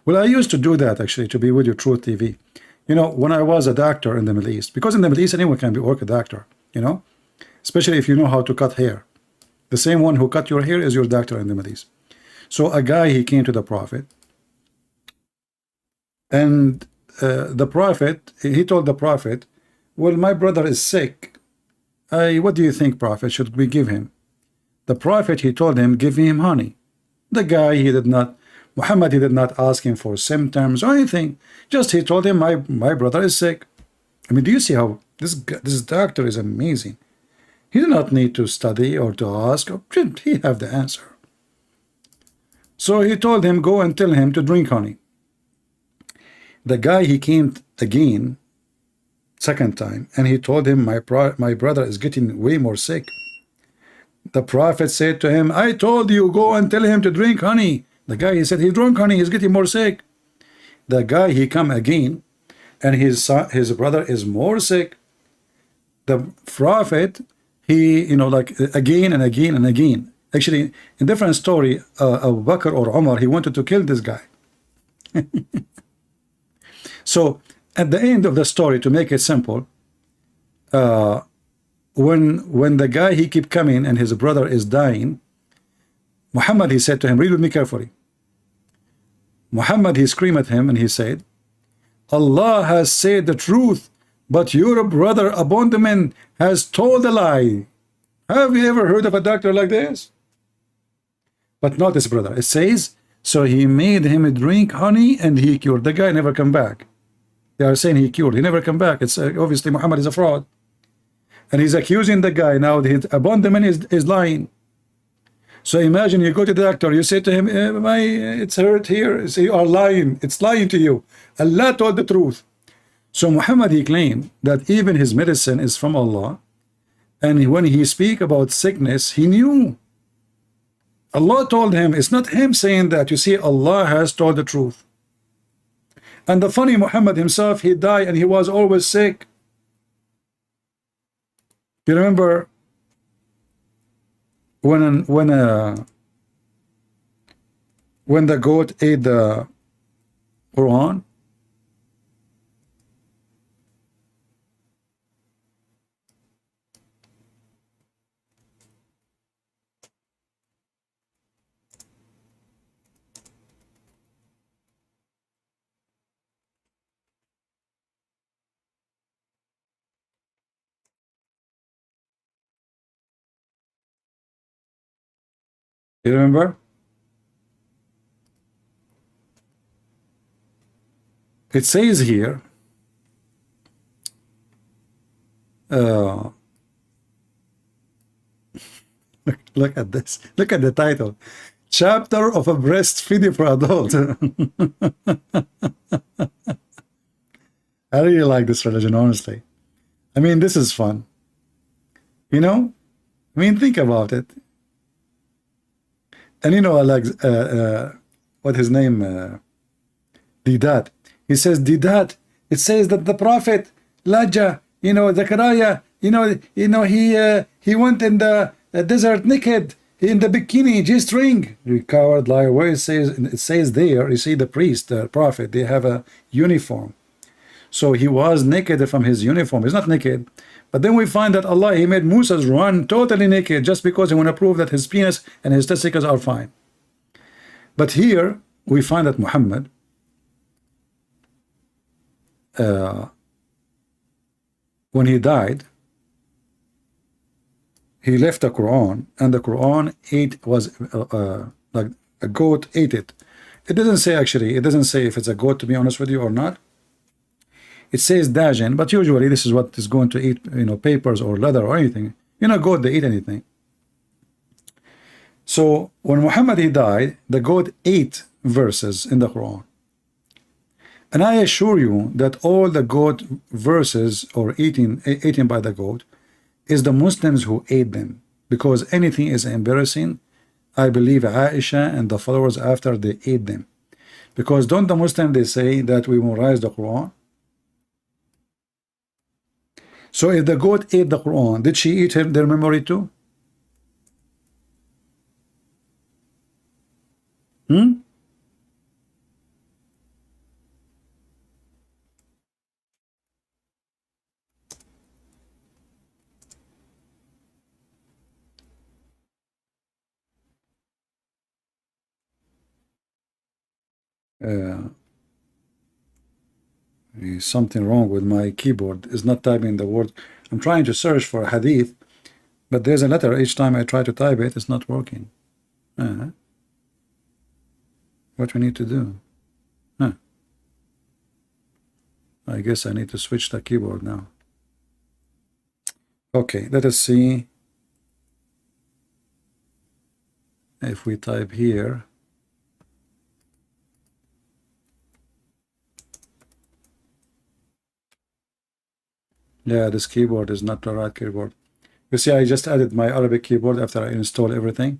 Well, I used to do that, actually, to be with you, Truth TV. You know, when I was a doctor in the Middle East, because in the Middle East anyone can work a doctor, you know, especially if you know how to cut hair. The same one who cut your hair is your doctor in the Middle East. So a guy, he came to the Prophet, and the Prophet, he told the Prophet, well, my brother is sick. What do you think, Prophet? Should we give him? The Prophet, he told him, give him honey. The guy, he did not, Muhammad, he did not ask him for symptoms or anything. Just he told him, my brother is sick. I mean, do you see how this doctor is amazing? He did not need to study or to ask. He have the answer. So he told him, go and tell him to drink honey. The guy, he came again, second time, and he told him, my brother is getting way more sick. The Prophet said to him, I told you, go and tell him to drink honey. The guy, he said, he drank honey, he's getting more sick. The guy, he come again, and his brother is more sick. The Prophet, he, you know, like again and again and again. Actually, in different story, Abu Bakr or Umar, he wanted to kill this guy. So at the end of the story, to make it simple, when the guy, he keep coming and his brother is dying, Muhammad, he said to him, read with me carefully. Muhammad, he screamed at him and he said, Allah has said the truth, but your brother abandonment has told a lie. Have you ever heard of a doctor like this? But not this brother. It says, so he made him drink honey and he cured. The guy never come back. They are saying he cured. He never come back. It's obviously Muhammad is a fraud. And he's accusing the guy now. The abandonment is lying. So imagine you go to the doctor, you say to him, it's hurt here. So you are lying. It's lying to you. Allah told the truth. So Muhammad, he claimed that even his medicine is from Allah. And when he speak about sickness, he knew. Allah told him. It's not him saying that. You see, Allah has told the truth. And the funny, Muhammad himself, he died and he was always sick. You remember when the goat ate the Quran? You remember? It says here, look at this. Look at the title. Chapter of a breastfeeding for adults. I really like this religion, honestly. I mean, this is fun. You know? I mean, think about it. And you know, I like, what his name, Didat. He says, Didat, it says that the Prophet, Laja, you know, Zechariah, he went in the desert naked, in the bikini, G-string. You coward liar. Where it says there, you see the priest, the Prophet, they have a uniform. So he was naked from his uniform. He's not naked. But then we find that Allah, he made Moses run totally naked just because he want to prove that his penis and his testicles are fine. But here we find that Muhammad, when he died, he left the Quran, and the Quran like a goat ate it. It doesn't say, actually, it doesn't say if it's a goat, to be honest with you, or not. It says Dajin, but usually this is what is going to eat, you know, papers or leather or anything. You know, goat, they eat anything. So when Muhammad, he died, the goat ate verses in the Quran. And I assure you that all the goat verses or eaten by the goat is the Muslims who ate them, because anything is embarrassing. I believe Aisha and the followers after, they ate them, because don't the Muslims, they say that we memorize the Quran? So if the goat ate the Quran, did she eat their memory too? Uh, something wrong with my keyboard. It's not typing the word. I'm trying to search for a hadith, but there's a letter each time I try to type it. It's not working. What we need to do? I guess I need to switch the keyboard now. Okay, let us see if we type here. Yeah, this keyboard is not the right keyboard. You see, I just added my Arabic keyboard after I install everything,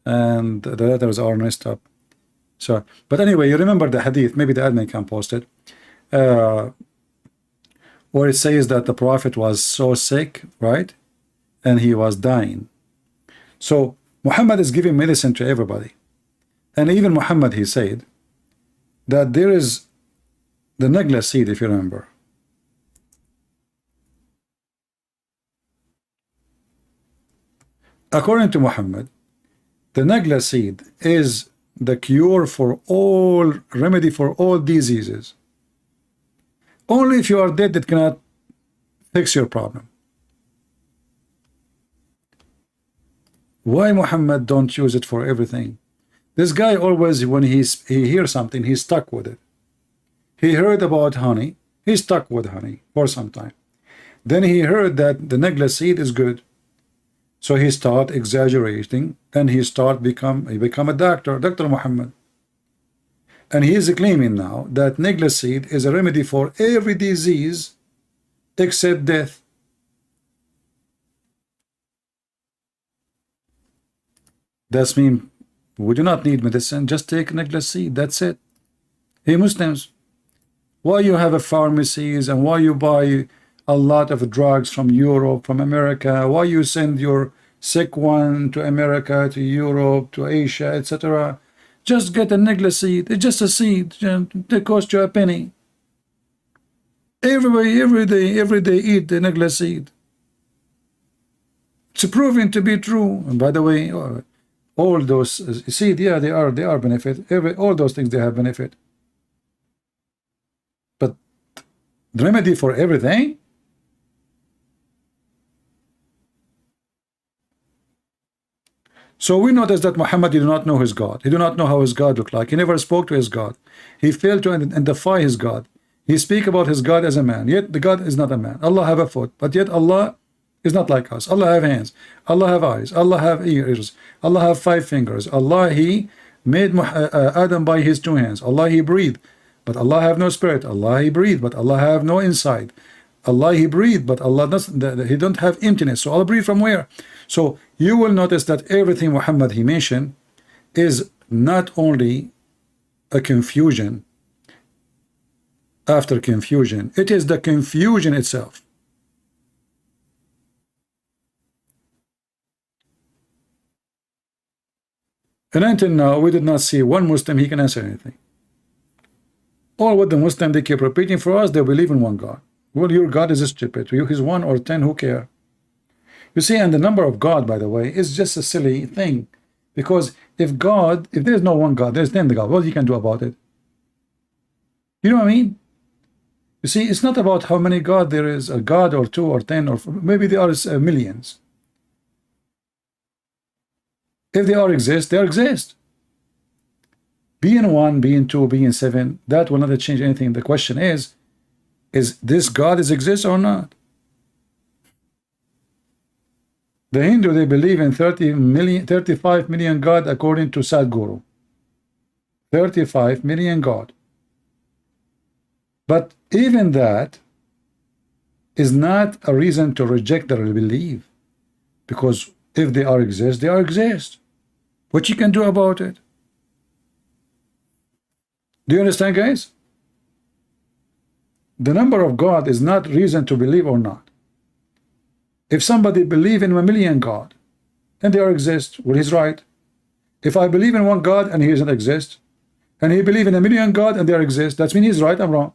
and the letters are messed up. So, but anyway, you remember the hadith, maybe the admin can post it, where it says that the prophet was so sick, right? And he was dying. So Muhammad is giving medicine to everybody. And even Muhammad, he said that there is the Nagla seed, if you remember. According to Muhammad, the Nagla seed is the cure for all, remedy for all diseases. Only if you are dead, it cannot fix your problem. Why Muhammad don't use it for everything? This guy always, when he hears something, he's stuck with it. He heard about honey, he's stuck with honey for some time. Then he heard that the Nagla seed is good. So he start exaggerating, and he become a doctor, Dr. Muhammad. And he is claiming now that Nagla seed is a remedy for every disease except death. That means we do not need medicine, just take Nagla seed, that's it. Hey Muslims, why you have a pharmacies, and why you buy a lot of drugs from Europe, from America, why you send your sick one to America, to Europe, to Asia, etc. Just get a Nagla seed. It's just a seed. It costs you a penny. Every day eat the Nagla seed. It's proven to be true. And by the way, all those seed, yeah, they are benefit. All those things, they have benefit. But the remedy for everything? So we notice that Muhammad did not know his God. He did not know how his God looked like. He never spoke to his God. He failed to identify his God. He speak about his God as a man. Yet the God is not a man. Allah have a foot, but yet Allah is not like us. Allah have hands. Allah have eyes. Allah have ears. Allah have 5 fingers. Allah, he made Adam by his 2 hands. Allah, he breathed, but Allah have no spirit. Allah, he breathed, but Allah have no inside. Allah, he breathed, but Allah doesn't, he don't have emptiness. So Allah breathe from where? So you will notice that everything Muhammad he mentioned is not only a confusion after confusion, it is the confusion itself. And until now, we did not see one Muslim he can answer anything. All what the Muslim they keep repeating for us, they believe in one God. Well, your God is stupid. He's 1 or 10, who care? You see, and the number of God, by the way, is just a silly thing. Because if there's no one God, there's 10 God, what you can do about it? You know what I mean? You see, it's not about how many God there is, a God or 2 or 10, or maybe there are millions. If they all exist, they exist. Being 1, being 2, being 7, that will not change anything. The question is this God exist or not? The Hindu, they believe in 35 million God according to Sadhguru. 35 million God. But even that is not a reason to reject their belief. Because if they exist, they exist. What you can do about it? Do you understand, guys? The number of God is not reason to believe or not. If somebody believe in 1 million God and they exist, well, he's right. If I believe in one God and he doesn't exist, and he believe in 1 million God and they exist, that means he's right, I'm wrong.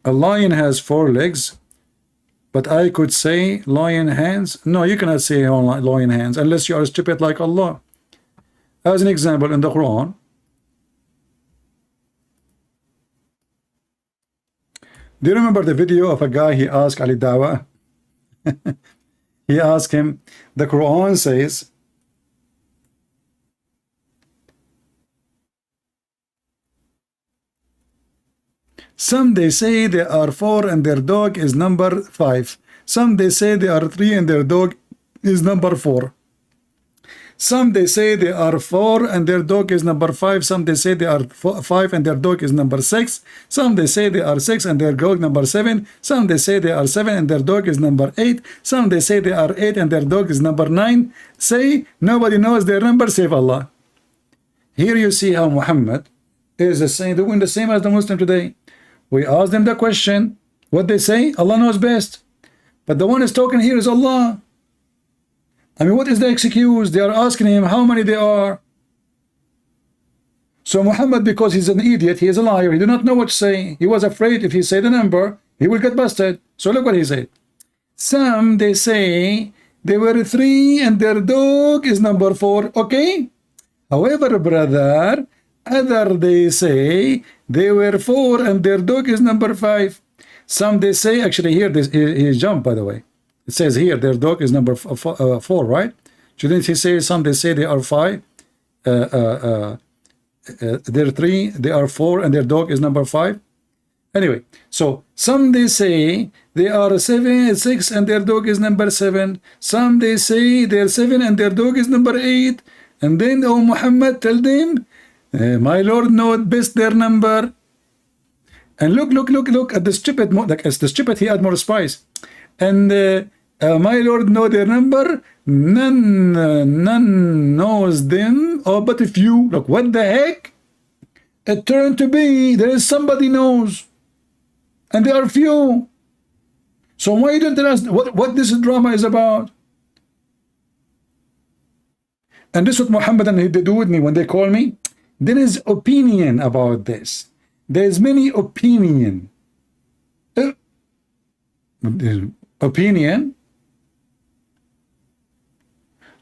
A lion has 4 legs, But I could say lion hands. No, you cannot say lion hands unless you are stupid like Allah. As an example, in the Quran, do you remember the video of a guy, he asked Ali Dawa? He asked him, the Quran says, some they say they are 4 and their dog is number 5. Some they say they are 3 and their dog is number 4. Some they say they are 4 and their dog is number 5. Some they say they are 5 and their dog is number 6. Some they say they are 6 and their dog number 7. Some they say they are 7 and their dog is number 8. Some they say they are 8 and their dog is number 9. Say nobody knows their number save Allah. Here you see how Muhammad is doing the same as the Muslim today. We ask them the question, what they say, Allah knows best. But the one is talking here is Allah. I mean, what is the excuse? They are asking him how many they are. So Muhammad, because he's an idiot, he is a liar, he did not know what to say. He was afraid if he said a number, he will get busted. So look what he said. Some, they say, they were 3 and their dog is number 4. Okay? However, brother, other they say they were 4 and their dog is number 5. Some they say, actually here, he jumped, by the way. It says here their dog is number 4, right? Shouldn't he say some they say they are 5? They're 3, they are 4, and their dog is number 5. Anyway, so some they say they are 7, 6, and their dog is number 7. Some they say they're 7 and their dog is number 8. And then, oh Muhammad, tell them, my Lord knows best their number. And look at the stupid, like as the stupid, he had more spice. And my Lord know their number. None knows them. Oh, but if you look, what the heck? It turned to be there is somebody knows, and there are few. So why don't they ask what this drama is about? And this is what Muhammad and they do with me when they call me. There is opinion about this. There is many opinion. Opinion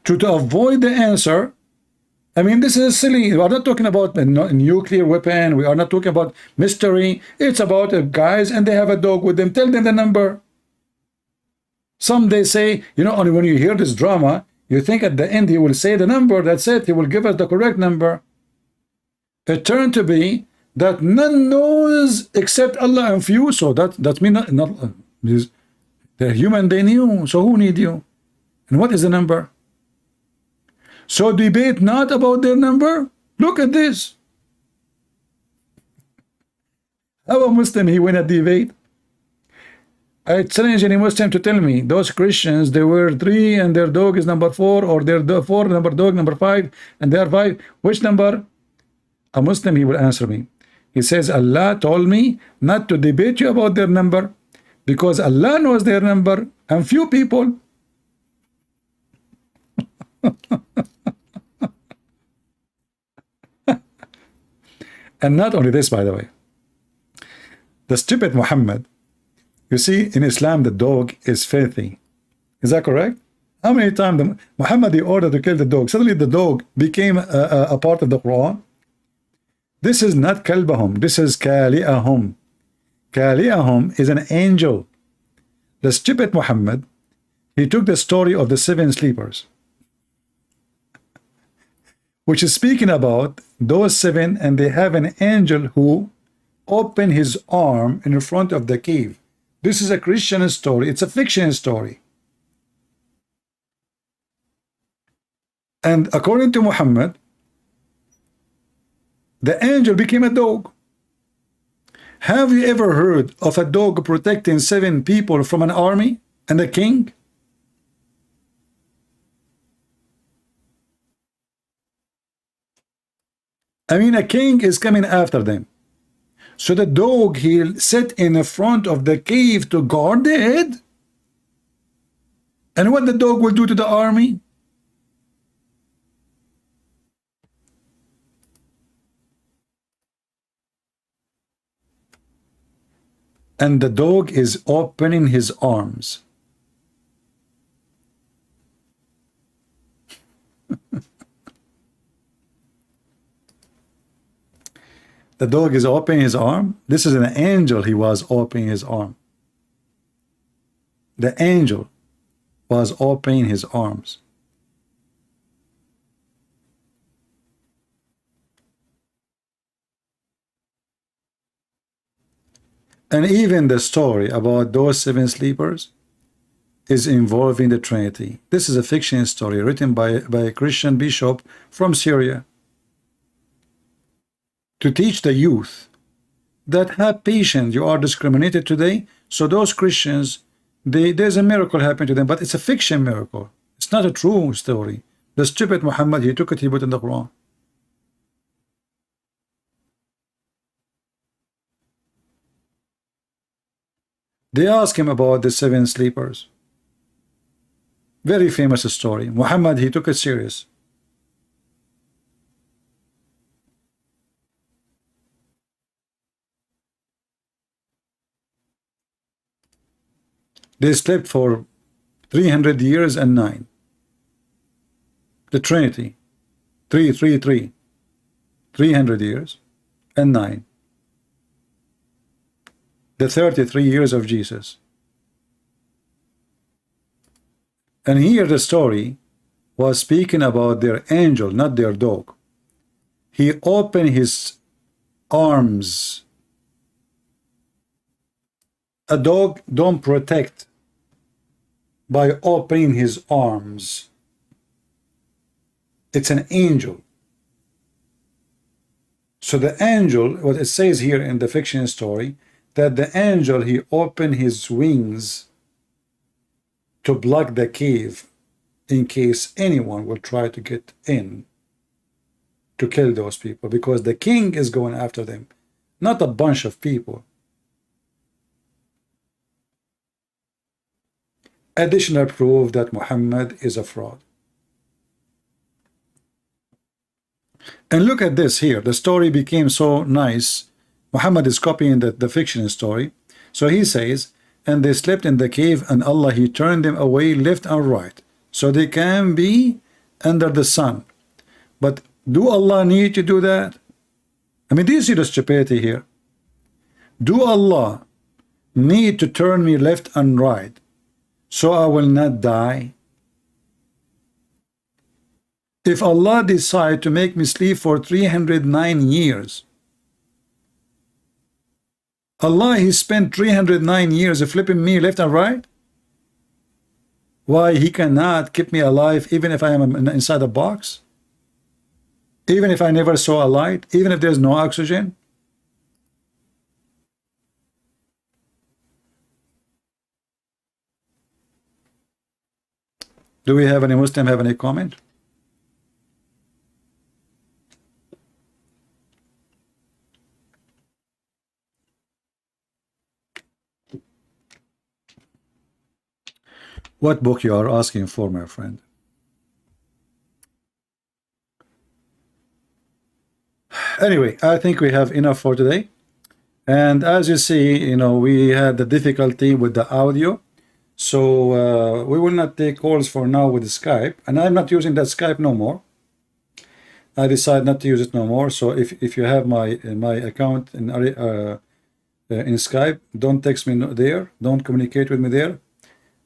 to avoid the answer. I mean, this is silly. We are not talking about a nuclear weapon. We are not talking about mystery. It's about guys and they have a dog with them. Tell them the number. Some they say, you know, only when you hear this drama, you think at the end he will say the number. That's it. He will give us the correct number. It turned to be that none knows except Allah and few. So that means not they're human, they knew. So who need you? And what is the number? So debate not about their number. Look at this. How a Muslim he win a debate? I challenge any Muslim to tell me those Christians they were 3 and their dog is number 4, or their 4 number dog number 5 and they are 5. Which number? A Muslim he will answer me. He says Allah told me not to debate you about their number because Allah knows their number and few people. And not only this, by the way, the stupid Muhammad, you see in Islam the dog is filthy. Is that correct? How many times Muhammad he ordered to kill the dog? Suddenly the dog became a part of the Quran. This is not kalbahum, this is kali'ahum. Kali'ahum is an angel. The stupid Muhammad, he took the story of the 7 sleepers, which is speaking about those 7, and they have an angel who opened his arm in front of the cave. This is a Christian story. It's a fiction story. And according to Muhammad, the angel became a dog. Have you ever heard of a dog protecting 7 people from an army and a king? I mean, a king is coming after them. So the dog, he'll sit in the front of the cave to guard the head. And what the dog will do to the army? and the dog is opening his arms. The dog is opening his arm. This is an angel. He was opening his arm. The angel was opening his arms. And even the story about those 7 sleepers is involving the Trinity. This is a fiction story written by a Christian bishop from Syria to teach the youth that have patience, you are discriminated today. So those Christians, there's a miracle happening to them, but it's a fiction miracle. It's not a true story. The stupid Muhammad, he took it, he put it in the Quran. They asked him about the 7 sleepers. Very famous story. Muhammad, he took it serious. They slept for 300 years and 9. The Trinity, 333, 300 years and 9. The 33 years of Jesus. And here the story was speaking about their angel, not their dog. He opened his arms. A dog don't protect by opening his arms. It's an angel. So the angel, what it says here in the fiction story, that the angel, he opened his wings to block the cave in case anyone will try to get in to kill those people, because the king is going after them, not a bunch of people. Additional proof that Muhammad is a fraud. And look at this here. The story became so nice. Muhammad is copying the fiction story. So he says, and they slept in the cave, and Allah, he turned them away left and right, so they can be under the sun. But do Allah need to do that? I mean, do you see the stupidity here? Do Allah need to turn me left and right so I will not die? If Allah decide to make me sleep for 309 years, Allah, he spent 309 years flipping me left and right. Why he cannot keep me alive even if I am inside a box? Even if I never saw a light? Even if there's no oxygen? Do we have any Muslim have any comment? What book you are asking for, my friend? Anyway, I think we have enough for today. And as you see, you know, we had the difficulty with the audio. So we will not take calls for now with Skype. And I'm not using that Skype no more. I decided not to use it no more. So if you have my account in Skype, don't text me there. Don't communicate with me there.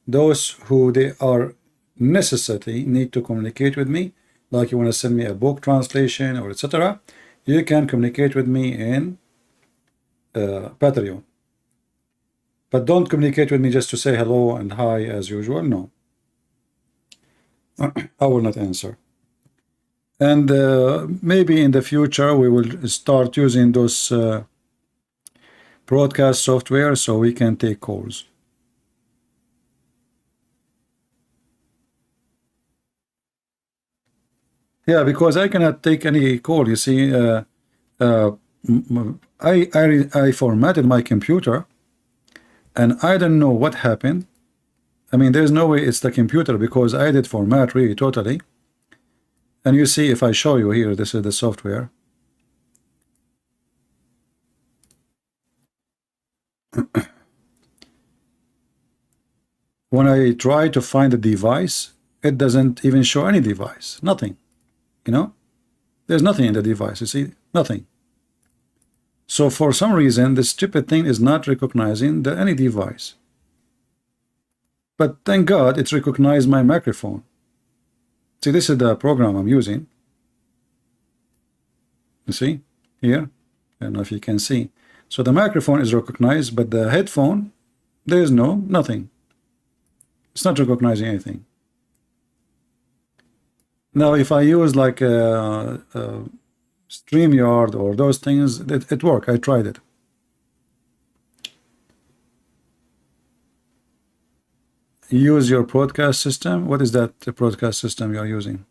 Those who they are necessity need to communicate with me, like you want to send me a book translation or etc. You can communicate with me in Patreon, but don't communicate with me just to say hello and hi as usual. No, I will not answer. And maybe in the future we will start using those broadcast software so we can take calls. Yeah, because I cannot take any call. You see, I formatted my computer, and I don't know what happened. I mean, there's no way it's the computer, because I did format really totally. And you see, if I show you here, this is the software. When I try to find a device, it doesn't even show any device, nothing, you know, there's nothing in the device, you see, nothing. So for some reason, the stupid thing is not recognizing any device. But thank God it's recognized my microphone. See, this is the program I'm using. You see here? I don't know if you can see. So the microphone is recognized, but the headphone, there is nothing. It's not recognizing anything. Now, if I use like a StreamYard or those things, it worked. I tried it. Use your broadcast system. What is that broadcast system you are using?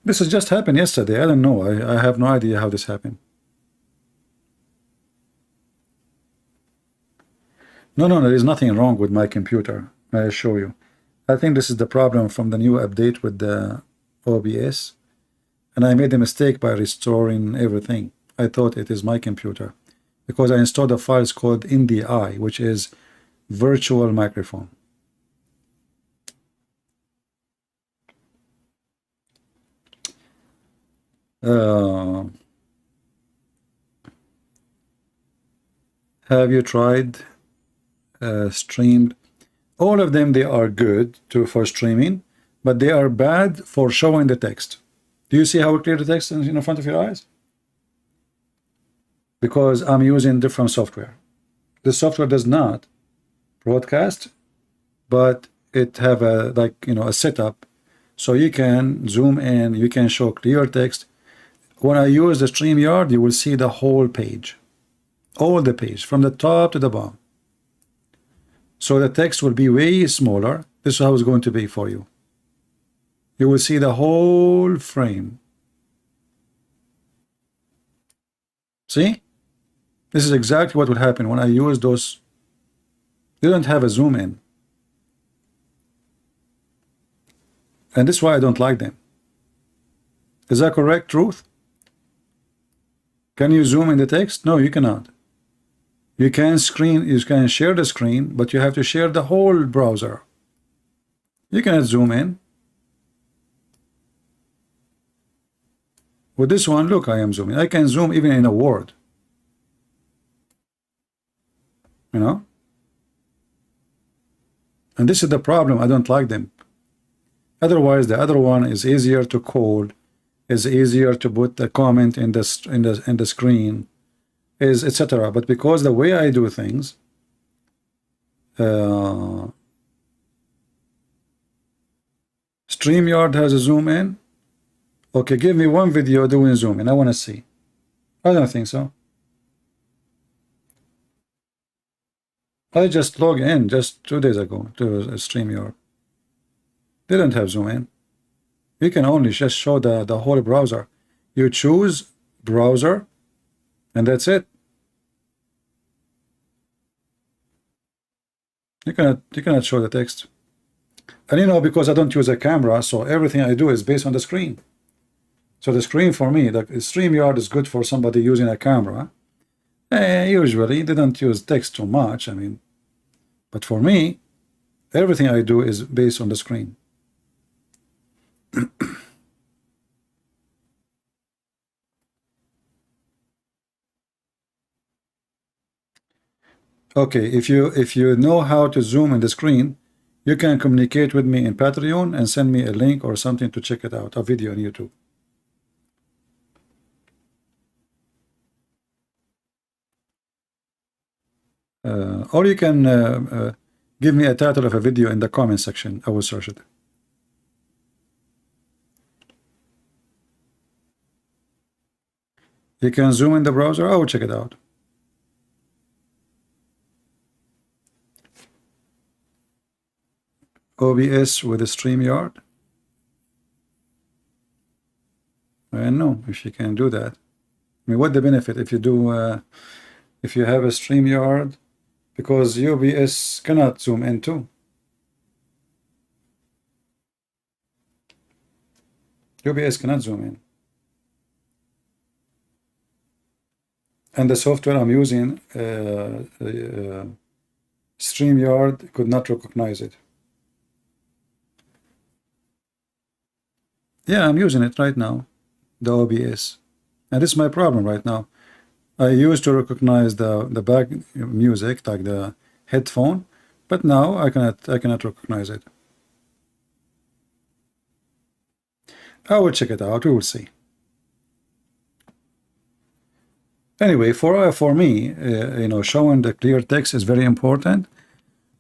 This has just happened yesterday. I don't know. I have no idea how this happened. No, there is nothing wrong with my computer. I assure you. I think this is the problem from the new update with the OBS. And I made a mistake by restoring everything. I thought it is my computer, because I installed a file called NDI, which is virtual microphone. Have you tried streamed? All of them, they are good for streaming, but they are bad for showing the text. Do you see how clear the text is in front of your eyes? Because I'm using different software. The software does not broadcast, but it have a a setup, so you can zoom in, you can show clear text. When I use the StreamYard, you will see the whole page, all the page from the top to the bottom. So the text will be way smaller. This is how it's going to be for you. You will see the whole frame. See? This is exactly what will happen when I use those. You don't have a zoom in. And this is why I don't like them. Is that correct, Truth? Can you zoom in the text? No, you cannot. You can share the screen, but you have to share the whole browser. You cannot zoom in. With this one, look, I am zooming. I can zoom even in a Word. You know? And this is the problem. I don't like them. Otherwise, the other one is easier to code, is easier to put the comment in the screen, is etc. But because the way I do things, StreamYard has a zoom in. Okay, give me one video doing zoom in. I want to see. I don't think so. I just logged in just 2 days ago to StreamYard. They don't have zoom in. You can only just show the whole browser. You choose browser, and that's it. You cannot show the text. And you know, because I don't use a camera, so everything I do is based on the screen. So the screen for me, the StreamYard is good for somebody using a camera. Usually they don't use text too much. I mean, but for me, everything I do is based on the screen. Okay, if you know how to zoom in the screen, you can communicate with me in Patreon and send me a link or something to check it out, a video on YouTube. Or you can give me a title of a video in the comment section. I will search it. You can zoom in the browser. I will check it out. OBS with a StreamYard. I don't know if you can do that. I mean, what the benefit if you do if you have a StreamYard, because OBS cannot zoom in too. OBS cannot zoom in. And the software I'm using, StreamYard, could not recognize it. Yeah, I'm using it right now, the OBS. And this is my problem right now. I used to recognize the back music, like the headphone, but now I cannot recognize it. I will check it out. We will see. Anyway, for me, showing the clear text is very important,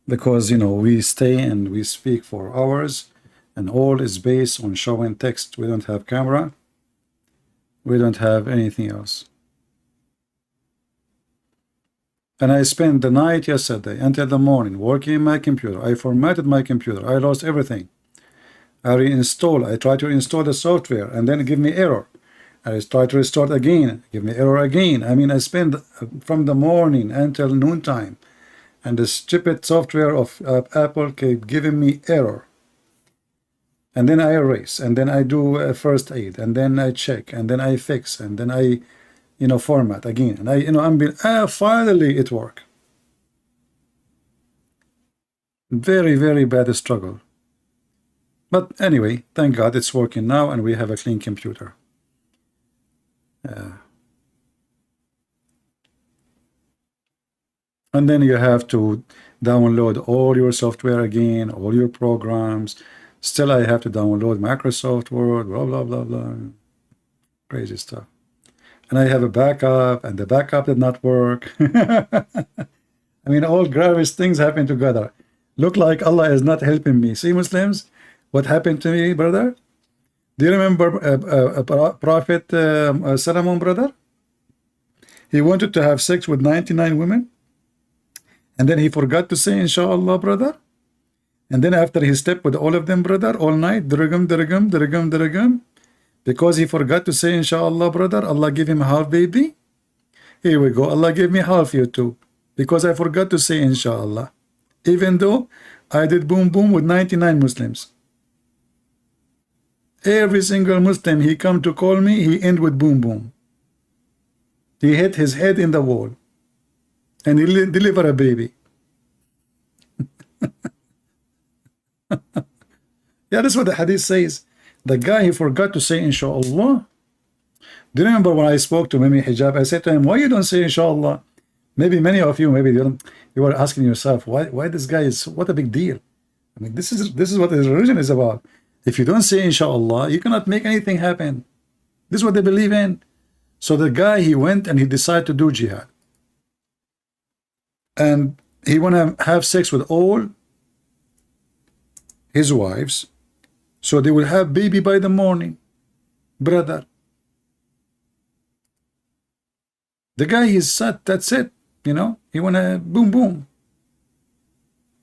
because we stay and we speak for hours, and all is based on showing text. We don't have camera. We don't have anything else. And I spent the night yesterday until the morning working in my computer. I formatted my computer. I lost everything. I reinstalled. I tried to install the software and then give me error. I tried to restore it again, give me error again. I mean, I spent from the morning until noontime, and the stupid software of Apple kept giving me error. And then I erase, and then I do a first aid, and then I check, and then I fix, and then I format again, and finally it worked. Very, very bad struggle. But anyway, thank God it's working now, and we have a clean computer. And then you have to download all your software again, all your programs. Still, I have to download Microsoft Word, blah, blah, blah, blah. Crazy stuff. And I have a backup, and the backup did not work. I mean, all garbage things happen together. Look like Allah is not helping me. See, Muslims, what happened to me, brother? Do you remember Prophet Solomon, brother? He wanted to have sex with 99 women, and then he forgot to say, inshallah, brother. And then after he slept with all of them, brother, all night, dirigum, because he forgot to say, inshallah, brother, Allah give him half baby. Here we go. Allah gave me half you too, because I forgot to say, inshallah. Even though I did boom boom with 99 Muslims. Every single Muslim he come to call me, he end with boom boom. He hit his head in the wall, and he deliver a baby. Yeah, that's what the hadith says. The guy, he forgot to say inshallah. Do you remember when I spoke to Mimi Hijab? I said to him, why you don't say inshallah? Maybe many of you, maybe you were asking yourself, why this guy is, what a big deal. I mean, this is what his religion is about. If you don't say inshallah, you cannot make anything happen. This is what they believe in. So the guy, he went and he decided to do jihad. And he want to have sex with all his wives, so they will have baby by the morning. Brother, the guy is set, that's it. He want to boom boom.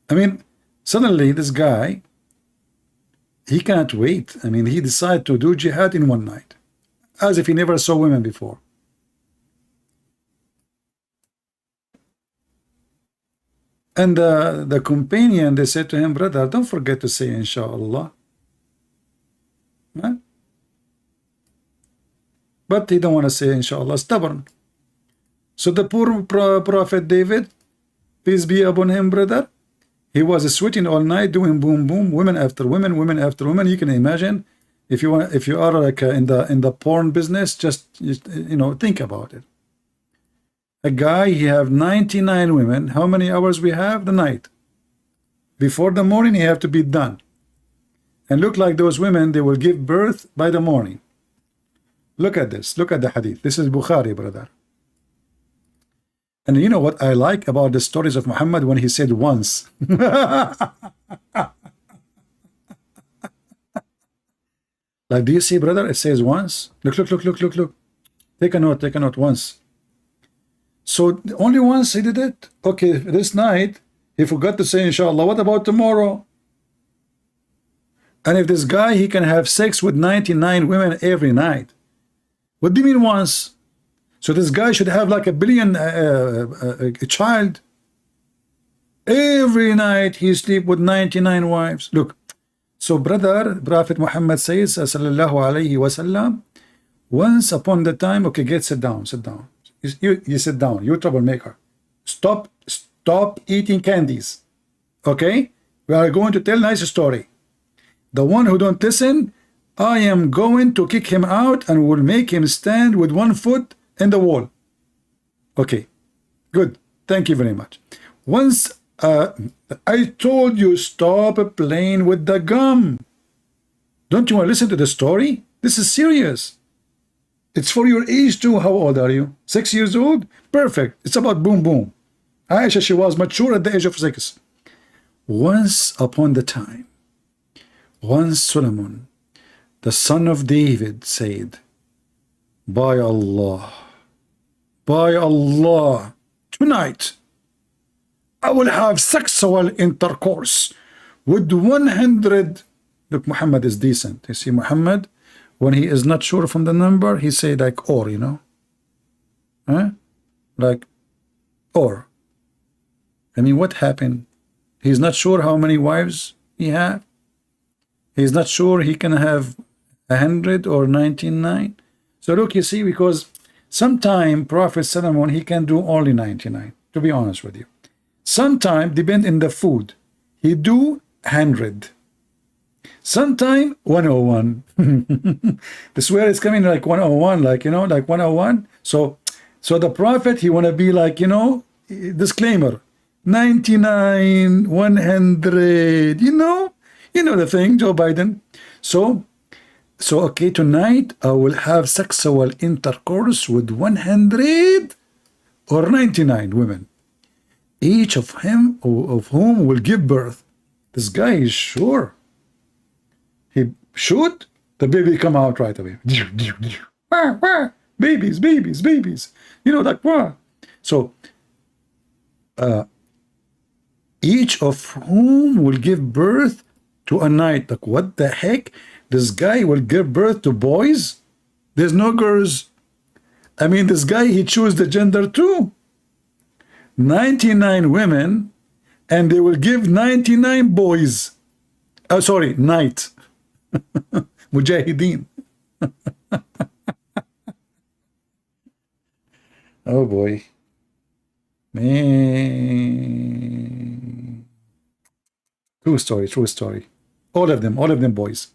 I mean, suddenly this guy, he can't wait. I mean, he decided to do jihad in one night, as if he never saw women before. And the companion, they said to him, brother, don't forget to say inshallah. Huh? But he don't want to say inshallah, stubborn. So the poor prophet David, peace be upon him, brother, he was sweating all night, doing boom boom, women after women, women after women. You can imagine, if you are like in the porn business, just think about it. A guy, he have 99 women. How many hours we have? The night. Before the morning, he have to be done. And look like those women, they will give birth by the morning. Look at this. Look at the hadith. This is Bukhari, brother. And you know what I like about the stories of Muhammad when he said once? Like, do you see, brother? It says once. Look. Take a note once. So only once he did it. Okay, this night he forgot to say inshallah. What about tomorrow? And if this guy, he can have sex with 99 women every night, what do you mean once? So this guy should have like a billion a child. Every night he sleep with 99 wives. Look, so brother, Prophet Muhammad says, sallallahu alaihi wasallam, once upon the time, okay, sit down. You sit down. You troublemaker. Stop eating candies. Okay? We are going to tell a nice story. The one who don't listen, I am going to kick him out and will make him stand with one foot in the wall. Okay, good. Thank you very much. Once I told you stop playing with the gum. Don't you want to listen to the story? This is serious. It's for your age too. How old are you? 6 years old? Perfect. It's about boom boom. Aisha, she was mature at the age of 6. Once upon the time, once Solomon, the son of David, said, by Allah, tonight I will have sexual intercourse with 100. Look, Muhammad is decent. You see, Muhammad, when he is not sure from the number, he say like or, you know, like or. I mean, what happened? He's not sure how many wives he have. He's not sure he can have 100 or 99. So look, you see, because sometime Prophet Solomon, he can do only 99, to be honest with you. Sometime, depend in the food, he do 100. Sometime 101. This where it's coming like 101, like, you know, like 101. So the Prophet, he want to be like, you know, disclaimer, 99, 100, you know the thing, Joe Biden. So okay, tonight I will have sexual intercourse with 100 or 99 women, each of whom will give birth. This guy is sure. He shoot, the baby come out right away. Babies. You know, like what? So each of whom will give birth to a night. Like, what the heck? This guy will give birth to boys? There's no girls. I mean, this guy, he choose the gender too. 99 women, and they will give 99 boys. Oh, sorry, night. Mujahideen. Oh boy. Man. True story. All of them boys.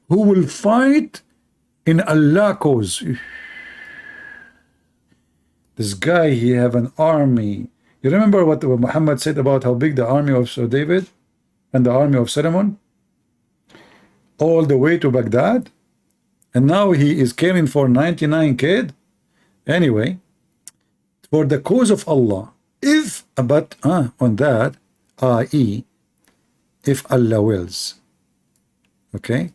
Who will fight in Allah's cause. This guy, he have an army. You remember what Muhammad said about how big the army of David and the army of Solomon? All the way to Baghdad. And now he is caring for 99 kids. Anyway, for the cause of Allah, on that, i.e., if Allah wills. Okay?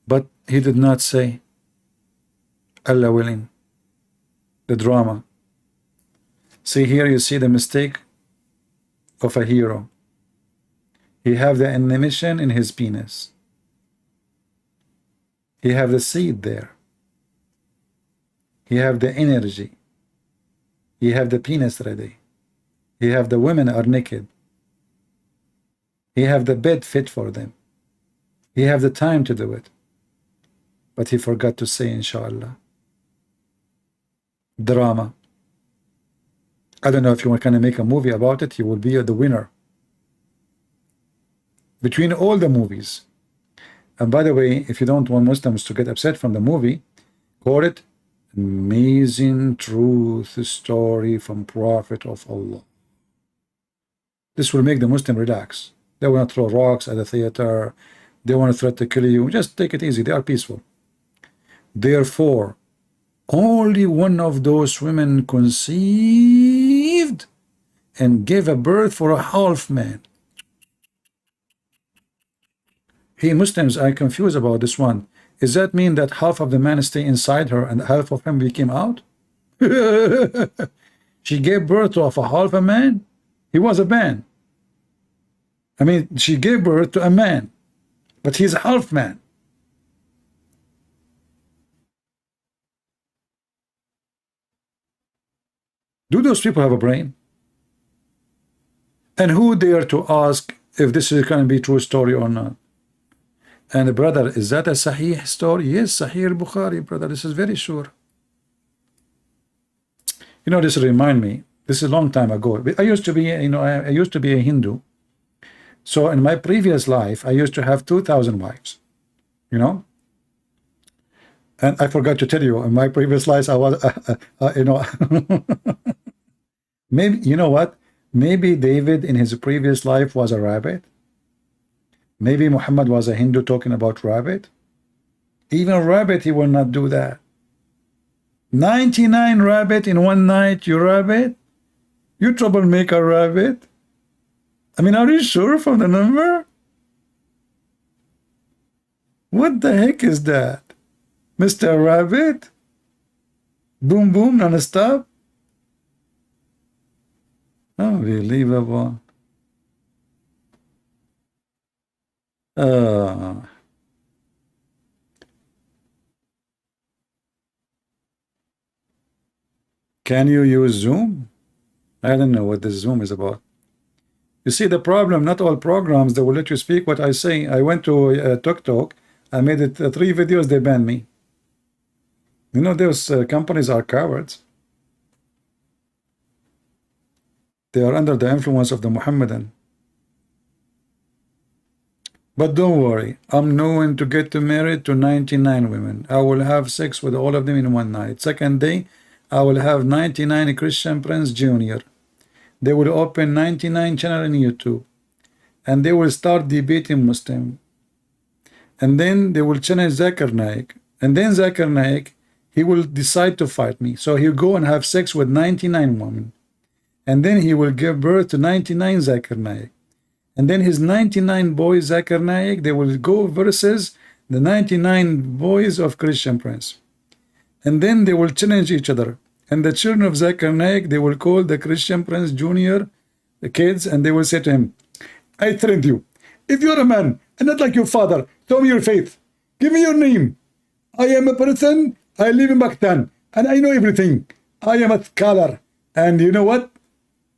But he did not say Allah willing. The drama. See here, you see the mistake of a hero. He have the animation in his penis. He have the seed there. He have the energy. He have the penis ready. He have the women are naked. He have the bed fit for them. He have the time to do it. But he forgot to say inshallah. Drama. I don't know if you want to make a movie about it. He will be the winner. Between all the movies. And by the way, if you don't want Muslims to get upset from the movie, call it amazing truth story from Prophet of Allah. This will make the Muslim relax. They want to throw rocks at the theater. They want to threaten to kill you. Just take it easy. They are peaceful. Therefore, only one of those women conceived and gave a birth for a half man. Hey, Muslims, I'm confused about this one. Does that mean that half of the man stay inside her and half of him came out? She gave birth to a half a man? He was a man. I mean, she gave birth to a man, but he's a half man. Do those people have a brain? And who dare to ask if this is going to be a true story or not? And brother, is that a Sahih story? Yes, Sahih al-Bukhari, brother. This is very sure. You know, this remind me, this is a long time ago. I used to be, you know, I used to be a Hindu. So in my previous life, I used to have 2,000 wives, you know. And I forgot to tell you, in my previous life, I was, you know, maybe, you know what? Maybe David in his previous life was a rabbit. Maybe Muhammad was a Hindu talking about rabbit. Even a rabbit, he will not do that. 99 rabbit in one night, you rabbit? You troublemaker rabbit? I mean, are you sure from the number? What the heck is that? Mr. Rabbit? Boom boom non-stop? Unbelievable. Can you use Zoom? I don't know what this Zoom is about. You see the problem, not all programs, they will let you speak what I say. I went to TikTok, I made it 3 videos, they banned me. You know, those companies are cowards. They are under the influence of the Muhammadan. But don't worry, I'm known to get married to 99 women. I will have sex with all of them in one night. Second day, I will have 99 Christian Prince Jr. They will open 99 channel in YouTube. And they will start debating Muslim. And then they will challenge Zakir Naik. And then Zakir Naik, he will decide to fight me. So he'll go and have sex with 99 women. And then he will give birth to 99 Zakir Naik. And then his 99 boys, Zakir Naik, they will go versus the 99 boys of Christian Prince. And then they will challenge each other. And the children of Zakir Naik, they will call the Christian Prince Jr. the kids, and they will say to him, I threaten you, if you're a man and not like your father, show me your faith. Give me your name. I am a person, I live in Pakistan, and I know everything. I am a scholar. And you know what?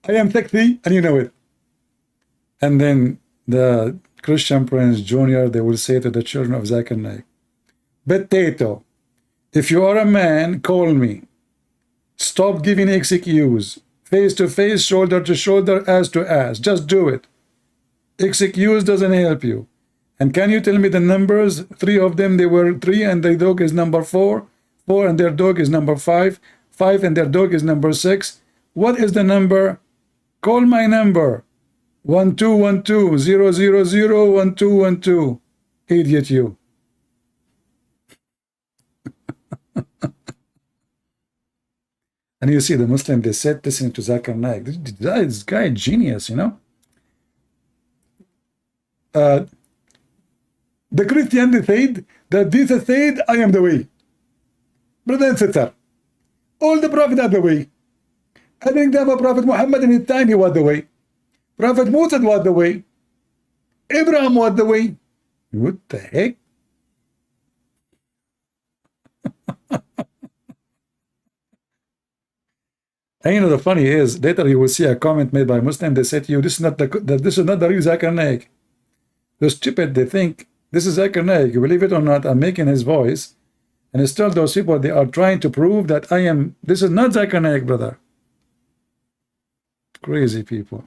I am sexy, and you know it. And then the Christian Prince Jr., they will say to the children of Zakir Naik, Potato, if you are a man, call me. Stop giving excuse. Face to face, shoulder to shoulder, ass to ass. Just do it. Excuse doesn't help you. And can you tell me the numbers? 3 of them, they were 3, and their dog is number 4. 4 and their dog is number 5. 5 and their dog is number 6. What is the number? Call my number. 1212-000-1212. Idiot you. And you see the Muslim, they said, listening to Zakir Naik, this guy is genius, you know. The Christian said that Jesus said, I am the way. Brother and sister, all the prophets are the way. I think that Prophet Muhammad in his time, he was the way. Prophet Moses was the way. Abraham was the way. What the heck? And you know, the funny is, later you will see a comment made by Muslim. They say to you, this is not the real Zakir Naik. They're stupid. They think this is Zakir Naik. You believe it or not, I'm making his voice. And it's still those people, they are trying to prove that this is not Zakir Naik, brother. Crazy people.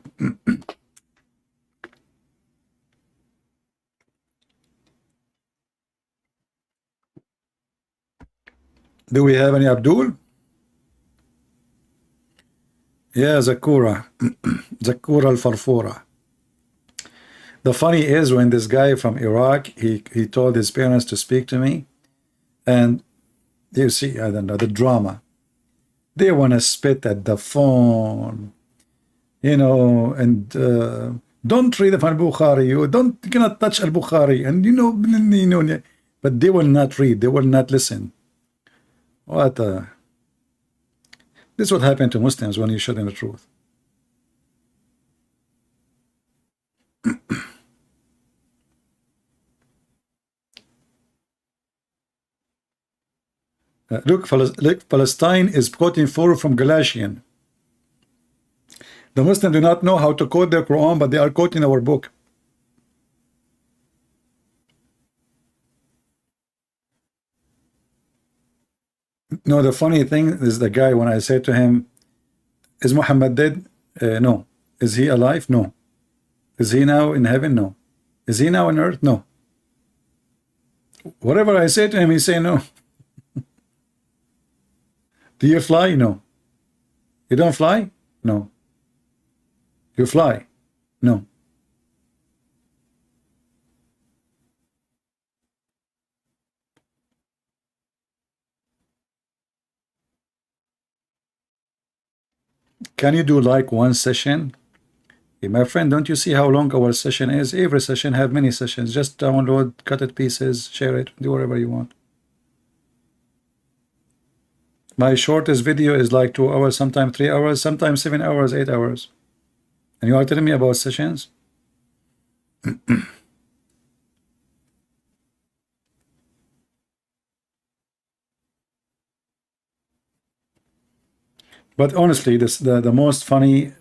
Do we have any Abdul? Yeah, Zakura. Zakura al-Farfura. The funny is, when this guy from Iraq, he told his parents to speak to me, and you see, I don't know, the drama. They want to spit at the phone, you know, and don't read from Bukhari, you cannot touch al-Bukhari, and you know, but they will not read, they will not listen. What this is what happened to Muslims when you show them the truth. Look, Palestine is quoting from Galatian. The Muslims do not know how to quote their Quran, but they are quoting our book. No, the funny thing is, the guy, when I said to him, Is Muhammad dead? No. Is he alive? No. Is he now in heaven? No. Is he now on earth? No. Whatever I say to him, he say no. Do you fly? No. You don't fly? No. You fly? No. Can you do like one session? Hey, my friend, don't you see how long our session is? Every session have many sessions. Just download, cut it pieces, share it, do whatever you want. My shortest video is like 2 hours, sometimes 3 hours, sometimes 7 hours, 8 hours. And you are telling me about sessions? But honestly, the most funny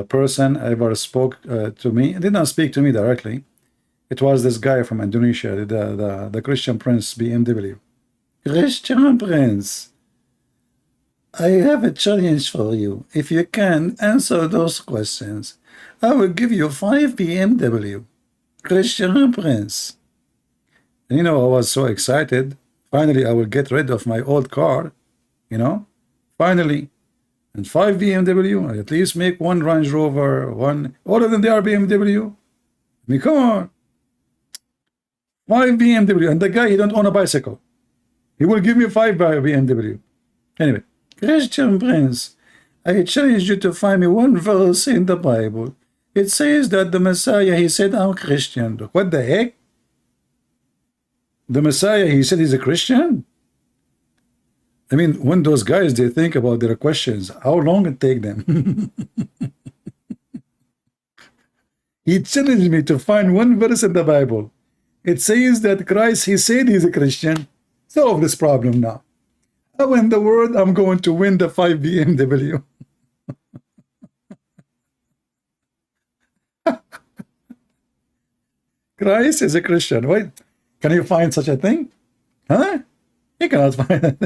person ever spoke to me, did not speak to me directly. It was this guy from Indonesia, the Christian Prince BMW. Christian Prince, I have a challenge for you. If you can answer those questions, I will give you 5 BMW. Christian Prince. And you know, I was so excited. Finally, I will get rid of my old car, you know, finally. And 5 BMW, I at least make 1 Range Rover, one, all of them, they are BMW. I mean, come on. 5 BMW, and the guy, he don't own a bicycle. He will give me 5 BMW. Anyway, Christian Prince, I challenge you to find me 1 verse in the Bible. It says that the Messiah, he said, I'm Christian. What the heck? The Messiah, he said he's a Christian? I mean, when those guys, they think about their questions, how long it take them? He challenged me to find 1 verse in the Bible. It says that Christ, he said he's a Christian. Solve this problem now. How in the world I'm going to win the 5 BMW? Christ is a Christian. Wait, can you find such a thing? Huh? You cannot find it.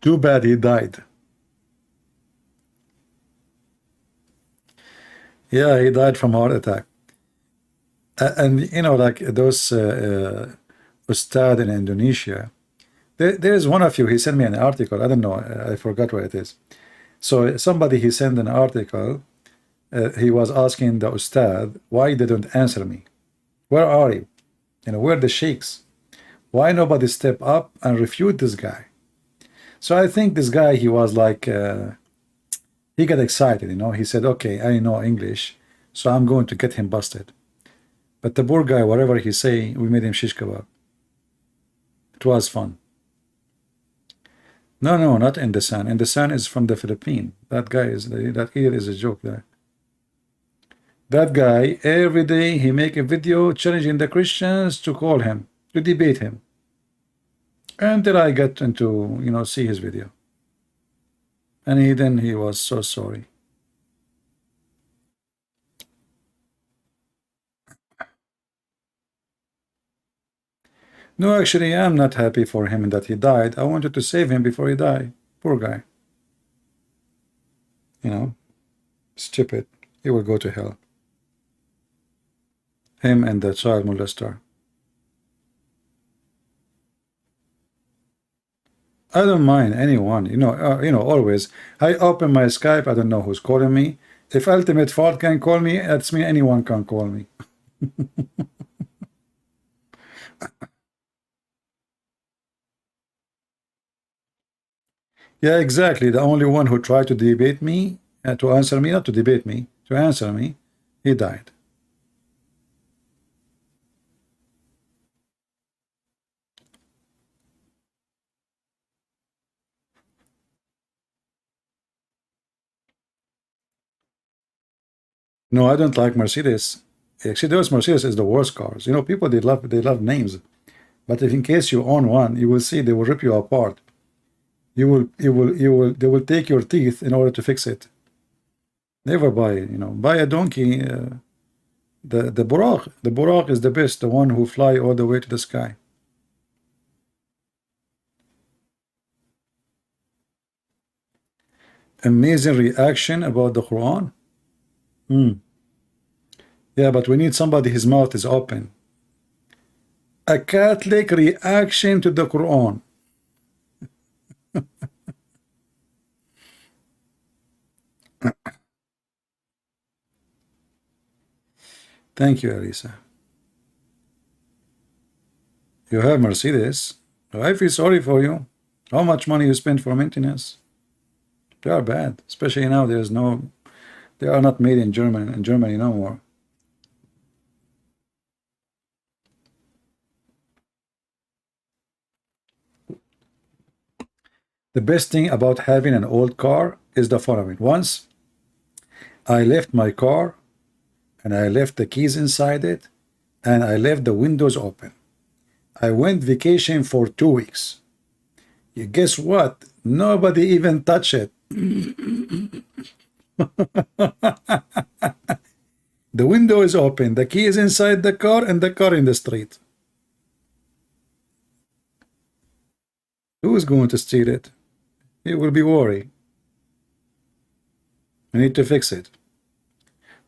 Too bad he died. Yeah, he died from heart attack. And you know, like those ustad in Indonesia, there's one of you, he sent me an article. I don't know, I forgot what it is. So somebody, he sent an article. He was asking the ustad, why they don't answer me? Where are you? You know, where are the sheikhs? Why nobody step up and refute this guy? So I think this guy, he was like, he got excited, you know. He said, okay, I know English, so I'm going to get him busted. But the poor guy, whatever he say, we made him shish kebab. It was fun. No, no, not in the sun. In the sun is from the Philippines. That guy is, that here is a joke there. That guy, every day he make a video challenging the Christians to call him, to debate him. Until I get into, you know, see his video. And he was so sorry. No, actually, I'm not happy for him that he died. I wanted to save him before he died. Poor guy. You know, stupid. He will go to hell. Him and the child molester. I don't mind anyone. You know, always. I open my Skype. I don't know who's calling me. If Ultimate Fault can call me, that's me. Anyone can call me. Yeah, exactly. The only one who tried to debate me, to answer me, not to debate me, to answer me, he died. No, I don't like Mercedes. Actually, those Mercedes is the worst cars. You know, people, they love names. But if in case you own one, you will see they will rip you apart. They will take your teeth in order to fix it. Never buy, you know, buy a donkey. The Buraq is the best, the one who fly all the way to the sky. Amazing reaction about the Quran. Yeah, but we need somebody his mouth is open. A Catholic reaction to the Quran. Thank you, Elisa. You have Mercedes. I feel sorry for you. How much money you spend for maintenance? They are bad, especially now. They are not made in Germany no more. The best thing about having an old car is the following. Once I left my car and I left the keys inside it and I left the windows open. I went vacation for 2 weeks. You guess what? Nobody even touched it. The window is open, the key is inside the car, and the car in the street. Who is going to steal it? You will be worried. I need to fix it.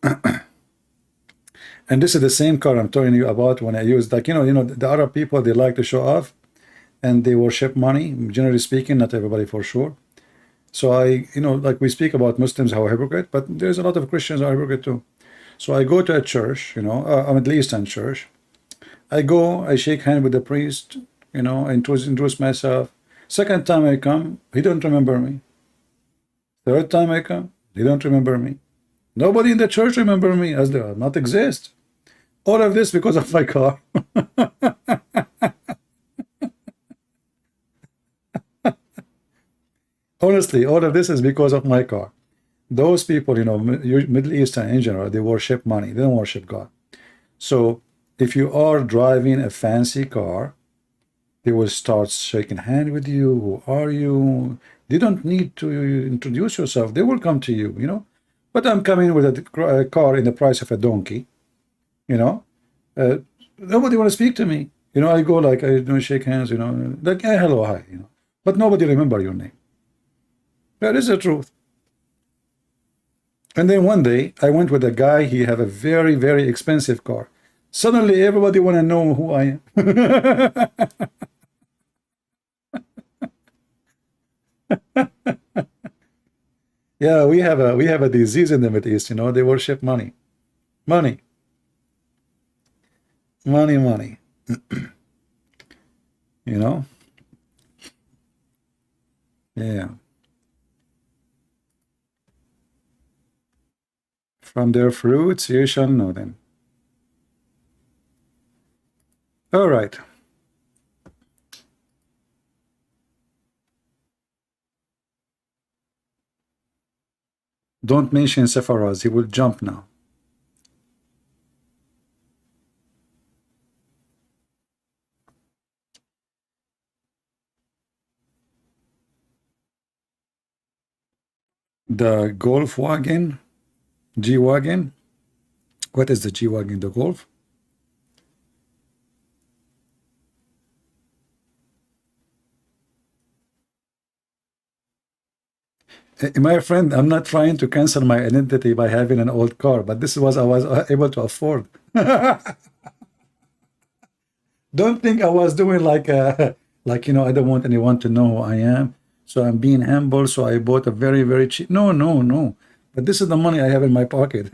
And this is the same car I'm telling you about when I use, like, the Arab people, they like to show off and they worship money, generally speaking, not everybody for sure. So like we speak about Muslims, how hypocrite, but there's a lot of Christians who are hypocrite too. So I go to a church, a Middle Eastern church. I go, I shake hand with the priest, introduce myself. Second time I come, he don't remember me. Third time I come, he don't remember me. Nobody in the church remember me, as they are not exist. All of this because of my car. Honestly, all of this is because of my car. Those people, Middle Eastern in general, they worship money. They don't worship God. So if you are driving a fancy car, they will start shaking hand with you. Who are you? They don't need to introduce yourself. They will come to you, But I'm coming with a car in the price of a donkey, nobody want to speak to me. I go like, I don't shake hands, like, hey, hello, hi, But nobody remember your name. That is the truth. And then one day, I went with a guy, he have a very, very expensive car. Suddenly, everybody want to know who I am. Yeah, we have a disease in the Middle East, they worship money. Money. Money, money. Yeah. From their fruits you shall know them. All right. Don't mention Sepharaz, he will jump now. The Golf wagon, G-Wagon. What is the G-Wagon? The Golf? My friend, I'm not trying to cancel my identity by having an old car, but this was I was able to afford. Don't think I was doing like I don't want anyone to know who I am, so I'm being humble, so I bought a very, very cheap. No, no, no. But this is the money I have in my pocket.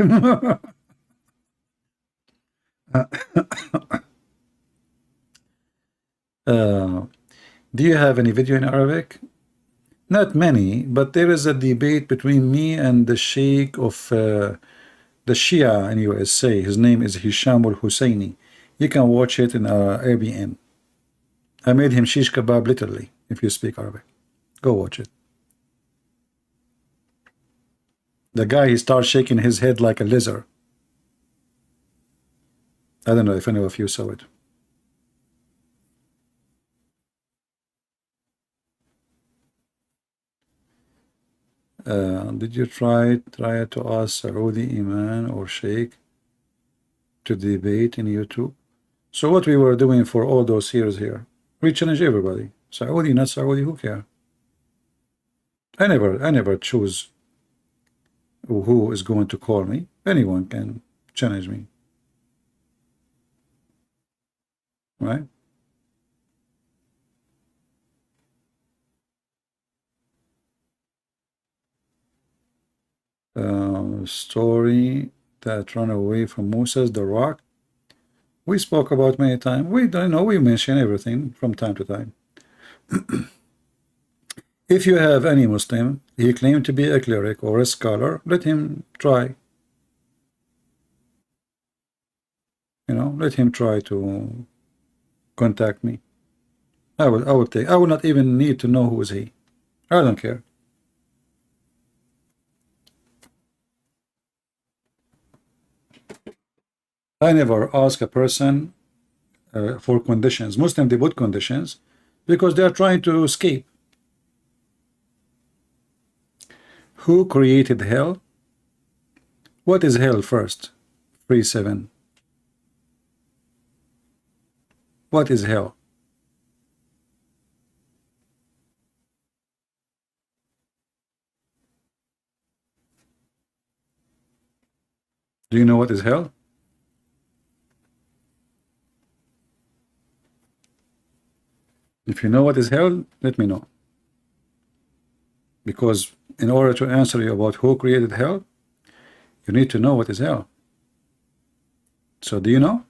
Do you have any video in Arabic? Not many, but there is a debate between me and the Sheikh of the Shia in USA. His name is Hisham al-Husseini. You can watch it in Airbnb. I made him shish kebab literally, if you speak Arabic. Go watch it. The guy, he starts shaking his head like a lizard. I don't know if any of you saw it. Did you try to ask Saudi Iman or Sheikh? to debate in YouTube. So what we were doing for all those years here, we challenge everybody. Saudi, not Saudi, who care? I never choose who is going to call me. Anyone can challenge me, right? Story that run away from Moses, the rock. We spoke about many times. We don't know. We mention everything from time to time. If you have any Muslim, he claimed to be a cleric or a scholar, let him try. You know, let him try to contact me. I will not even need to know who is he. I don't care. I never ask a person for conditions. Muslim, they put conditions because they are trying to escape. Who created hell? What is hell first? 3-7. What is hell? Do you know what is hell? If you know what is hell, let me know. Because in order to answer you about who created hell, you need to know what is hell. So do you know?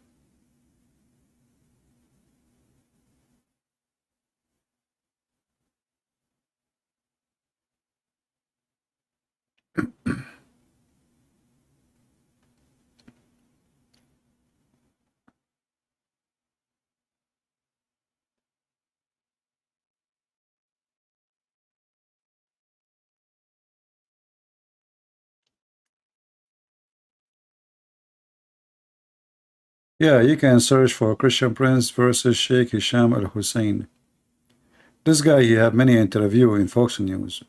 Yeah, you can search for Christian Prince versus Sheikh Hisham al-Hussein. This guy, he had many interviews in Fox News.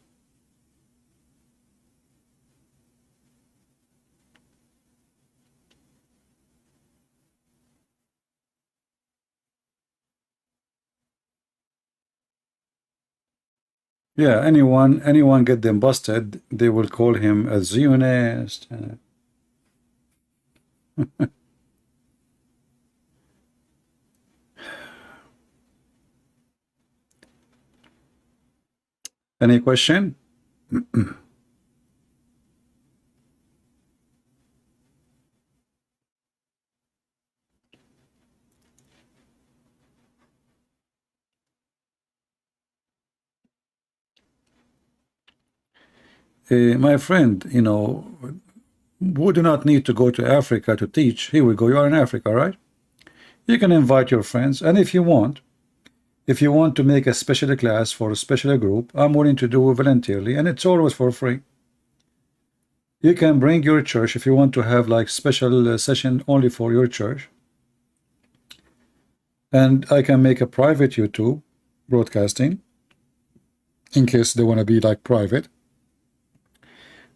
Yeah, anyone get them busted, they will call him a Zionist. Any question? My friend, you know, who do not need to go to Africa to teach. Here we go, you are in Africa, right? You can invite your friends, and if you want to make a special class for a special group, I'm willing to do it voluntarily, and it's always for free. You can bring your church if you want to have like special session only for your church, and I can make a private YouTube broadcasting in case they want to be like private,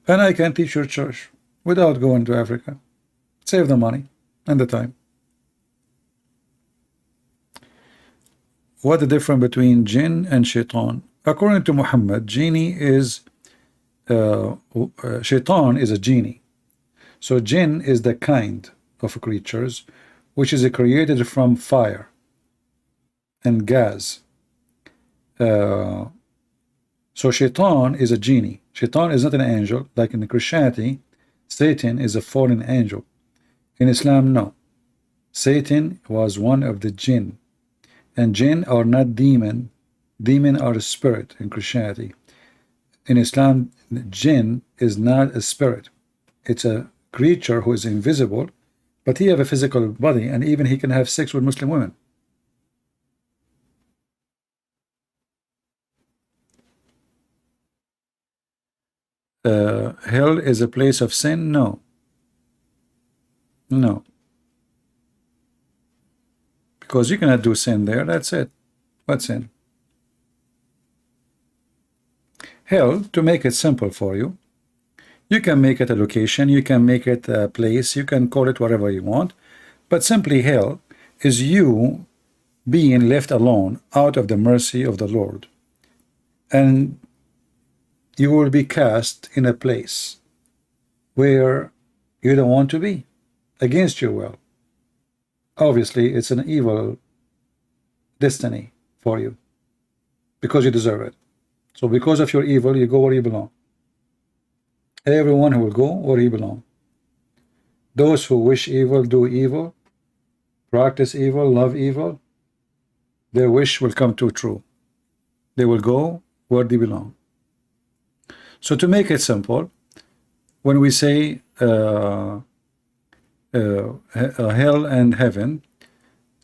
and I can teach your church without going to Africa. Save the money and the time. What the difference between jinn and shaitan? According to Muhammad, genie is shaitan is a genie. So jinn is the kind of creatures which is created from fire and gas. So shaitan is a genie. Shaitan is not an angel. Like in Christianity, Satan is a fallen angel. In Islam, no. Satan was one of the jinn. And jinn are not demon. Demon are a spirit in Christianity. In Islam, jinn is not a spirit. It's a creature who is invisible, but he have a physical body, and even he can have sex with Muslim women. Hell is a place of sin? No. No. Because you cannot do sin there, that's it. What sin? Hell, to make it simple for you, you can make it a location, you can make it a place, you can call it whatever you want, But simply hell is you being left alone out of the mercy of the Lord, and you will be cast in a place where you don't want to be, against your will. Obviously, it's an evil destiny for you because you deserve it. So because of your evil, you go where you belong. Everyone who will go where he belongs. Those who wish evil, do evil, practice evil, love evil, their wish will come to true. They will go where they belong. So to make it simple, when we say hell and heaven,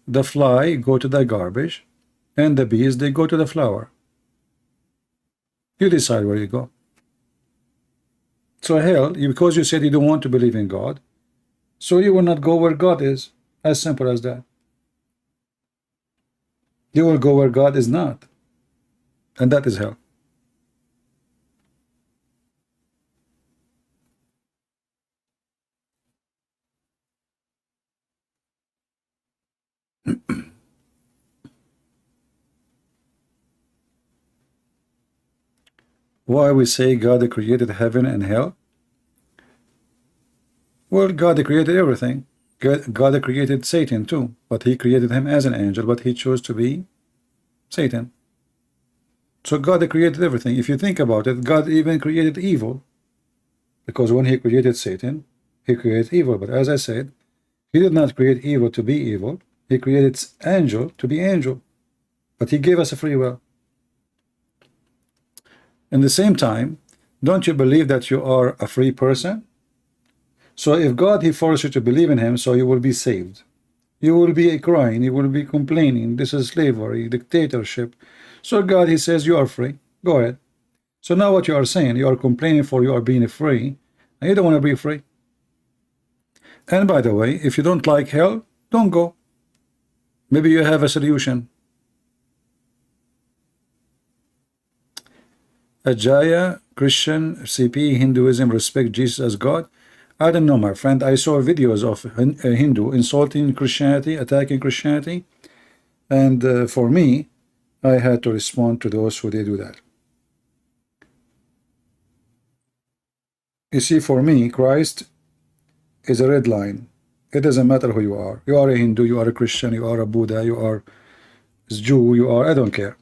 the fly go to the garbage, and the bees, they go to the flower. You decide where you go. So hell, because you said you don't want to believe in God, so you will not go where God is. As simple as that. You will go where God is not, and that is hell. Why we say God created heaven and hell? Well, God created everything. God created Satan too, but he created him as an angel, but he chose to be Satan. So God created everything. If you think about it, God even created evil, because when he created Satan, he created evil. But as I said, he did not create evil to be evil. He created angel to be angel, but he gave us a free will. In the same time, don't you believe that you are a free person? So if God, he forced you to believe in him, so you will be saved. You will be crying, you will be complaining, this is slavery, dictatorship. So God, he says, you are free, go ahead. So now what you are saying, you are complaining for you are being free, and you don't want to be free. And by the way, if you don't like hell, don't go. Maybe you have a solution. Ajaya, Christian, CP, Hinduism, respect Jesus as God. I don't know, my friend. I saw videos of a Hindu insulting Christianity, attacking Christianity, and for me, I had to respond to those who did do that. You see, for me, Christ is a red line. It doesn't matter who you are. You are a Hindu, you are a Christian, you are a Buddha, you are a Jew, you are, I don't care.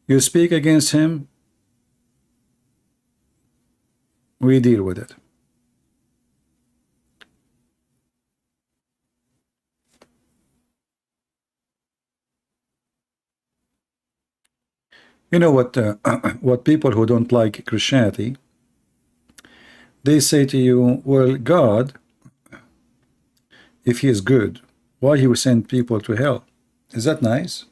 You speak against him, we deal with it. You know what? What people who don't like Christianity, they say to you, well, God, if he is good, why he will send people to hell? Is that nice?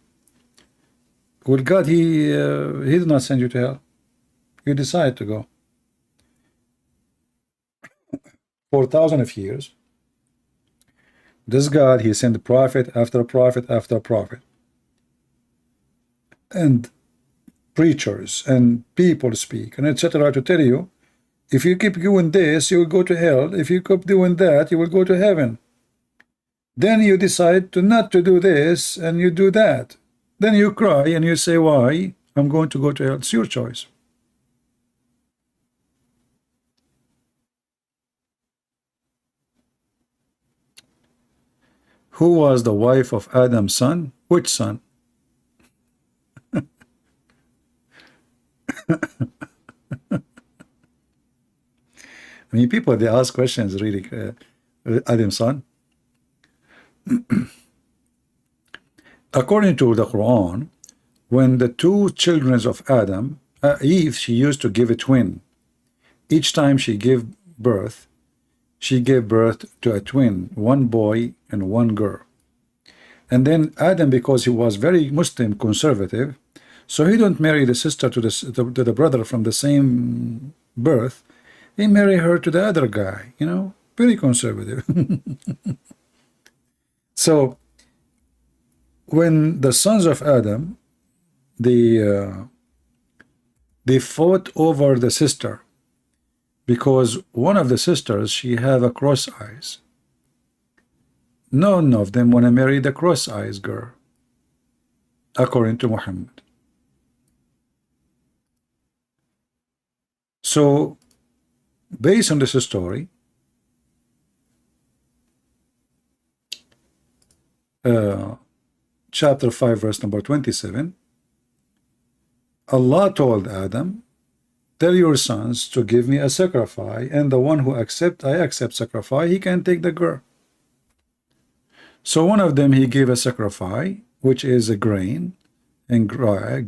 Well, God, he did not send you to hell. You decide to go. For thousands of years, this God, he sent prophet after prophet after prophet, and preachers and people speak and etc. to tell you, if you keep doing this, you will go to hell. If you keep doing that, you will go to heaven. Then you decide to not to do this and you do that. Then you cry and you say, why? I'm going to go to hell. It's your choice. Who was the wife of Adam's son? Which son? I mean, people, they ask questions really. Adam's son. According to the Quran, when the two children of Adam, Eve, she used to give a twin. Each time she gave birth to a twin, one boy and one girl. And then Adam, because he was very Muslim conservative, so he don't marry the sister to the brother from the same birth. He married her to the other guy, you know, very conservative. So when the sons of Adam, they fought over the sister, because one of the sisters, she have a cross eyes. None of them want to marry the cross-eyes girl, according to Muhammad. So, based on this story, chapter 5, verse number 27, Allah told Adam, tell your sons to give me a sacrifice, and the one who I accept sacrifice, he can take the girl. So one of them, he gave a sacrifice, which is a grain, and